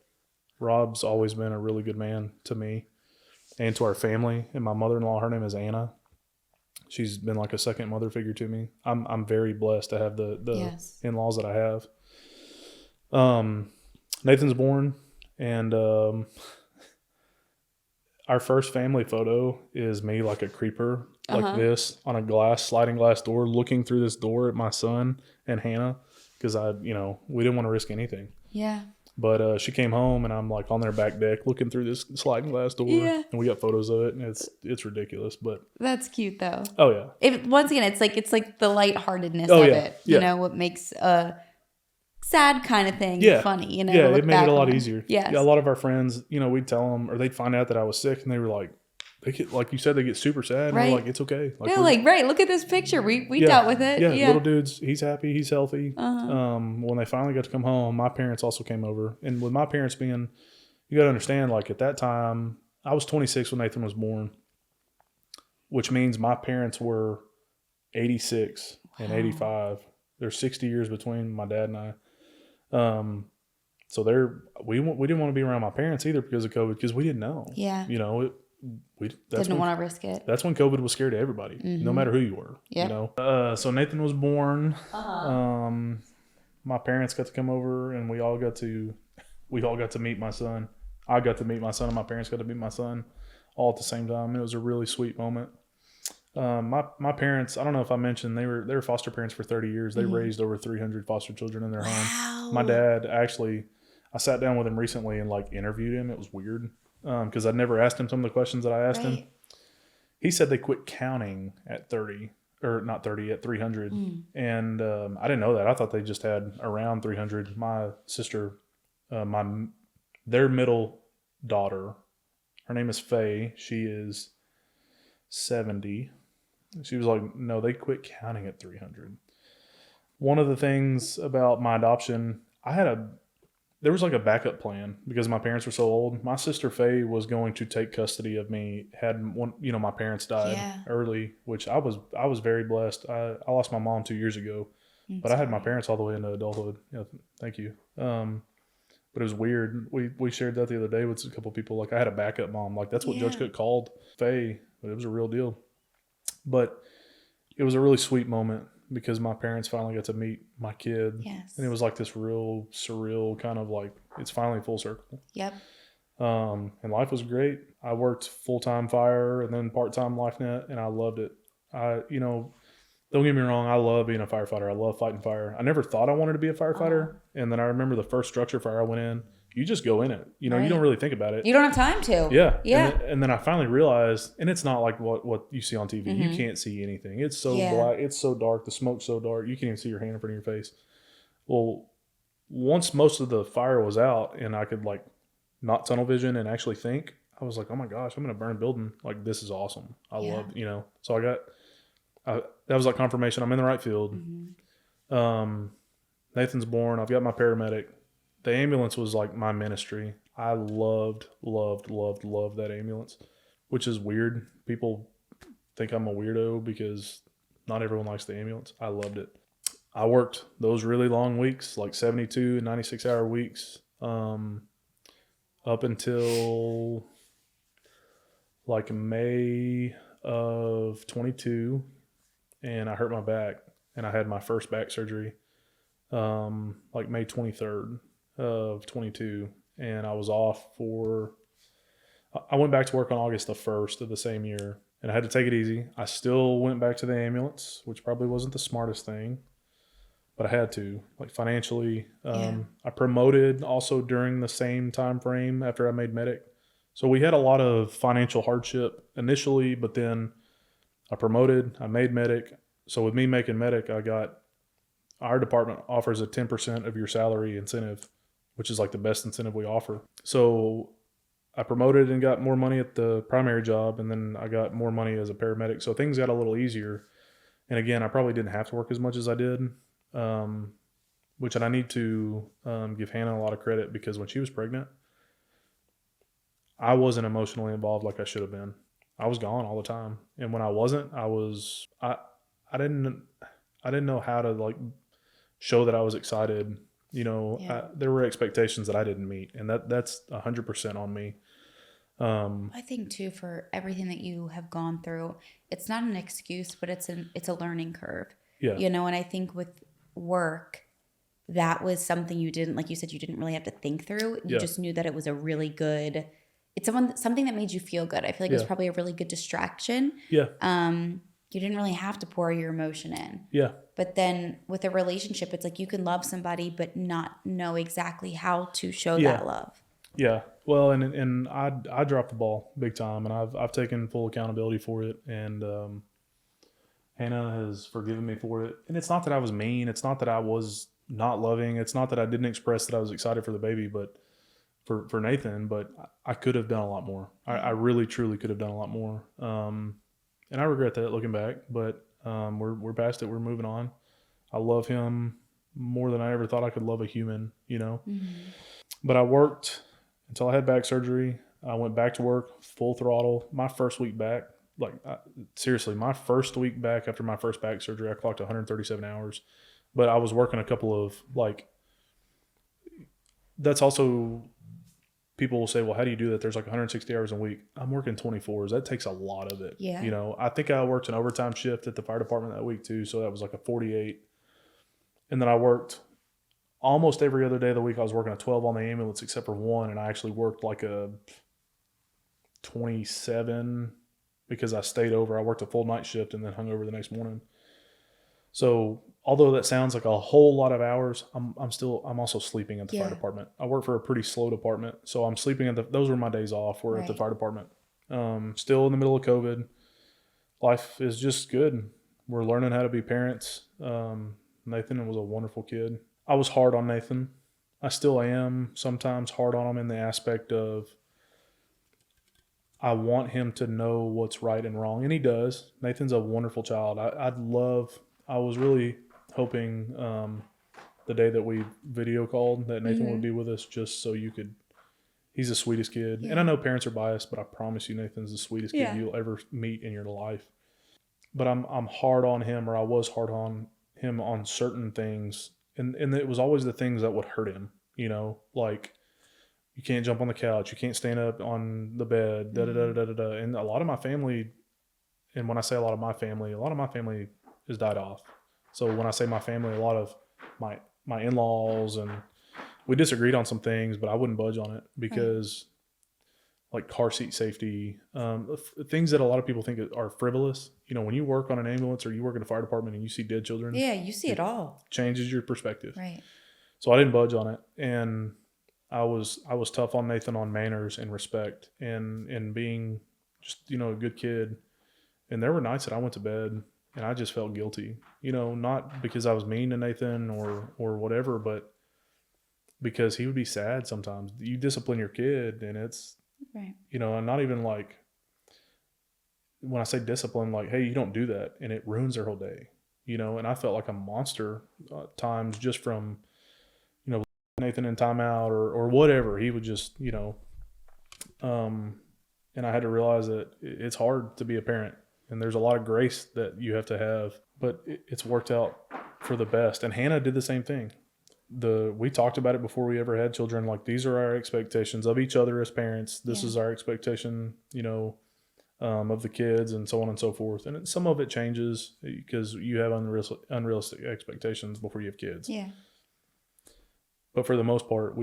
Rob's always been a really good man to me and to our family. And my mother-in-law, her name is Anna. She's been like a second mother figure to me. I'm very blessed to have the in-laws that I have. Nathan's born, and our first family photo is me like a creeper, like this, on a sliding glass door, looking through this door at my son and Hannah, because we didn't want to risk anything. Yeah. But she came home, and I'm like on their back deck looking through this sliding glass door, and we got photos of it, and it's ridiculous. But that's cute though. Oh yeah. Once again, it's like the lightheartedness of it. You know, what makes a sad kind of thing funny. You know, yeah, it made it a lot easier. Yes. Yeah, a lot of our friends, we'd tell them, or they'd find out that I was sick, and they were like, like you said, they get super sad. Right. And we're like, it's okay. Like, right. Look at this picture. We dealt with it. Yeah, little dude's, he's happy, he's healthy. When they finally got to come home, my parents also came over. And with my parents being, you got to understand, like, at that time, I was 26 when Nathan was born, which means my parents were 86 and 85. There's 60 years between my dad and I. So we didn't want to be around my parents either because of COVID, because we didn't know. Yeah. Didn't want to risk it. That's when COVID was scary to everybody, no matter who you were. Yep. You know. So Nathan was born. Uh-huh. My parents got to come over, and we all got to meet my son. I got to meet my son, and my parents got to meet my son all at the same time. It was a really sweet moment. My parents, I don't know if I mentioned, they were foster parents for 30 years. They raised over 300 foster children in their home. My dad actually, I sat down with him recently and like interviewed him. It was weird because I'd never asked him some of the questions that I asked him. He said they quit counting at 30, or not 30, at 300. And I didn't know that. I thought they just had around 300. My sister, their middle daughter, her name is Faye. She is 70. She was like, no, they quit counting at 300. One of the things about my adoption, there was like a backup plan because my parents were so old. My sister Faye was going to take custody of me my parents died early, which I was very blessed. I lost my mom 2 years ago, but I had my parents all the way into adulthood. Yeah, thank you. But it was weird. We shared that the other day with a couple of people. Like I had a backup mom. Like that's what Judge Cook called Faye, but it was a real deal. But it was a really sweet moment because my parents finally got to meet my kid. Yes. And it was like this real surreal kind of like, it's finally full circle. Yep. And life was great. I worked full-time fire and then part-time LifeNet, and I loved it. Don't get me wrong, I love being a firefighter. I love fighting fire. I never thought I wanted to be a firefighter. And then I remember the first structure fire I went in, you just go in it. You don't really think about it. You don't have time to. Yeah. Yeah. And then I finally realized, and it's not like what you see on TV. You can't see anything. It's so black. It's so dark. The smoke's so dark. You can't even see your hand in front of your face. Well, once most of the fire was out and I could like not tunnel vision and actually think, I was like, oh my gosh, I'm going to burn a building. Like, this is awesome. I love, so that was like confirmation. I'm in the right field. Nathan's born. I've got my paramedic. The ambulance was like my ministry. I loved that ambulance, which is weird. People think I'm a weirdo because not everyone likes the ambulance. I loved it. I worked those really long weeks, like 72 and 96 hour weeks, up until like May of 22. And I hurt my back and I had my first back surgery, like May 23rd. Of 22, and I was off I went back to work on August the 1st of the same year, and I had to take it easy. I still went back to the ambulance, which probably wasn't the smartest thing, but I had to, like financially. I promoted also during the same time frame after I made medic. So we had a lot of financial hardship initially, but then I promoted, I made medic. So with me making medic, our department offers a 10% of your salary incentive, which is like the best incentive we offer. So I promoted and got more money at the primary job, and then I got more money as a paramedic. So things got a little easier. And again, I probably didn't have to work as much as I did, which I need to give Hannah a lot of credit because when she was pregnant, I wasn't emotionally involved like I should have been. I was gone all the time. And when I wasn't, I didn't know how to like show that I was excited. There were expectations that I didn't meet, and that's 100% on me. I think too, for everything that you have gone through, it's not an excuse, but it's a learning curve. Yeah. And I think with work, that was something you didn't, like you said, you didn't really have to think through. You just knew that it was a really good, something that made you feel good. I feel like it was probably a really good distraction. Yeah. You didn't really have to pour your emotion in. Yeah. But then with a relationship, it's like you can love somebody but not know exactly how to show that love. Yeah. Well, and I dropped the ball big time, and I've taken full accountability for it, and Hannah has forgiven me for it. And it's not that I was mean. It's not that I was not loving. It's not that I didn't express that I was excited for the baby, but for Nathan, but I could have done a lot more. I really, truly could have done a lot more. And I regret that looking back, but we're past it. We're moving on. I love him more than I ever thought I could love a human, But I worked until I had back surgery. I went back to work full throttle. My first week back, seriously, my first week back after my first back surgery, I clocked 137 hours. But I was working a couple of, that's also people will say, well, how do you do that? There's like 160 hours a week. I'm working 24s. That takes a lot of it. Yeah. You know, I think I worked an overtime shift at the fire department that week too. So that was like a 48. And then I worked almost every other day of the week. I was working a 12 on the ambulance except for one. And I actually worked like a 27 because I stayed over. I worked a full night shift and then hung over the next morning. So although that sounds like a whole lot of hours, I'm also sleeping at the fire department. I work for a pretty slow department. So I'm sleeping those were my days off, were at the fire department. Still in the middle of COVID. Life is just good. We're learning how to be parents. Nathan was a wonderful kid. I was hard on Nathan. I still am sometimes hard on him in the aspect of I want him to know what's right and wrong. And he does. Nathan's a wonderful child. I was really hoping the day that we video called that Nathan would be with us just so you could, he's the sweetest kid. And I know parents are biased, but I promise you Nathan's the sweetest kid you'll ever meet in your life. But I'm hard on him, or I was hard on him on certain things. And it was always the things that would hurt him, you know, like you can't jump on the couch, you can't stand up on the bed, da-da-da-da-da-da. And a lot of my family, and when I say a lot of my family has died off. So when I say my family, a lot of my in-laws, and we disagreed on some things, but I wouldn't budge on it because like car seat safety, things that a lot of people think are frivolous. You know, when you work on an ambulance or you work in a fire department and you see dead children. Yeah, you see it all. Changes your perspective. Right. So I didn't budge on it. And I was tough on Nathan on manners and respect and being just, you know, a good kid. And there were nights that I went to bed and I just felt guilty, you know, not because I was mean to Nathan or whatever, but because he would be sad sometimes. You discipline your kid and it's, you know, and not even like, when I say discipline, like, hey, you don't do that. And it ruins their whole day, you know, and I felt like a monster times just from, you know, Nathan in timeout or whatever. He would just, you know, and I had to realize that it's hard to be a parent. And there's a lot of grace that you have to have, but it's worked out for the best. And Hannah did the same thing. We talked about it before we ever had children. Like, these are our expectations of each other as parents. This is our expectation, you know, of the kids and so on and so forth. And some of it changes because you have unrealistic expectations before you have kids. Yeah. But for the most part,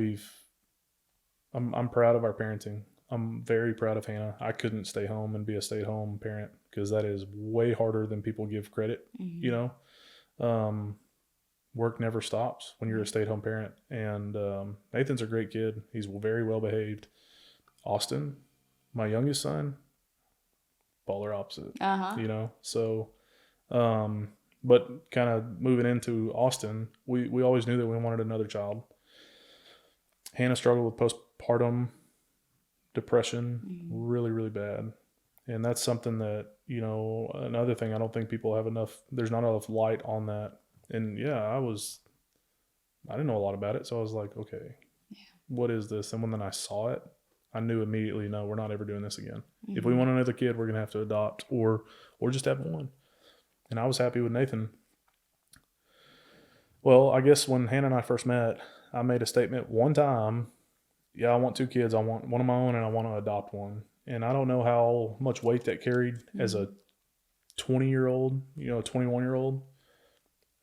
I'm proud of our parenting. I'm very proud of Hannah. I couldn't stay home and be a stay-at-home parent because that is way harder than people give credit, you know. Work never stops when you're a stay-at-home parent. And Nathan's a great kid. He's very well-behaved. Austin, my youngest son, polar opposite, you know. So, but kind of moving into Austin, we always knew that we wanted another child. Hannah struggled with postpartum depression really, really bad. And that's something that, you know, another thing, I don't think people have there's not enough light on that. And yeah, I didn't know a lot about it. So I was like, okay, what is this? And when I saw it, I knew immediately, no, we're not ever doing this again. If we want another kid, we're going to have to adopt or just have one. And I was happy with Nathan. Well, I guess when Hannah and I first met, I made a statement one time. Yeah, I want 2 kids. I want one of my own and I want to adopt one. And I don't know how much weight that carried as a 20-year-old, you know, a 21-year-old.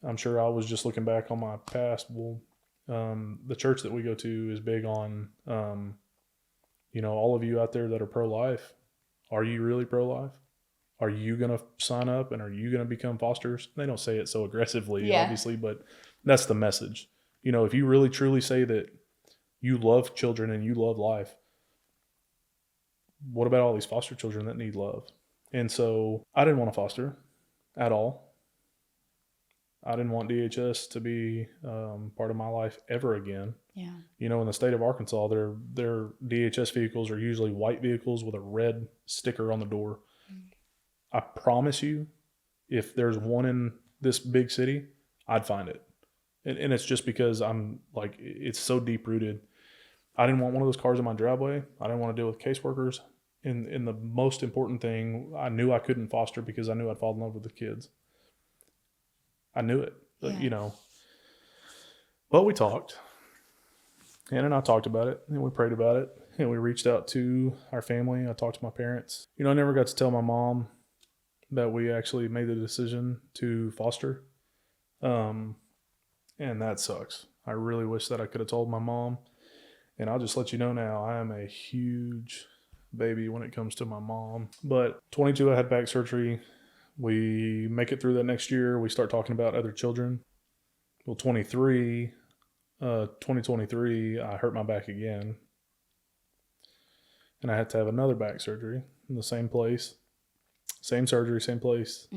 I'm sure I was just looking back on my past. Well, the church that we go to is big on, you know, all of you out there that are pro-life. Are you really pro-life? Are you going to sign up and are you going to become fosters? They don't say it so aggressively, obviously, but that's the message. You know, if you really truly say that you love children and you love life, what about all these foster children that need love? And so I didn't want to foster at all. I didn't want DHS to be part of my life ever again. Yeah. You know, in the state of Arkansas, their DHS vehicles are usually white vehicles with a red sticker on the door. I promise you, if there's one in this big city, I'd find it. And it's just because I'm like, it's so deep rooted. I didn't want one of those cars in my driveway. I didn't want to deal with caseworkers. And the most important thing, I knew I couldn't foster because I knew I'd fall in love with the kids. I knew it, you know. But we talked. Hannah and I talked about it, and we prayed about it. and we reached out to our family. I talked to my parents. I never got to tell my mom that we actually made the decision to foster. And that sucks. I really wish that I could have told my mom. And I'll just let you know now, I am a huge baby when it comes to my mom. But 22, I had back surgery. We make it through that next year. We start talking about other children. Well, 2023, I hurt my back again. And I had to have another back surgery in the same place. Same surgery, same place.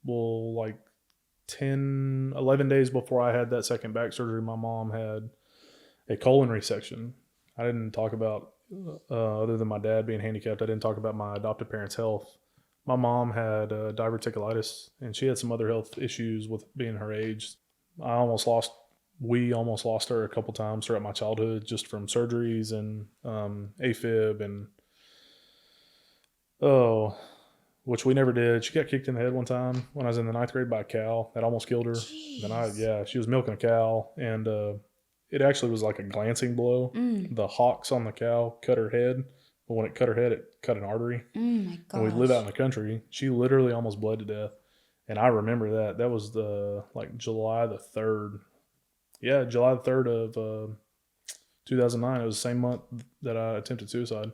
Well, like 11 days before I had that second back surgery, my mom had a colon resection. I didn't talk about, other than my dad being handicapped, I didn't talk about my adopted parents' health. My mom had diverticulitis, and she had some other health issues with being her age. We almost lost her a couple times throughout my childhood just from surgeries and AFib and which we never did. She got kicked in the head one time when I was in the 9th grade by a cow. That almost killed her. Jeez. Then she was milking a cow, and it actually was like a glancing blow. The hocks on the cow cut her head, but when it cut her head, it cut an artery. My gosh. And we live out in the country. She literally almost bled to death, and I remember that. That was July the 3rd. Yeah, July the 3rd of 2009. It was the same month that I attempted suicide.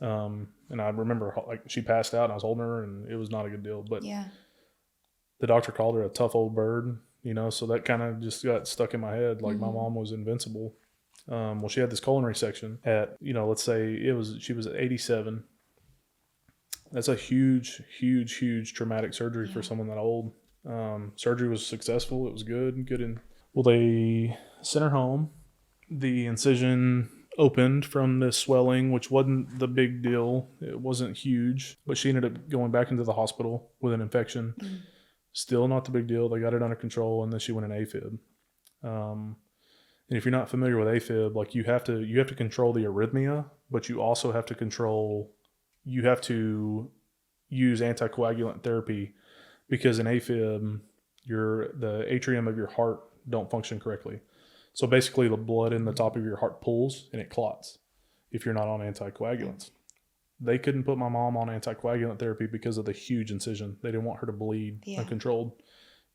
And I remember she passed out and I was holding her, and it was not a good deal. But yeah, the doctor called her a tough old bird, so that kind of just got stuck in my head. Like my mom was invincible. Well, she had this colon resection at, let's say she was at 87. That's a huge, huge, huge traumatic surgery for someone that old. Surgery was successful. It was good. Well, they sent her home. The incision opened from the swelling, which wasn't the big deal. It wasn't huge, but she ended up going back into the hospital with an infection. Still not the big deal. They got it under control, and then she went in AFib. And if you're not familiar with AFib, like you have to control the arrhythmia, but you also have to use anticoagulant therapy, because in AFib, the atrium of your heart don't function correctly. So basically the blood in the top of your heart pulls and it clots if you're not on anticoagulants. They couldn't put my mom on anticoagulant therapy because of the huge incision. They didn't want her to bleed uncontrolled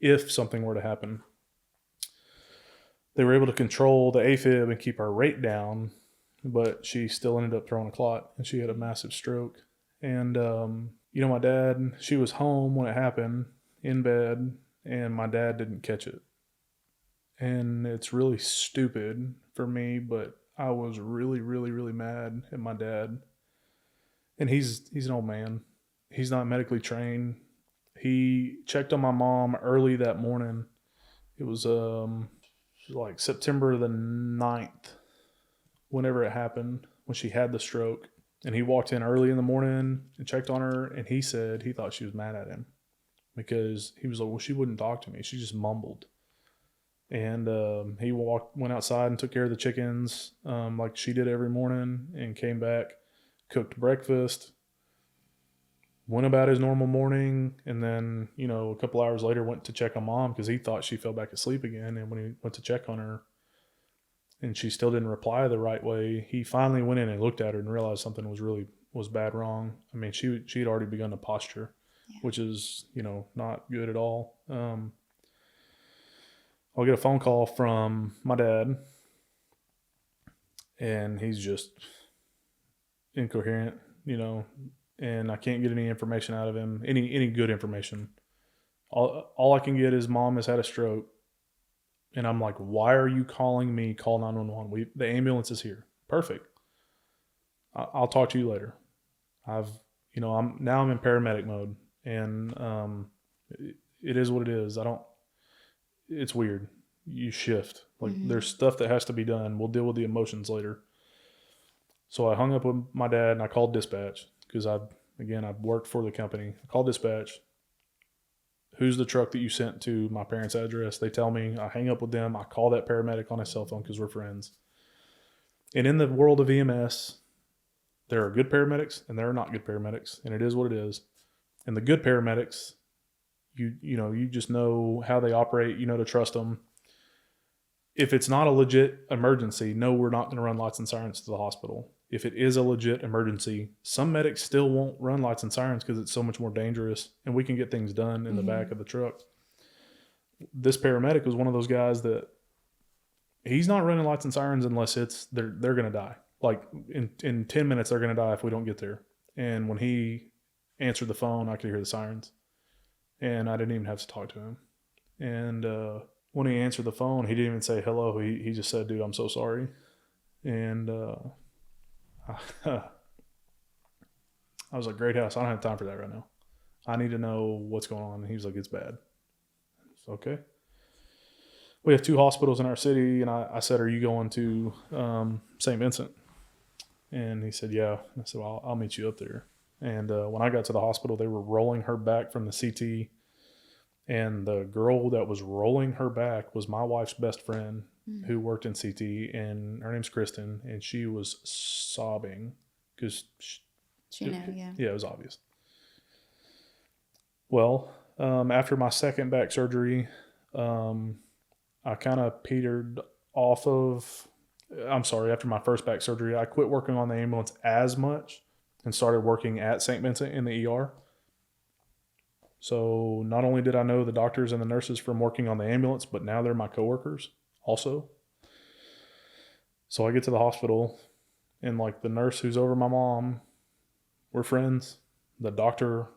if something were to happen. They were able to control the AFib and keep her rate down, but she still ended up throwing a clot, and she had a massive stroke. And, my dad, she was home when it happened in bed, and my dad didn't catch it. And it's really stupid for me, but I was really, really, really mad at my dad. And he's an old man. He's not medically trained. He checked on my mom early that morning. It was like September the 9th, whenever it happened, when she had the stroke. And he walked in early in the morning and checked on her, and he said he thought she was mad at him because he was like, well, she wouldn't talk to me. She just mumbled. And he went outside and took care of the chickens like she did every morning, and came back, cooked breakfast, went about his normal morning, and then, a couple hours later went to check on mom because he thought she fell back asleep again. And when he went to check on her and she still didn't reply the right way, he finally went in and looked at her and realized something was bad wrong. I mean, she had already begun to posture, which is, not good at all. I'll get a phone call from my dad, and he's just incoherent, and I can't get any information out of him, any good information. All I can get is mom has had a stroke, and I'm like, why are you calling me? Call 911. The ambulance is here. Perfect. I'll talk to you later. I'm in paramedic mode, and it is what it is. It's weird. You shift. There's stuff that has to be done. We'll deal with the emotions later. So I hung up with my dad and I called dispatch because I've worked for the company. I called dispatch. Who's the truck that you sent to my parents' address? They tell me. I hang up with them. I call that paramedic on his cell phone because we're friends. And in the world of EMS, there are good paramedics and there are not good paramedics, and it is what it is. And the good paramedics, you just know how they operate, to trust them. If it's not a legit emergency, no, we're not going to run lights and sirens to the hospital. If it is a legit emergency, some medics still won't run lights and sirens because it's so much more dangerous, and we can get things done in the back of the truck. This paramedic was one of those guys that he's not running lights and sirens unless they're going to die. Like in 10 minutes, they're going to die if we don't get there. And when he answered the phone, I could hear the sirens, and I didn't even have to talk to him. And when he answered the phone, he didn't even say hello. He just said, "Dude, I'm so sorry." And I was like, "Great house. I don't have time for that right now. I need to know what's going on." And he was like, "It's bad." It's okay. We have 2 hospitals in our city, and I said, "Are you going to St. Vincent?" And he said, "Yeah." And I said, "Well, I'll meet you up there." And when I got to the hospital, they were rolling her back from the CT. And the girl that was rolling her back was my wife's best friend who worked in CT, and her name's Kristen, and she was sobbing because it was obvious. Well, after my second back surgery, I kind of petered off of, after my first back surgery, I quit working on the ambulance as much and started working at St. Vincent in the ER. So not only did I know the doctors and the nurses from working on the ambulance, but now they're my coworkers also. So I get to the hospital, and like the nurse who's over my mom, we're friends. The doctor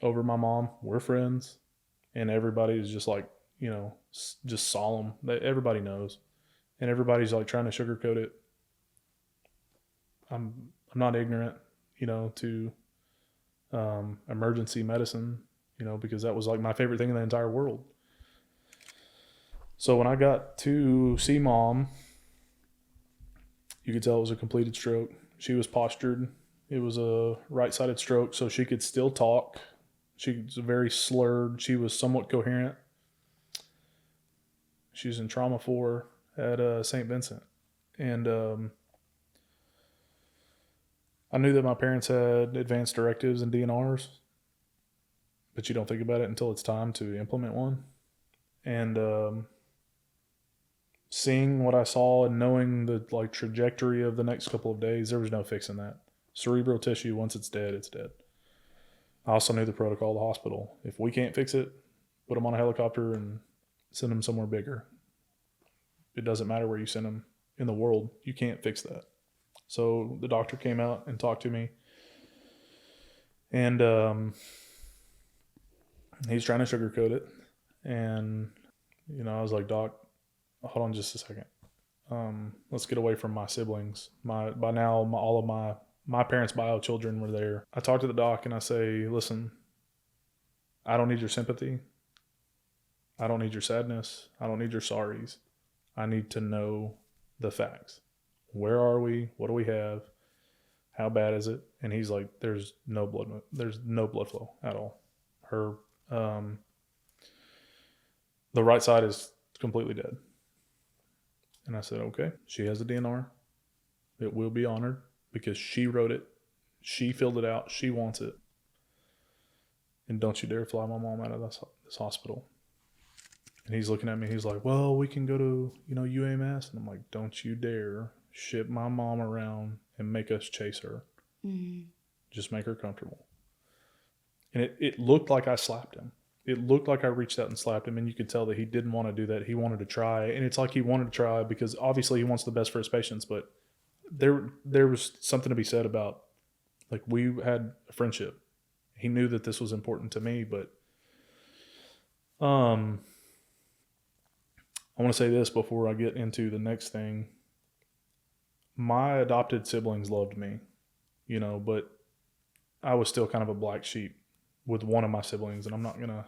over my mom, we're friends. And everybody is just like, just solemn. Everybody knows. And everybody's like trying to sugarcoat it. I'm not ignorant, to emergency medicine, because that was like my favorite thing in the entire world. So when I got to see mom, you could tell it was a completed stroke. She was postured. It was a right-sided stroke, so she could still talk. She was very slurred. She was somewhat coherent. She was in trauma 4 at St. Vincent. And I knew that my parents had advanced directives and DNRs, but you don't think about it until it's time to implement one. And seeing what I saw and knowing the trajectory of the next couple of days, there was no fixing that. Cerebral tissue, once it's dead, it's dead. I also knew the protocol of the hospital. If we can't fix it, put them on a helicopter and send them somewhere bigger. It doesn't matter where you send them in the world. You can't fix that. So the doctor came out and talked to me. And he's trying to sugarcoat it. And, I was like, "Doc, hold on just a second. Let's get away from my siblings." By now, all of my parents' bio children were there. I talked to the doc and I say, "Listen, I don't need your sympathy. I don't need your sadness. I don't need your sorries. I need to know the facts. Where are we? What do we have? How bad is it?" And he's like, There's no blood flow at all. Her, the right side is completely dead. And I said, "Okay, she has a DNR. It will be honored because she wrote it. She filled it out. She wants it. And don't you dare fly my mom out of this hospital." And he's looking at me. He's like, "Well, we can go to, UAMS." And I'm like, "Don't you dare ship my mom around and make us chase her. Just make her comfortable." And it looked like I slapped him. It looked like I reached out and slapped him, and you could tell that he didn't want to do that. He wanted to try, and it's like he wanted to try because obviously he wants the best for his patients, but there was something to be said about, like, we had a friendship. He knew that this was important to me, but I want to say this before I get into the next thing. My adopted siblings loved me, but I was still kind of a black sheep with one of my siblings, and I'm not going to,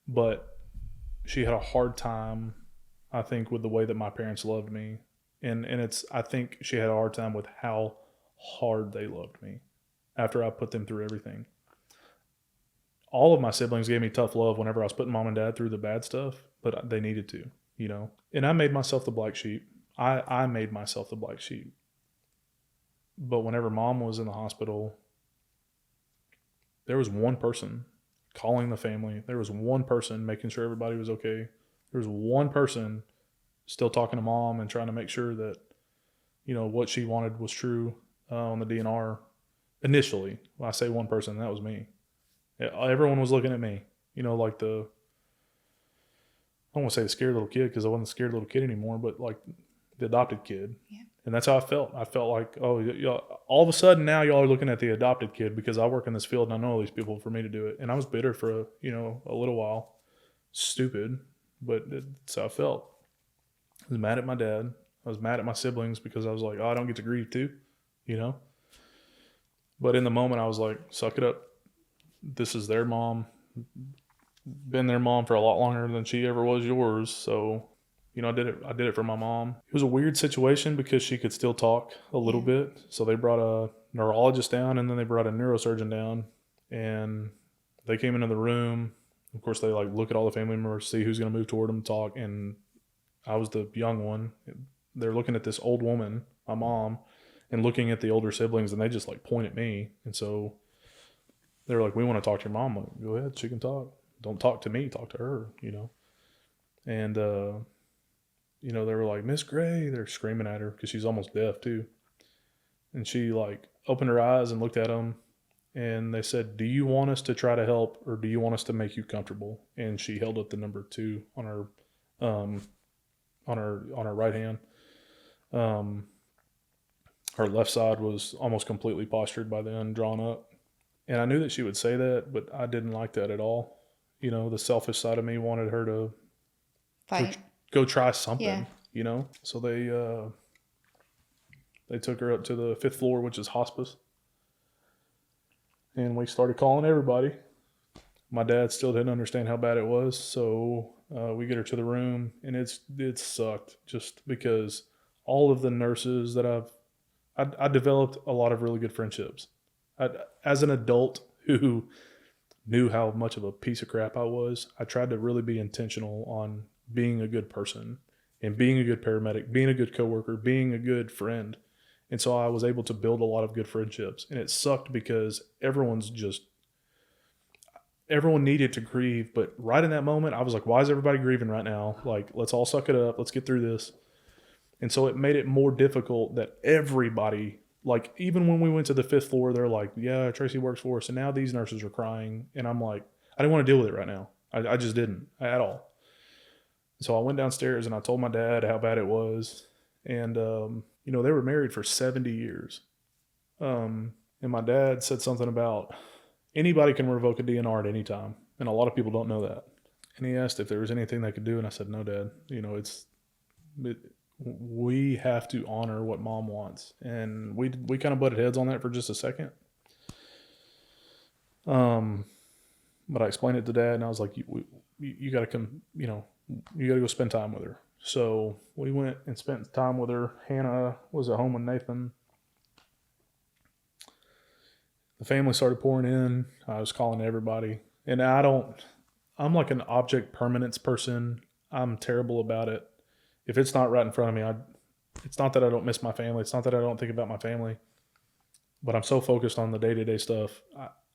but she had a hard time, I think, with the way that my parents loved me. And I think she had a hard time with how hard they loved me after I put them through everything. All of my siblings gave me tough love whenever I was putting mom and dad through the bad stuff, but they needed to, and I made myself the black sheep. I made myself the black sheep. But whenever mom was in the hospital, there was one person calling the family. There was one person making sure everybody was okay. There was one person still talking to mom and trying to make sure that, what she wanted was true on the DNR initially. When I say one person, that was me. Everyone was looking at me, like I don't want to say the scared little kid because I wasn't a scared little kid anymore, but like the adopted kid. Yeah. And that's how I felt. I felt like, oh, all of a sudden now y'all are looking at the adopted kid because I work in this field and I know all these people for me to do it. And I was bitter for, a little while. Stupid, but that's how I felt. I was mad at my dad. I was mad at my siblings because I was like, oh, I don't get to grieve too, But in the moment, I was like, suck it up. This is their mom. Been their mom for a lot longer than she ever was yours. So, I did it for my mom. It was a weird situation because she could still talk a little bit. So they brought a neurologist down and then they brought a neurosurgeon down. And they came into the room. Of course, they like look at all the family members, see who's going to move toward them, talk. And I was the young one. They're looking at this old woman, my mom, and looking at the older siblings, and they just like point at me. And so they were like, we want to talk to your mom. I'm like, go ahead, she can talk. Don't talk to me, talk to her, And, they were like, Miss Gray. They're screaming at her because she's almost deaf too. And she like opened her eyes and looked at them. And they said, do you want us to try to help or do you want us to make you comfortable? And she held up the number 2 on her right hand. Her left side was almost completely postured by then, drawn up. And I knew that she would say that, but I didn't like that at all. The selfish side of me wanted her to fight, go try something, So they took her up to the 5th floor, which is hospice. And we started calling everybody. My dad still didn't understand how bad it was. So we get her to the room, and it sucked just because all of the nurses that I developed a lot of really good friendships. As an adult who knew how much of a piece of crap I was, I tried to really be intentional on being a good person and being a good paramedic, being a good coworker, being a good friend. And so I was able to build a lot of good friendships. And it sucked because everyone needed to grieve. But right in that moment, I was like, why is everybody grieving right now? Like, let's all suck it up. Let's get through this. And so it made it more difficult that everybody, like, even when we went to the 5th floor, they're like, yeah, Tracey works for us. And now these nurses are crying. And I'm like, I didn't want to deal with it right now. I just didn't at all. So I went downstairs and I told my dad how bad it was. And, they were married for 70 years. And my dad said something about anybody can revoke a DNR at any time. And a lot of people don't know that. And he asked if there was anything they could do. And I said, no, Dad, we have to honor what mom wants. And we kind of butted heads on that for just a second. But I explained it to Dad and I was like, you got to come, you got to go spend time with her. So we went and spent time with her. Hannah was at home with Nathan. The family started pouring in. I was calling everybody. And I'm like an object permanence person. I'm terrible about it. If it's not right in front of me, it's not that I don't miss my family. It's not that I don't think about my family. But I'm so focused on the day-to-day stuff.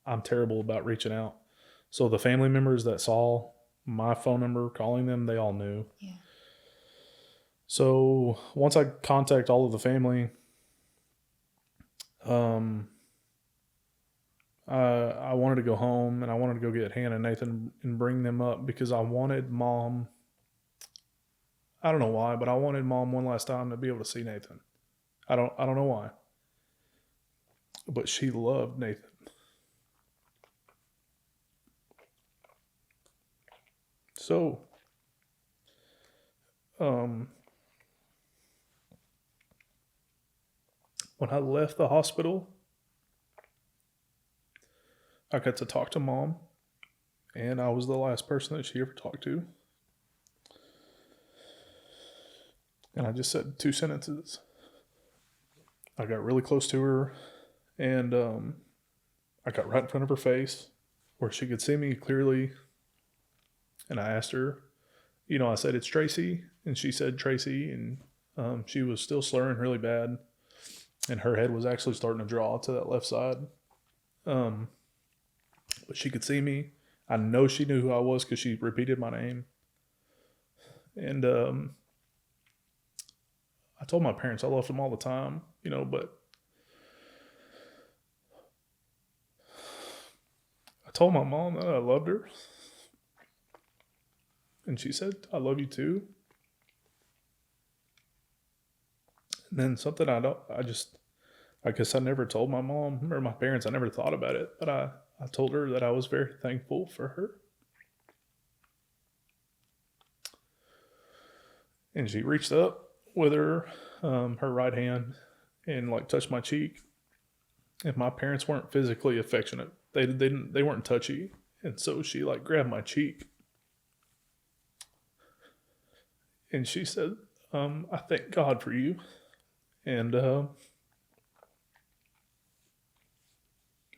I'm terrible about reaching out. So the family members that saw my phone number, calling them, they all knew. Yeah. So once I contact all of the family, I wanted to go home and I wanted to go get Hannah and Nathan and bring them up because I wanted mom. I don't know why, but I wanted mom one last time to be able to see Nathan. I don't know why, but she loved Nathan. So, when I left the hospital, I got to talk to mom, and I was the last person that she ever talked to. And I just said 2 sentences. I got really close to her, and I got right in front of her face where she could see me clearly. And I asked her, I said, it's Tracey. And she said Tracey, and she was still slurring really bad. And her head was actually starting to draw to that left side. But she could see me. I know she knew who I was because she repeated my name. And I told my parents I loved them all the time, but I told my mom that I loved her. And she said, I love you too. And then something I guess I never told my mom or my parents. I never thought about it, but I told her that I was very thankful for her. And she reached up with her right hand and like touched my cheek. And my parents weren't physically affectionate. They weren't touchy. And so she like grabbed my cheek. And she said, I thank God for you. And that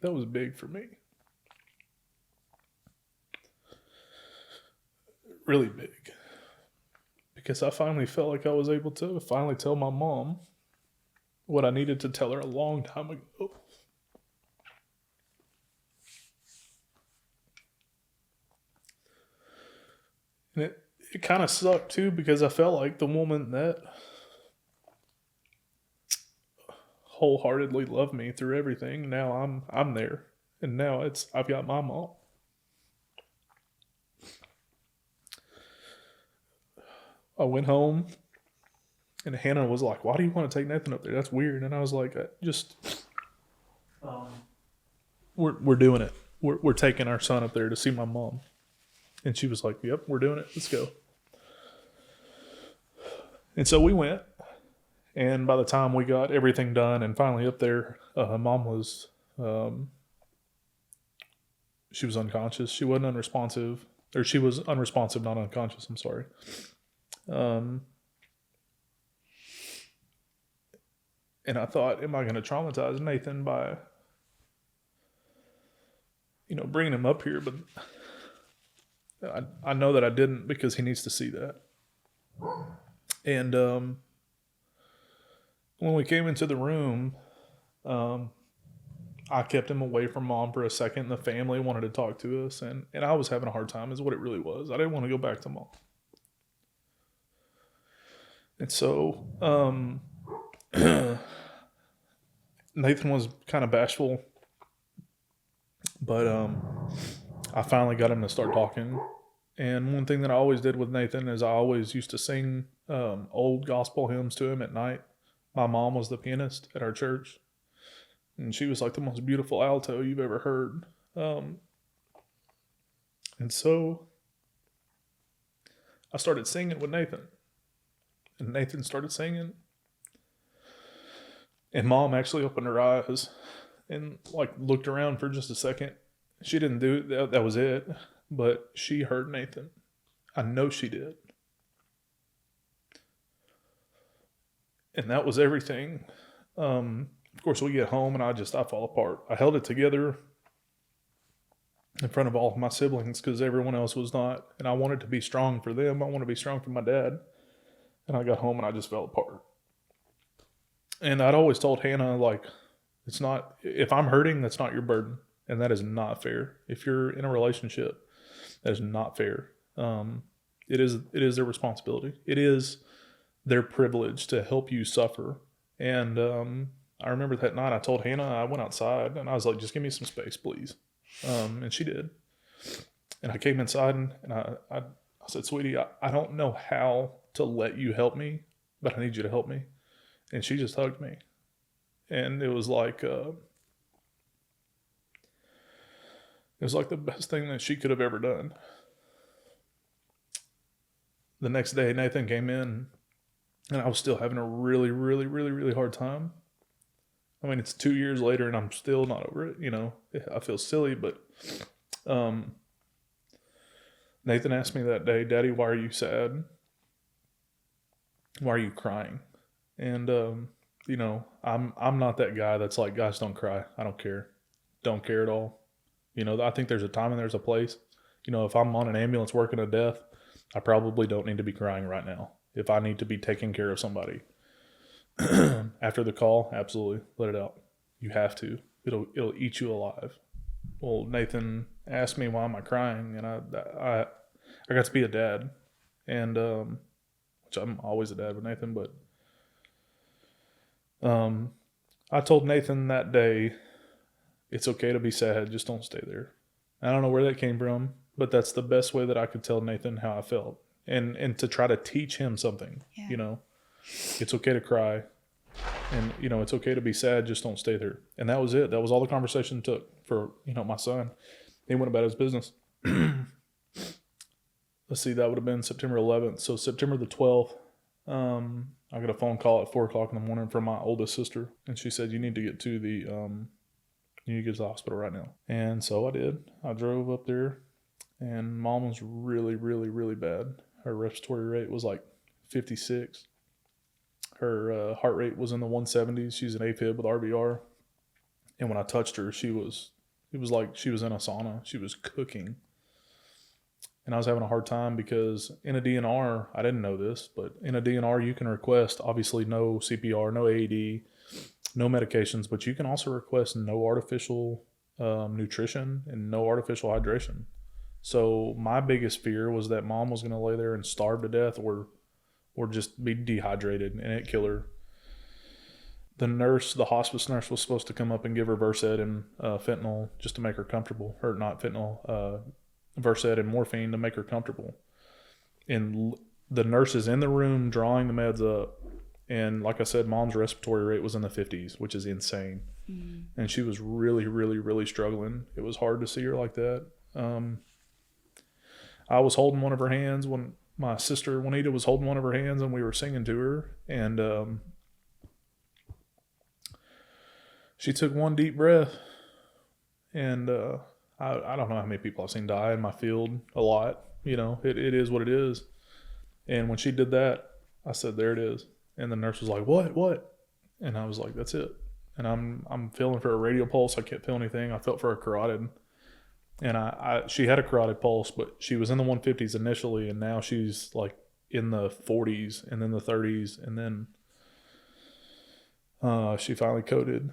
was big for me. Really big. Because I finally felt like I was able to finally tell my mom what I needed to tell her a long time ago. And it kind of sucked too, because I felt like the woman that wholeheartedly loved me through everything, now I'm there. And now I've got my mom. I went home and Hannah was like, why do you want to take Nathan up there? That's weird. And I was like, we're doing it. We're taking our son up there to see my mom. And she was like, yep, we're doing it. Let's go. And so we went. And by the time we got everything done and finally up there, mom was, she was unconscious. She wasn't unresponsive. Or she was unresponsive, not unconscious. I'm sorry. And I thought, am I going to traumatize Nathan by, bringing him up here? But I know that I didn't, because he needs to see that. And when we came into the room, I kept him away from mom for a second. The family wanted to talk to us, and I was having a hard time, is what it really was. I didn't want to go back to mom. And so Nathan was kind of bashful, but I finally got him to start talking. And one thing that I always did with Nathan is I always used to sing old gospel hymns to him at night. My mom was the pianist at our church, and she was like the most beautiful alto you've ever heard. And so I started singing with Nathan, and Nathan started singing. And mom actually opened her eyes and like looked around for just a second. She didn't do it. That was it. But she heard Nathan. I know she did. And that was everything. Of course, we get home and I fall apart. I held it together in front of all of my siblings because everyone else was not. And I wanted to be strong for them. I wanted to be strong for my dad. And I got home and I just fell apart. And I'd always told Hannah, like, it's not, if I'm hurting, that's not your burden. And that is not fair. If you're in a relationship, that is not fair. It is their responsibility. It is their privilege to help you suffer. And I remember that night I told Hannah, I went outside and I was like, just give me some space, please. And she did. And I came inside and I said, sweetie, I don't know how to let you help me, but I need you to help me. And she just hugged me. And it was like the best thing that she could have ever done. The next day, Nathan came in, and I was still having a really, really, really, really hard time. I mean, it's 2 years later, and I'm still not over it. I feel silly, but Nathan asked me that day, Daddy, why are you sad? Why are you crying? And I'm not that guy that's like, guys, don't cry. I don't care. Don't care at all. I think there's a time and there's a place. If I'm on an ambulance working to death, I probably don't need to be crying right now. If I need to be taking care of somebody after the call, absolutely let it out. You have to. It'll eat you alive. Well, Nathan asked me why am I crying, and I got to be a dad, and which I'm always a dad with Nathan, but I told Nathan that day, it's okay to be sad, just don't stay there. I don't know where that came from, but that's the best way that I could tell Nathan how I felt. And to try to teach him something, Yeah. It's okay to cry. And, it's okay to be sad, just don't stay there. And that was it. That was all the conversation took for, my son. He went about his business. Let's see, that would have been September 11th. So September the 12th, I got a phone call at 4 o'clock in the morning from my oldest sister. And she said, you need to get to the hospital right now. And so I did. I drove up there, and Mom was really, really, really bad. Her respiratory rate was like 56. Her heart rate was in the 170s. She's an AFib with RVR. And when I touched her, it was like she was in a sauna. She was cooking. And I was having a hard time because in a DNR, I didn't know this, but in a DNR, you can request, obviously, no CPR, no AED, no medications, but you can also request no artificial nutrition and no artificial hydration. So my biggest fear was that Mom was going to lay there and starve to death or just be dehydrated and it kill her. The hospice nurse was supposed to come up and give her Versed and fentanyl just to make her comfortable. Or not fentanyl, Versed and morphine to make her comfortable. And the nurse is in the room drawing the meds up. And like I said, Mom's respiratory rate was in the 50s, which is insane. Mm. And she was really, really, really struggling. It was hard to see her like that. I was holding one of her hands when my sister Juanita was holding one of her hands and we were singing to her. And she took one deep breath. And I don't know how many people I've seen die in my field. A lot. It is what it is. And when she did that, I said, there it is. And the nurse was like, what? And I was like, that's it. And I'm feeling for a radial pulse. I can't feel anything. I felt for a carotid. And she had a carotid pulse, but she was in the 150s initially. And now she's like in the 40s and then the 30s. And then she finally coded.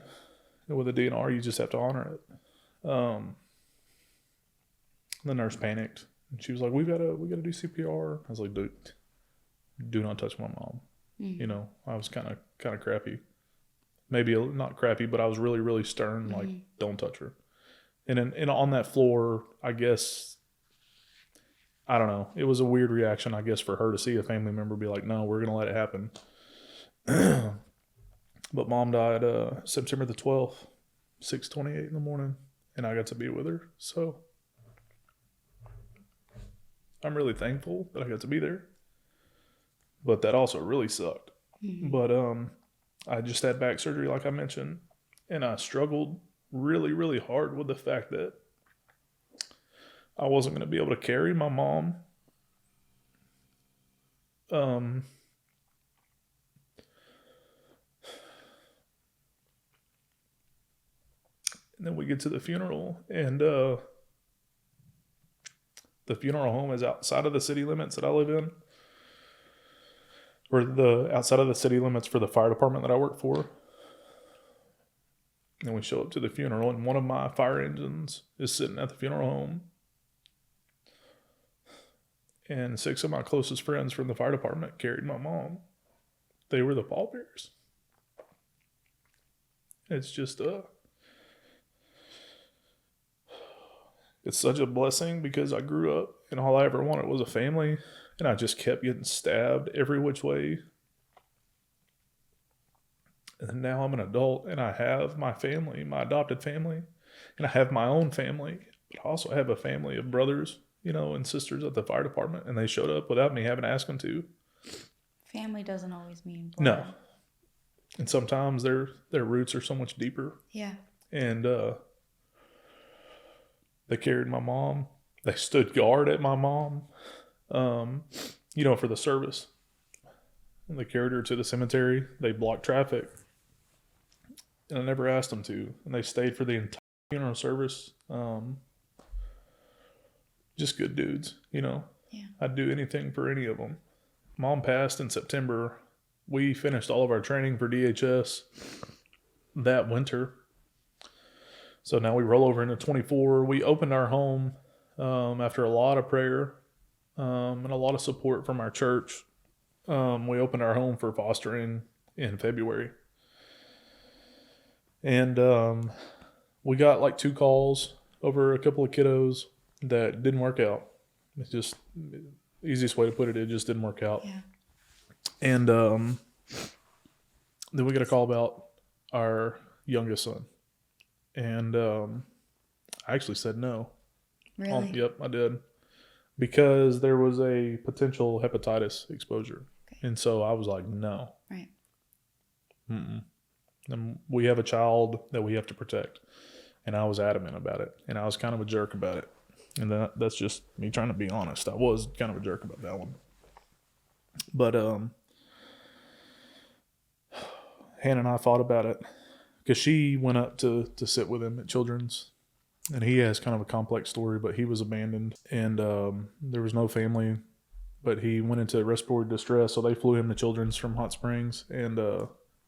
With a DNR, you just have to honor it. The nurse panicked. And she was like, we gotta do CPR. I was like, do not touch my mom. Mm-hmm. I was kind of crappy. Maybe not crappy, but I was really, really stern. Mm-hmm. Like, don't touch her. And on that floor, I guess, I don't know. It was a weird reaction, I guess, for her to see a family member be like, no, we're going to let it happen. But Mom died September the 12th, 6:28 in the morning. And I got to be with her. So I'm really thankful that I got to be there. But that also really sucked. Mm-hmm. But I just had back surgery, like I mentioned, and I struggled really, really hard with the fact that I wasn't going to be able to carry my mom. And then we get to the funeral, and the funeral home is outside of the city limits that I live in. Or outside of the city limits for the fire department that I work for. And we show up to the funeral, and one of my fire engines is sitting at the funeral home. And 6 of my closest friends from the fire department carried my mom. They were the pallbearers. It's just, it's such a blessing because I grew up and all I ever wanted was a family. And I just kept getting stabbed every which way. And now I'm an adult and I have my family, my adopted family. And I have my own family. But I also have a family of brothers, and sisters at the fire department. And they showed up without me having to ask them to. Family doesn't always mean blood. No. And sometimes their roots are so much deeper. Yeah. And they carried my mom. They stood guard at my mom. For the service. And they carried her to the cemetery. They blocked traffic. And I never asked them to. And they stayed for the entire funeral service. Just good dudes, Yeah. I'd do anything for any of them. Mom passed in September. We finished all of our training for DHS that winter. So now we roll over into 24. We opened our home after a lot of prayer. And a lot of support from our church. We opened our home for fostering in February. And we got like 2 calls over a couple of kiddos that didn't work out. It's just easiest way to put it. It just didn't work out. Yeah. And then we got a call about our youngest son, and I actually said no. Really? Yep, I did, because there was a potential hepatitis exposure, and so I was like, no. Right. Mm-mm. And we have a child that we have to protect, and I was adamant about it, and I was kind of a jerk about it, and that's just me trying to be honest. I was kind of a jerk about that one, but Hannah and I fought about it because she went up to sit with him at Children's, and he has kind of a complex story, but he was abandoned, and there was no family, but he went into respiratory distress, so they flew him to Children's from Hot Springs, and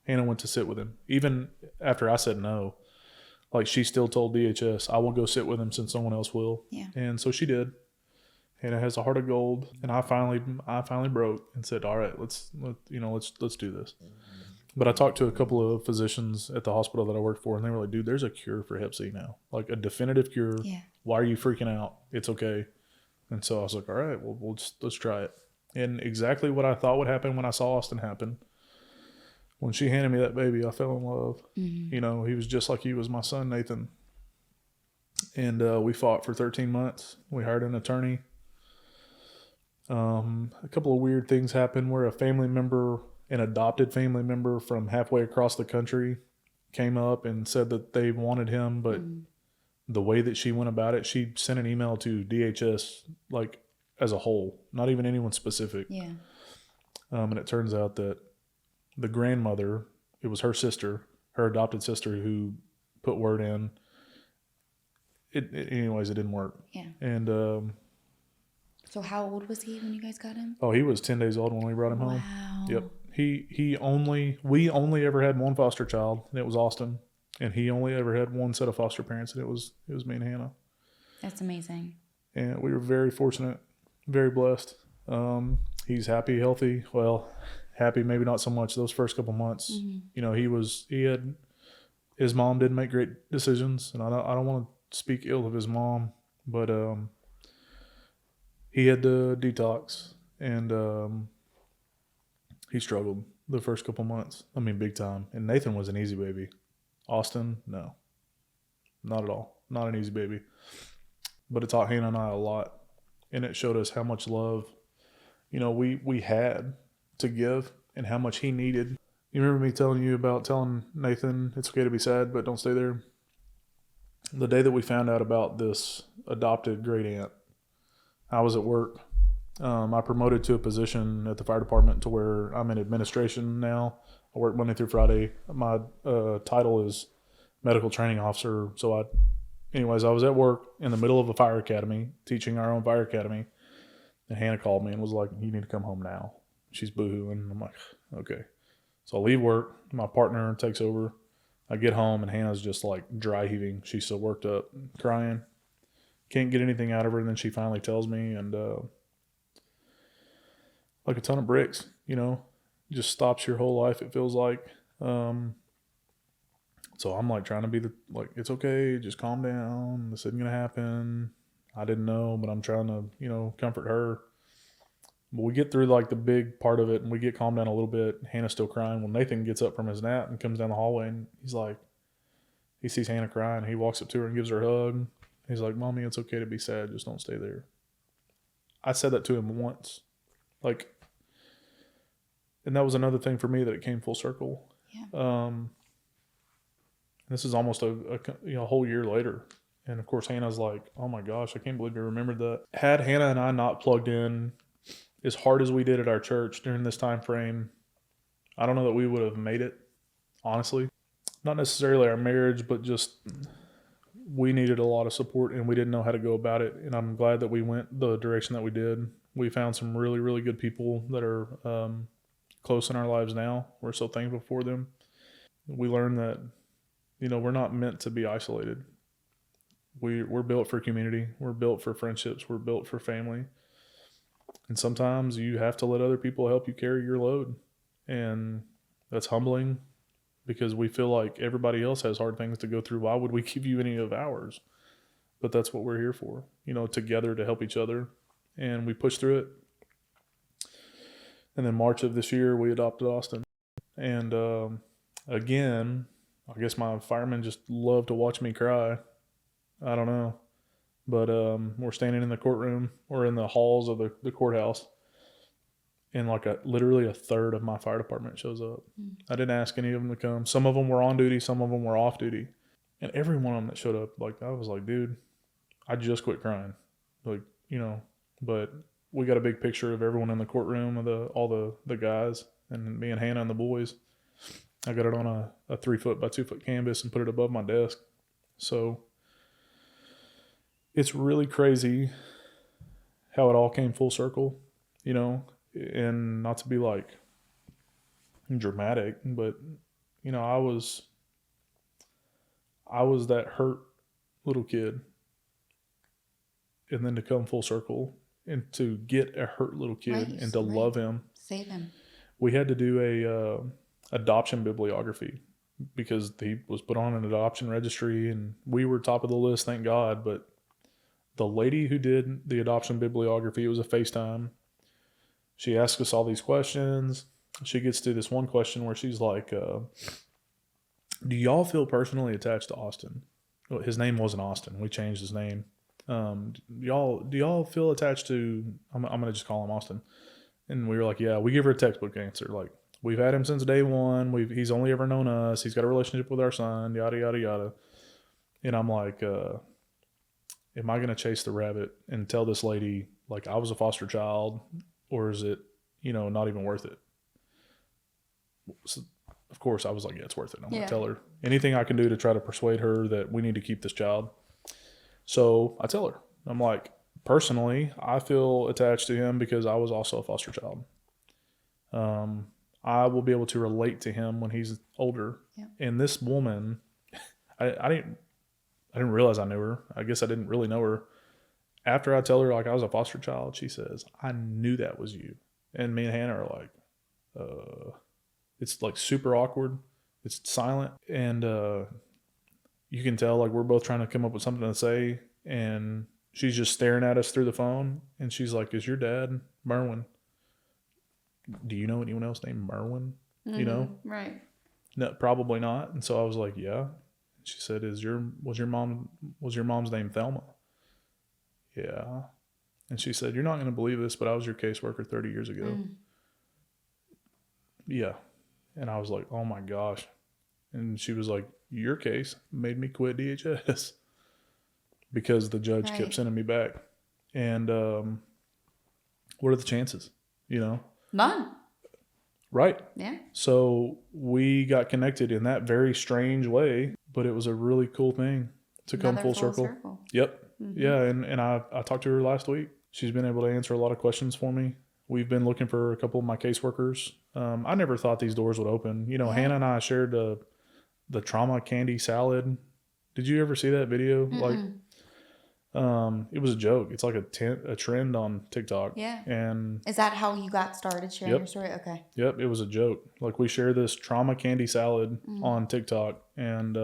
Hannah went to sit with him. Even after I said no, like she still told DHS, I will go sit with him since someone else will. Yeah. And so she did. Hannah has a heart of gold, and I finally broke and said, all right, let's do this. But I talked to a couple of physicians at the hospital that I worked for, and they were like, dude, there's a cure for Hep C now, like a definitive cure. Yeah. Why are you freaking out? It's okay. And so I was like, all right, well, let's try it. And exactly what I thought would happen when I saw Austin happen. When she handed me that baby, I fell in love. Mm-hmm. He was just like he was my son, Nathan. And we fought for 13 months. We hired an attorney. A couple of weird things happened where an adopted family member from halfway across the country came up and said that they wanted him, but the way that she went about it, she sent an email to DHS, like as a whole, not even anyone specific. Yeah. And it turns out that the grandmother, it was her sister, her adopted sister, who put word in. Anyways, it didn't work. Yeah. And so how old was he when you guys got him? he was 10 days old when we brought him home. Wow. Yep. We only ever had one foster child, and it was Austin. And he only ever had one set of foster parents, and it was me and Hannah. That's amazing. And we were very fortunate, very blessed. He's happy, healthy. Well, happy, maybe not so much those first couple months. Mm-hmm. His mom didn't make great decisions, and I don't want to speak ill of his mom, but he had to detox, and he struggled the first couple months. I mean, big time. And Nathan was an easy baby. Austin, no, not at all. Not an easy baby. But it taught Hannah and I a lot, and it showed us how much love, we had to give, and how much he needed. You remember me telling you about telling Nathan it's okay to be sad, but don't stay there? The day that we found out about this adopted great aunt, I was at work. I promoted to a position at the fire department to where I'm in administration now. I work Monday through Friday. My title is medical training officer. So I was at work in the middle of a fire academy, teaching our own fire academy. And Hannah called me and was like, you need to come home now. She's boohooing. And I'm like, okay. So I leave work. My partner takes over. I get home and Hannah's just like dry heaving. She's so worked up, crying. Can't get anything out of her. And then she finally tells me, and like a ton of bricks, just stops your whole life, it feels like. So I'm like trying to be it's okay, just calm down. This isn't going to happen. I didn't know, but I'm trying to, comfort her. But we get through like the big part of it and we get calmed down a little bit. Hannah's still crying. Well, Nathan gets up from his nap and comes down the hallway, and he's like, he sees Hannah crying. He walks up to her and gives her a hug. He's like, Mommy, it's okay to be sad. Just don't stay there. I said that to him once. And that was another thing for me that it came full circle. Yeah. This is almost a whole year later. And of course, Hannah's like, oh my gosh, I can't believe you remembered that. Had Hannah and I not plugged in as hard as we did at our church during this time frame, I don't know that we would have made it, honestly. Not necessarily our marriage, but just we needed a lot of support and we didn't know how to go about it. And I'm glad that we went the direction that we did. We found some really, really good people that are close in our lives now. We're so thankful for them. We learned that, we're not meant to be isolated. We're built for community. We're built for friendships. We're built for family. And sometimes you have to let other people help you carry your load. And that's humbling because we feel like everybody else has hard things to go through. Why would we give you any of ours? But that's what we're here for, together to help each other. And we push through it. And then March of this year, we adopted Austin. And again, I guess my firemen just love to watch me cry. I don't know. But we're standing in the courtroom or in the halls of the courthouse. And literally a third of my fire department shows up. I didn't ask any of them to come. Some of them were on duty. Some of them were off duty. And every one of them that showed up, I was like, dude, I just quit crying. But we got a big picture of everyone in the courtroom of all the guys and me and Hannah and the boys. I got it on a 3-foot by 2-foot canvas and put it above my desk. So it's really crazy how it all came full circle, and not to be dramatic, but I was that hurt little kid, and then to come full circle and to get a hurt little kid and to love him, save him. We had to do a adoption bibliography because he was put on an adoption registry, and we were top of the list, thank God. But the lady who did the adoption bibliography, it was a FaceTime. She asked us all these questions. She gets to this one question where she's like, do y'all feel personally attached to Austin? Well, his name wasn't Austin. We changed his name. Do y'all feel attached to, I'm going to just call him Austin. And we were like, yeah. We give her a textbook answer. We've had him since day one. He's only ever known us. He's got a relationship with our son, yada, yada, yada. And I'm like, am I going to chase the rabbit and tell this lady, I was a foster child, or is it, not even worth it? So, of course, I was like, yeah, it's worth it. I'm going to tell her anything I can do to try to persuade her that we need to keep this child. So I tell her, I'm like, personally, I feel attached to him because I was also a foster child. I will be able to relate to him when he's older. Yeah. And this woman, I didn't realize I knew her. I guess I didn't really know her. After I tell her I was a foster child, she says, I knew that was you. And me and Hannah are like, it's super awkward. It's silent. And you can tell we're both trying to come up with something to say. And she's just staring at us through the phone. And she's like, is your dad Merwin? Do you know anyone else named Merwin? Mm-hmm. Right. No, probably not. And so I was like, yeah. She said, was your mom's name Thelma? Yeah. And she said, you're not going to believe this, but I was your caseworker 30 years ago. Yeah. And I was like, oh my gosh. And she was like, your case made me quit DHS because the judge kept sending me back. And what are the chances? None. Right. Yeah. So we got connected in that very strange way, but it was a really cool thing to come full circle. Yep. Mm-hmm. Yeah. And I talked to her last week. She's been able to answer a lot of questions for me. We've been looking for a couple of my caseworkers. I never thought these doors would open. Hannah and I shared the trauma candy salad. Did you ever see that video? Mm-mm. It was a joke. It's a trend on TikTok. Yeah. And is that how you got started sharing your story? Okay. Yep. It was a joke. We share this trauma candy salad on TikTok, and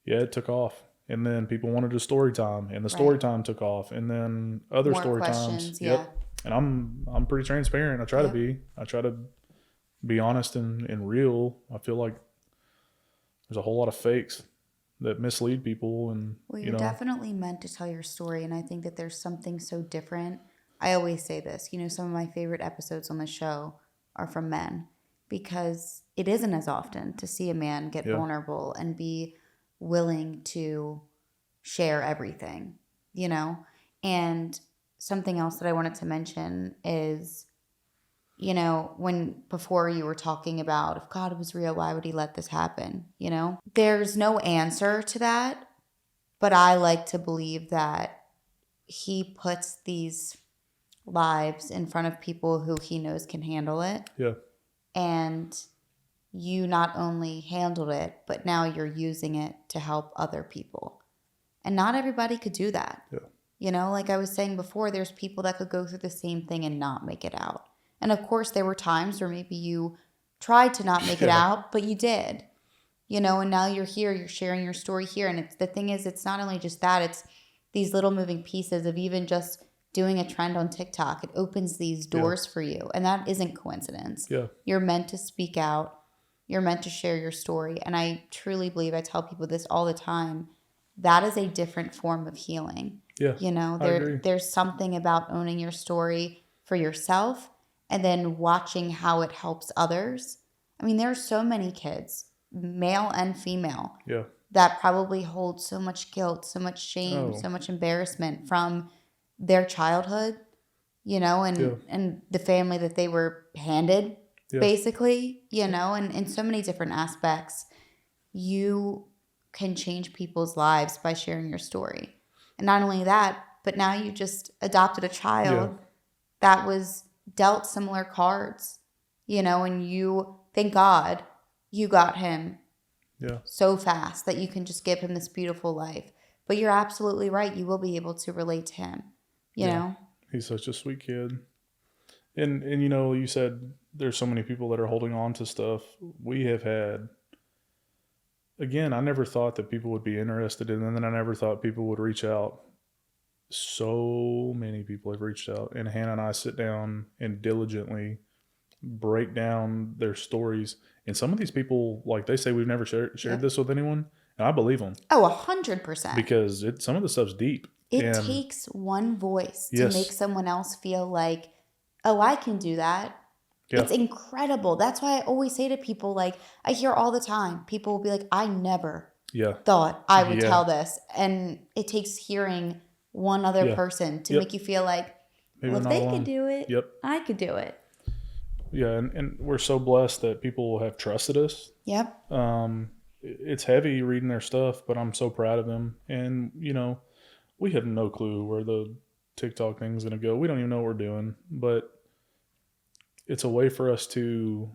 it took off. And then people wanted a story time, and the story time took off, and then other more story times. Yeah. Yep. And I'm pretty transparent. I try to be. I try to be honest and real. I feel like there's a whole lot of fakes that mislead people. And you're definitely meant to tell your story, and I think that there's something so different. I always say this, some of my favorite episodes on the show are from men, because it isn't as often to see a man get vulnerable and be willing to share everything, and something else that I wanted to mention is, before you were talking about if God was real, why would he let this happen? There's no answer to that, but I like to believe that he puts these lives in front of people who he knows can handle it. Yeah. And you not only handled it, but now you're using it to help other people. And not everybody could do that. Yeah. Like I was saying before, there's people that could go through the same thing and not make it out. And of course, there were times where maybe you tried to not make it out, but you did, you know, and now you're here, you're sharing your story here. And it's the thing is, it's not only just that, it's these little moving pieces of even just doing a trend on TikTok. It opens these doors for you. And that isn't coincidence. Yeah. You're meant to speak out. You're meant to share your story. And I truly believe, I tell people this all the time, that is a different form of healing. Yeah. You know, I agree. there's something about owning your story for yourself and then watching how it helps others. I mean, there are so many kids, male and female, that probably hold so much guilt, so much shame, so much embarrassment from their childhood, you know, and the family that they were handed, basically, you know, and in so many different aspects. You can change people's lives by sharing your story. And not only that, but now you just adopted a child that was dealt similar cards, you know, and you, thank God, you got him so fast that you can just give him this beautiful life. But you're absolutely right. You will be able to relate to him, you know? He's such a sweet kid. And you know, you said there's so many people that are holding on to stuff. We have had, again, I never thought that people would be interested in it, and then I never thought people would reach out. So many people have reached out, and Hannah and I sit down and diligently break down their stories. And some of these people, like, they say we've never shared this with anyone, and I believe them. Oh, 100%. Because some of the stuff's deep. It takes one voice to make someone else feel like, oh, I can do that. Yeah. It's incredible. That's why I always say to people, like, I hear all the time, people will be like, I never thought I would tell this. And it takes hearing one other person to make you feel like, well, if they could do it, I could do it. Yeah, and we're so blessed that people have trusted us. Yep. It's heavy reading their stuff, but I'm so proud of them. And, you know, we have no clue where the TikTok thing's going to go. We don't even know what we're doing, but it's a way for us to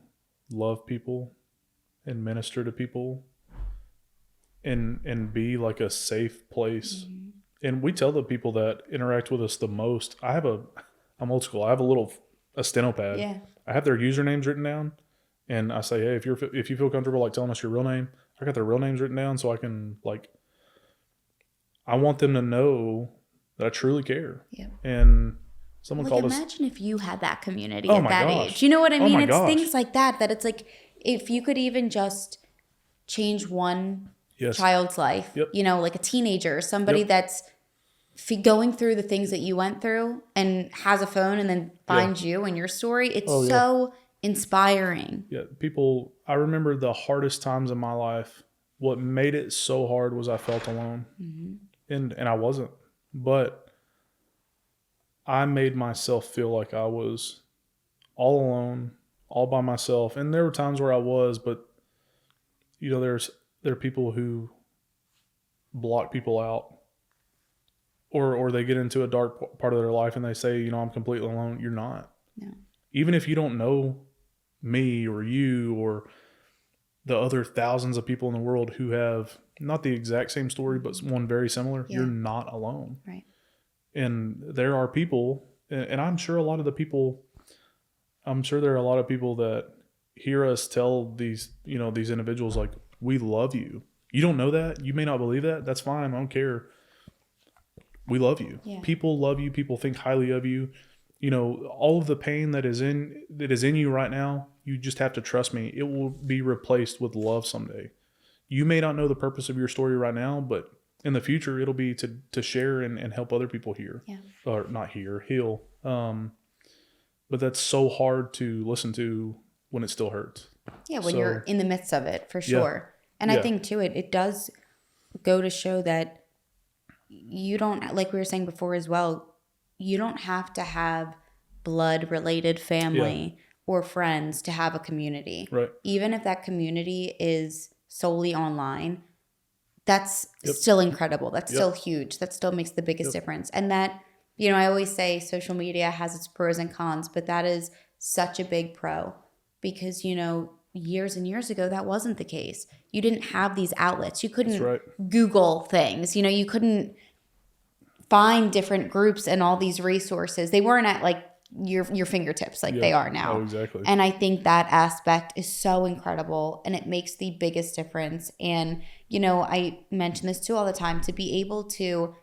love people and minister to people and be like a safe place. Mm-hmm. And we tell the people that interact with us the most, I'm old school. I have a steno pad. Yeah. I have their usernames written down, and I say, hey, if you feel comfortable like telling us your real name, I got their real names written down so I can, like, I want them to know that I truly care. Yeah. And someone called us. Imagine if you had that community at that age. You know what I mean? It's things like that it's like, if you could even just change one child's life, you know, like a teenager or somebody that's going through the things that you went through and has a phone and then finds you and your story. It's so inspiring. Yeah. People, I remember the hardest times in my life. What made it so hard was I felt alone. Mm-hmm. And I wasn't, but I made myself feel like I was all alone, all by myself. And there were times where I was, but you know, there are people who block people out, or they get into a dark part of their life and they say, you know, I'm completely alone. You're not. No. Even if you don't know me or you or the other thousands of people in the world who have not the exact same story, but one very similar, you're not alone. Right. And there are people, and I'm sure there are a lot of people that hear us tell these, you know, these individuals, like, we love you. You don't know that. You may not believe that. That's fine. I don't care. We love you. Yeah. People love you. People think highly of you. You know, all of the pain that is in you right now, you just have to trust me. It will be replaced with love someday. You may not know the purpose of your story right now, but in the future, it'll be to share and help other people heal. But that's so hard to listen to when it still hurts. Yeah, when you're in the midst of it, for sure. And I think, too, it does go to show that you don't, like we were saying before as well, you don't have to have blood-related family or friends to have a community. Right. Even if that community is solely online, that's still incredible. That's still huge. That still makes the biggest difference. And that, you know, I always say social media has its pros and cons, but that is such a big pro because, you know, years and years ago, that wasn't the case. You didn't have these outlets. You couldn't Google things. You know, you couldn't find different groups and all these resources. They weren't at like your fingertips like they are now. Oh, exactly. And I think that aspect is so incredible, and it makes the biggest difference. And, you know, I mention this too all the time, to be able to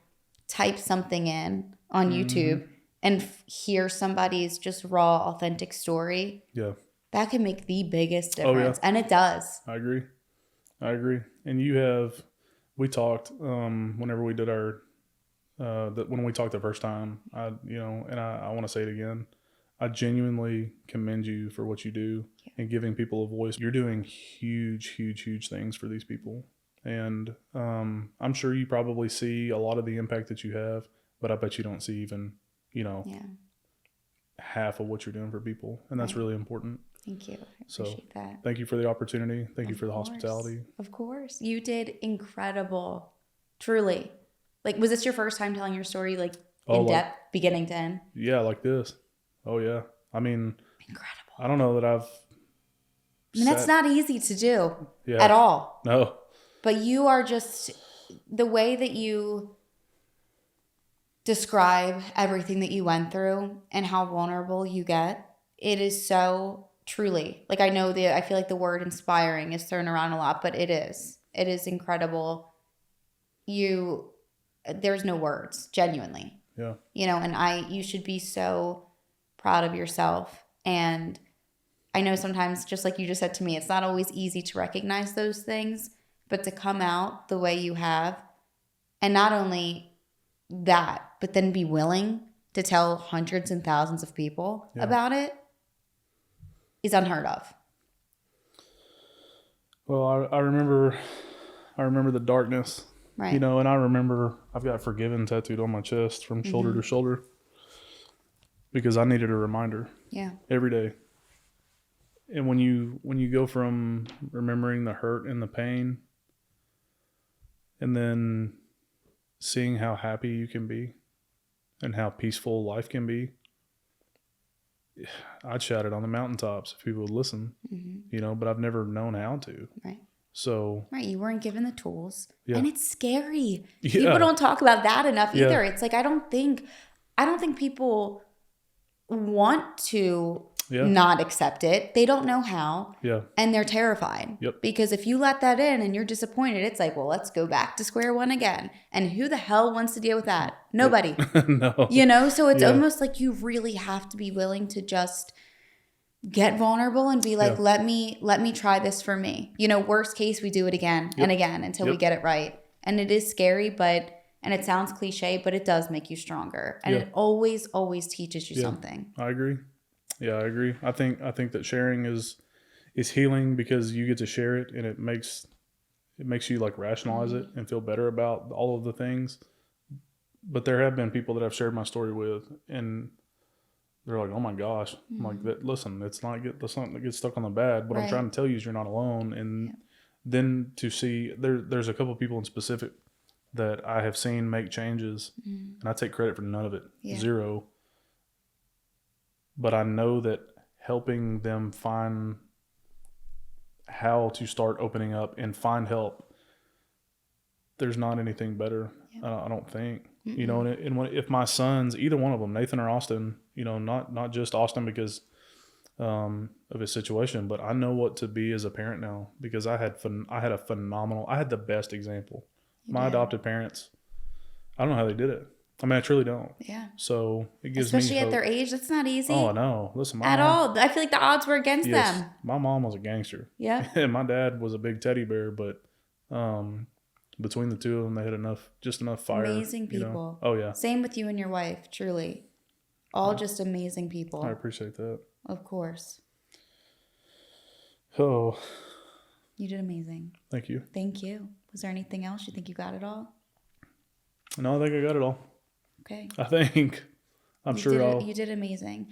type something in on YouTube and hear somebody's just raw, authentic story. Yeah. That can make the biggest difference. And it does. I agree. And we talked, whenever we did our, when we talked the first time, I want to say it again. I genuinely commend you for what you do and giving people a voice. You're doing huge, huge, huge things for these people. And I'm sure you probably see a lot of the impact that you have, but I bet you don't see even, half of what you're doing for people. And that's really important. Thank you. I appreciate that. Thank you for the opportunity. Thank you for the hospitality. Of course. You did incredible. Truly. Like, was this your first time telling your story, like, in depth, beginning to end? Yeah, like this. Oh, yeah. I mean, incredible. I don't know that that's not easy to do at all. No. But you are just, the way that you describe everything that you went through and how vulnerable you get, it is so truly, like, I feel like the word inspiring is thrown around a lot, but it is incredible. There's no words, genuinely. Yeah. And you should be so proud of yourself. And I know sometimes, just like you just said to me, it's not always easy to recognize those things, but to come out the way you have, and not only that, but then be willing to tell hundreds and thousands of people about it, is unheard of. Well, I remember the darkness, right? And I remember I've got forgiven tattooed on my chest from shoulder to shoulder, because I needed a reminder. Yeah. Every day. And when you go from remembering the hurt and the pain, and then seeing how happy you can be and how peaceful life can be, I'd shout it on the mountaintops if people would listen, but I've never known how to. Right. So. Right. You weren't given the tools. Yeah. And it's scary. Yeah. People don't talk about that enough either. It's like, I don't think people want to not accept it. They don't know how. Yeah. And they're terrified. Yep. Because if you let that in and you're disappointed, it's like, well, let's go back to square one again. And who the hell wants to deal with that? Nobody. No. So it's almost like you really have to be willing to just get vulnerable and be like, let me try this for me. Worst case, we do it again and again until we get it right. And it is scary, and it sounds cliche, but it does make you stronger. And it always, always teaches you something. I agree. Yeah, I agree. I think that sharing is healing, because you get to share it, and it makes you like rationalize it and feel better about all of the things. But there have been people that I've shared my story with, and they're like, "Oh my gosh!" I'm like, "Listen, let's not get stuck on the bad. What I'm trying to tell you is you're not alone." And then to see there's a couple of people in specific that I have seen make changes, and I take credit for none of it, zero. But I know that helping them find how to start opening up and find help, there's not anything better. I don't think. And if my sons, either one of them, Nathan or Austin, not just Austin because of his situation, but I know what to be as a parent now, because I had the best example. My adopted parents, I don't know how they did it. I mean, I truly don't. Yeah. So it gives especially me hope. At their age, that's not easy. Oh, I know. Listen, at all. I feel like the odds were against them. My mom was a gangster. Yeah. And my dad was a big teddy bear, but between the two of them, they had enough fire. Amazing people. Oh yeah. Same with you and your wife, truly. All just amazing people. I appreciate that. Of course. Oh. You did amazing. Thank you. Thank you. Was there anything else? You think you got it all? No, I think I got it all. Okay. I think. I'm sure you did amazing.